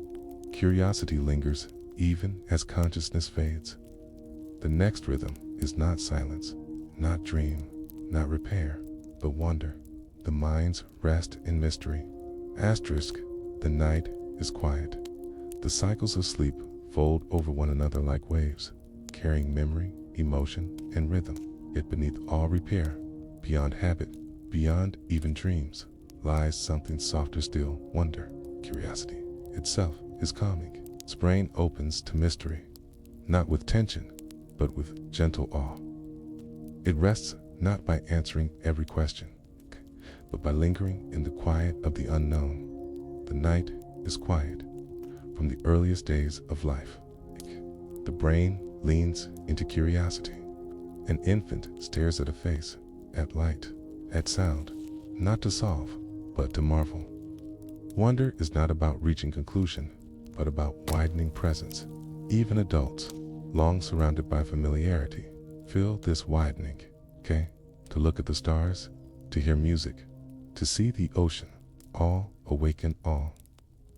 Curiosity lingers even as consciousness fades. The next rhythm is not silence, not dream, not repair, but wonder. The mind's rest in mystery. Asterisk, the night is quiet. The cycles of sleep fold over one another like waves, carrying memory, emotion, and rhythm. Yet beneath all repair, beyond habit, beyond even dreams, lies something softer still, wonder. Curiosity itself is calming. Its brain opens to mystery, not with tension, but with gentle awe. It rests not by answering every question, but by lingering in the quiet of the unknown. The night is quiet. From the earliest days of life, the brain leans into curiosity. An infant stares at a face, at light, at sound, not to solve, but to marvel. Wonder is not about reaching conclusion, but about widening presence. Even adults, long surrounded by familiarity, feel this widening, To look at the stars, to hear music, to see the ocean, all awaken awe.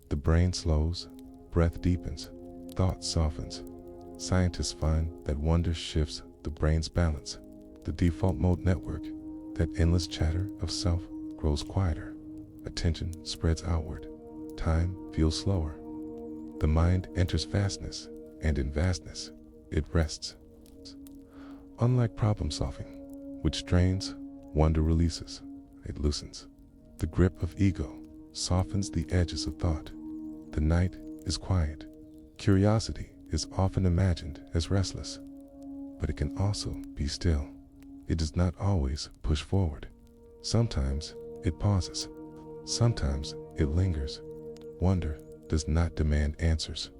The brain slows, breath deepens, thought softens. Scientists find that wonder shifts the brain's balance. The default mode network, that endless chatter of self, grows quieter. Attention spreads outward. Time feels slower. The mind enters vastness, and in vastness, it rests. Unlike problem solving, which strains, wonder releases, it loosens. The grip of ego softens the edges of thought. The night is quiet. Curiosity is often imagined as restless, but it can also be still. It does not always push forward. Sometimes it pauses. Sometimes it lingers. Wonder does not demand answers.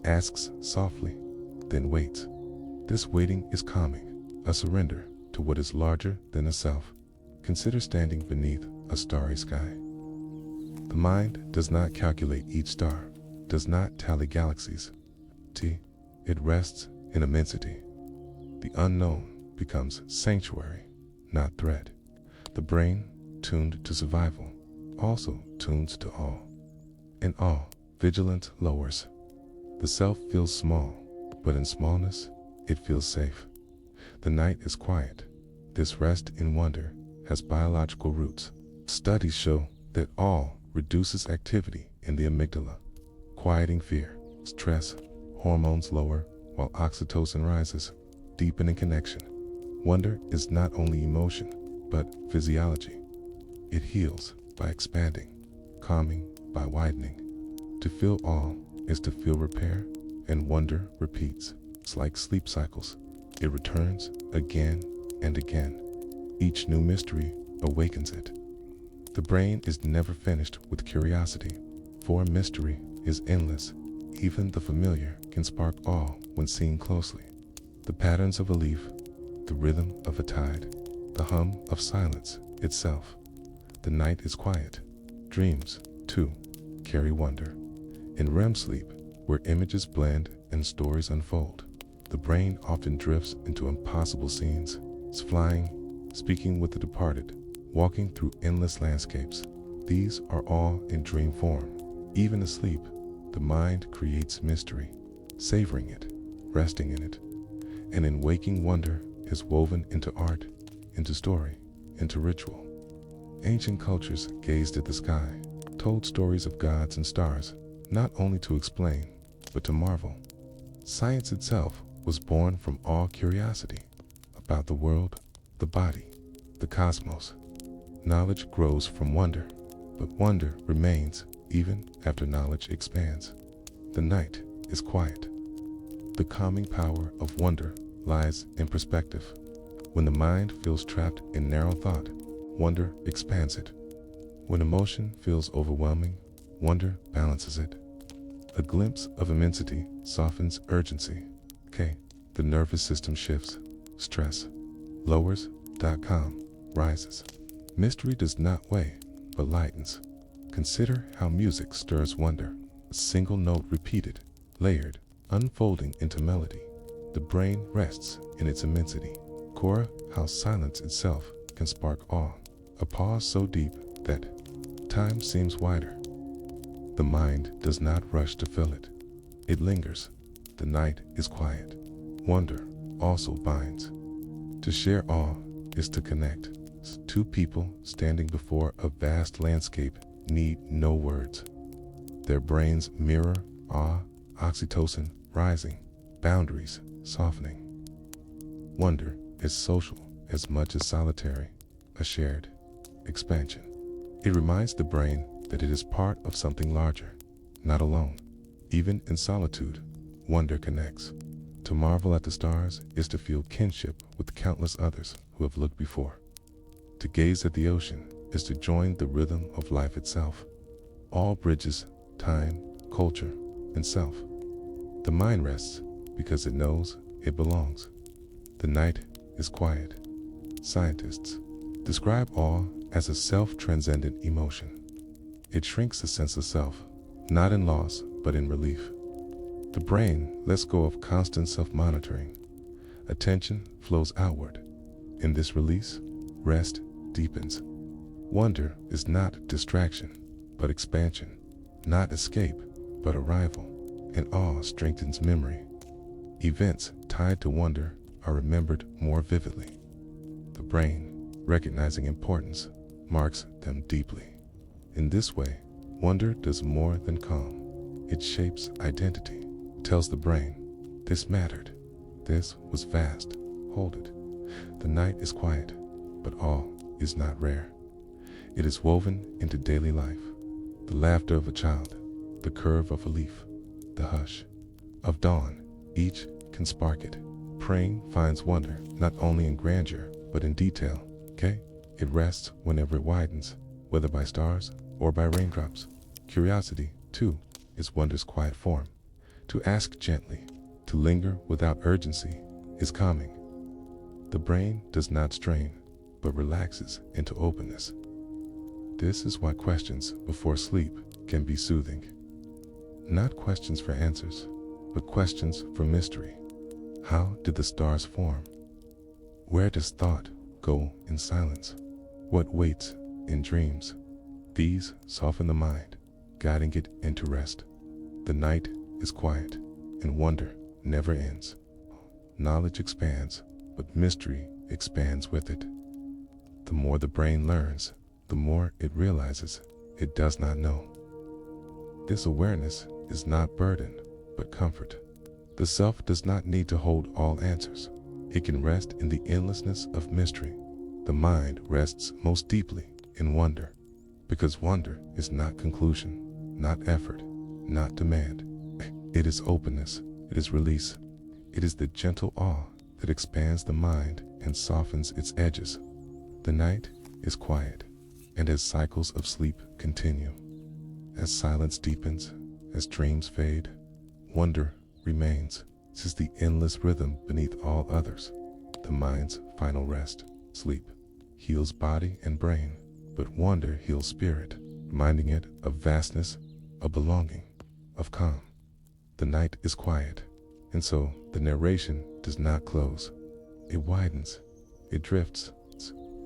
Asks softly, then waits. This waiting is calming, a surrender to what is larger than a self. Consider standing beneath a starry sky. The mind does not calculate each star, does not tally galaxies. It rests in immensity. The unknown becomes sanctuary, not threat. The brain, tuned to survival, also tunes to awe. In awe, vigilance lowers. The self feels small, but in smallness, it feels safe. The night is quiet. This rest in wonder has biological roots. Studies show that awe reduces activity in the amygdala, quieting fear. Stress hormones lower while oxytocin rises, deepening connection. Wonder is not only emotion, but physiology. It heals by expanding, calming by widening. To feel awe is to feel repair, and wonder repeats. It's like sleep cycles. It returns again and again. Each new mystery awakens it. The brain is never finished with curiosity, for mystery is endless. Even the familiar can spark awe when seen closely. The patterns of a leaf, the rhythm of a tide, the hum of silence itself. The night is quiet. Dreams, too, carry wonder. In REM sleep, where images blend and stories unfold, the brain often drifts into impossible scenes, flying, speaking with the departed, walking through endless landscapes. These are all in dream form. Even asleep, the mind creates mystery, savoring it, resting in it. And in waking, wonder is woven into art, into story, into ritual. Ancient cultures gazed at the sky, told stories of gods and stars, not only to explain, but to marvel. Science itself was born from awe, curiosity about the world, the body, the cosmos. Knowledge grows from wonder, but wonder remains even after knowledge expands. The night is quiet. The calming power of wonder lies in perspective. When the mind feels trapped in narrow thought, wonder expands it. When emotion feels overwhelming, wonder balances it. A glimpse of immensity softens urgency. The nervous system shifts. Stress lowers. Calm rises. Mystery does not weigh, but lightens. Consider how music stirs wonder. A single note repeated, layered, unfolding into melody. The brain rests in its immensity. Cora, how silence itself can spark awe. A pause so deep that time seems wider. The mind does not rush to fill it. It lingers. The night is quiet. Wonder also binds. To share awe is to connect. Two people standing before a vast landscape need no words. Their brains mirror awe, oxytocin rising, boundaries softening. Wonder is social as much as solitary, a shared expansion. It reminds the brain that it is part of something larger, not alone. Even in solitude, wonder connects. To marvel at the stars is to feel kinship with countless others who have looked before. To gaze at the ocean is to join the rhythm of life itself. All bridges time, culture, and self. The mind rests because it knows it belongs. The night is quiet. Scientists describe awe as a self-transcendent emotion. It shrinks the sense of self, not in loss, but in relief. The brain lets go of constant self-monitoring. Attention flows outward. In this release, rest deepens. Wonder is not distraction, but expansion. Not escape, but arrival. And awe strengthens memory. Events tied to wonder are remembered more vividly. The brain, recognizing importance, marks them deeply. In this way, wonder does more than calm. It shapes identity, tells the brain, this mattered, this was vast, hold it. The night is quiet, but awe is not rare. It is woven into daily life. The laughter of a child, the curve of a leaf, the hush of dawn, each can spark it. Praying finds wonder not only in grandeur, but in detail, okay? It rests whenever it widens, whether by stars or by raindrops. Curiosity, too, is wonder's quiet form. To ask gently, to linger without urgency, is calming. The brain does not strain, but relaxes into openness. This is why questions before sleep can be soothing. Not questions for answers, but questions for mystery. How did the stars form? Where does thought go in silence? What waits in dreams? These soften the mind, guiding it into rest. The night is quiet, and wonder never ends. Knowledge expands, but mystery expands with it. The more the brain learns, the more it realizes it does not know. This awareness is not burden, but comfort. The self does not need to hold all answers. It can rest in the endlessness of mystery. The mind rests most deeply in wonder, because wonder is not conclusion, not effort, not demand. It is openness, it is release. It is the gentle awe that expands the mind and softens its edges. The night is quiet, and as cycles of sleep continue, as silence deepens, as dreams fade, wonder remains. This is the endless rhythm beneath all others. The mind's final rest. Sleep heals body and brain, but wonder heals spirit, reminding it of vastness, of belonging, of calm. The night is quiet, and so the narration does not close. It widens, it drifts.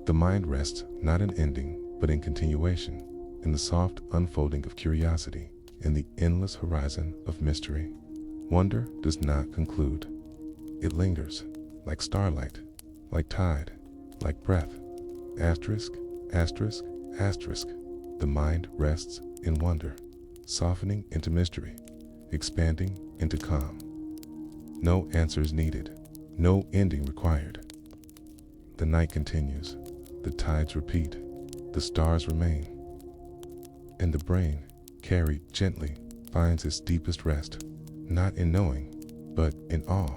The mind rests not in ending, but in continuation, in the soft unfolding of curiosity, in the endless horizon of mystery. Wonder does not conclude. It lingers, like starlight, like tide, like breath. Asterisk, asterisk, asterisk. The mind rests in wonder, softening into mystery, expanding into calm. No answers needed, no ending required. The night continues, the tides repeat, the stars remain, and the brain, carried gently, finds its deepest rest, not in knowing, but in awe.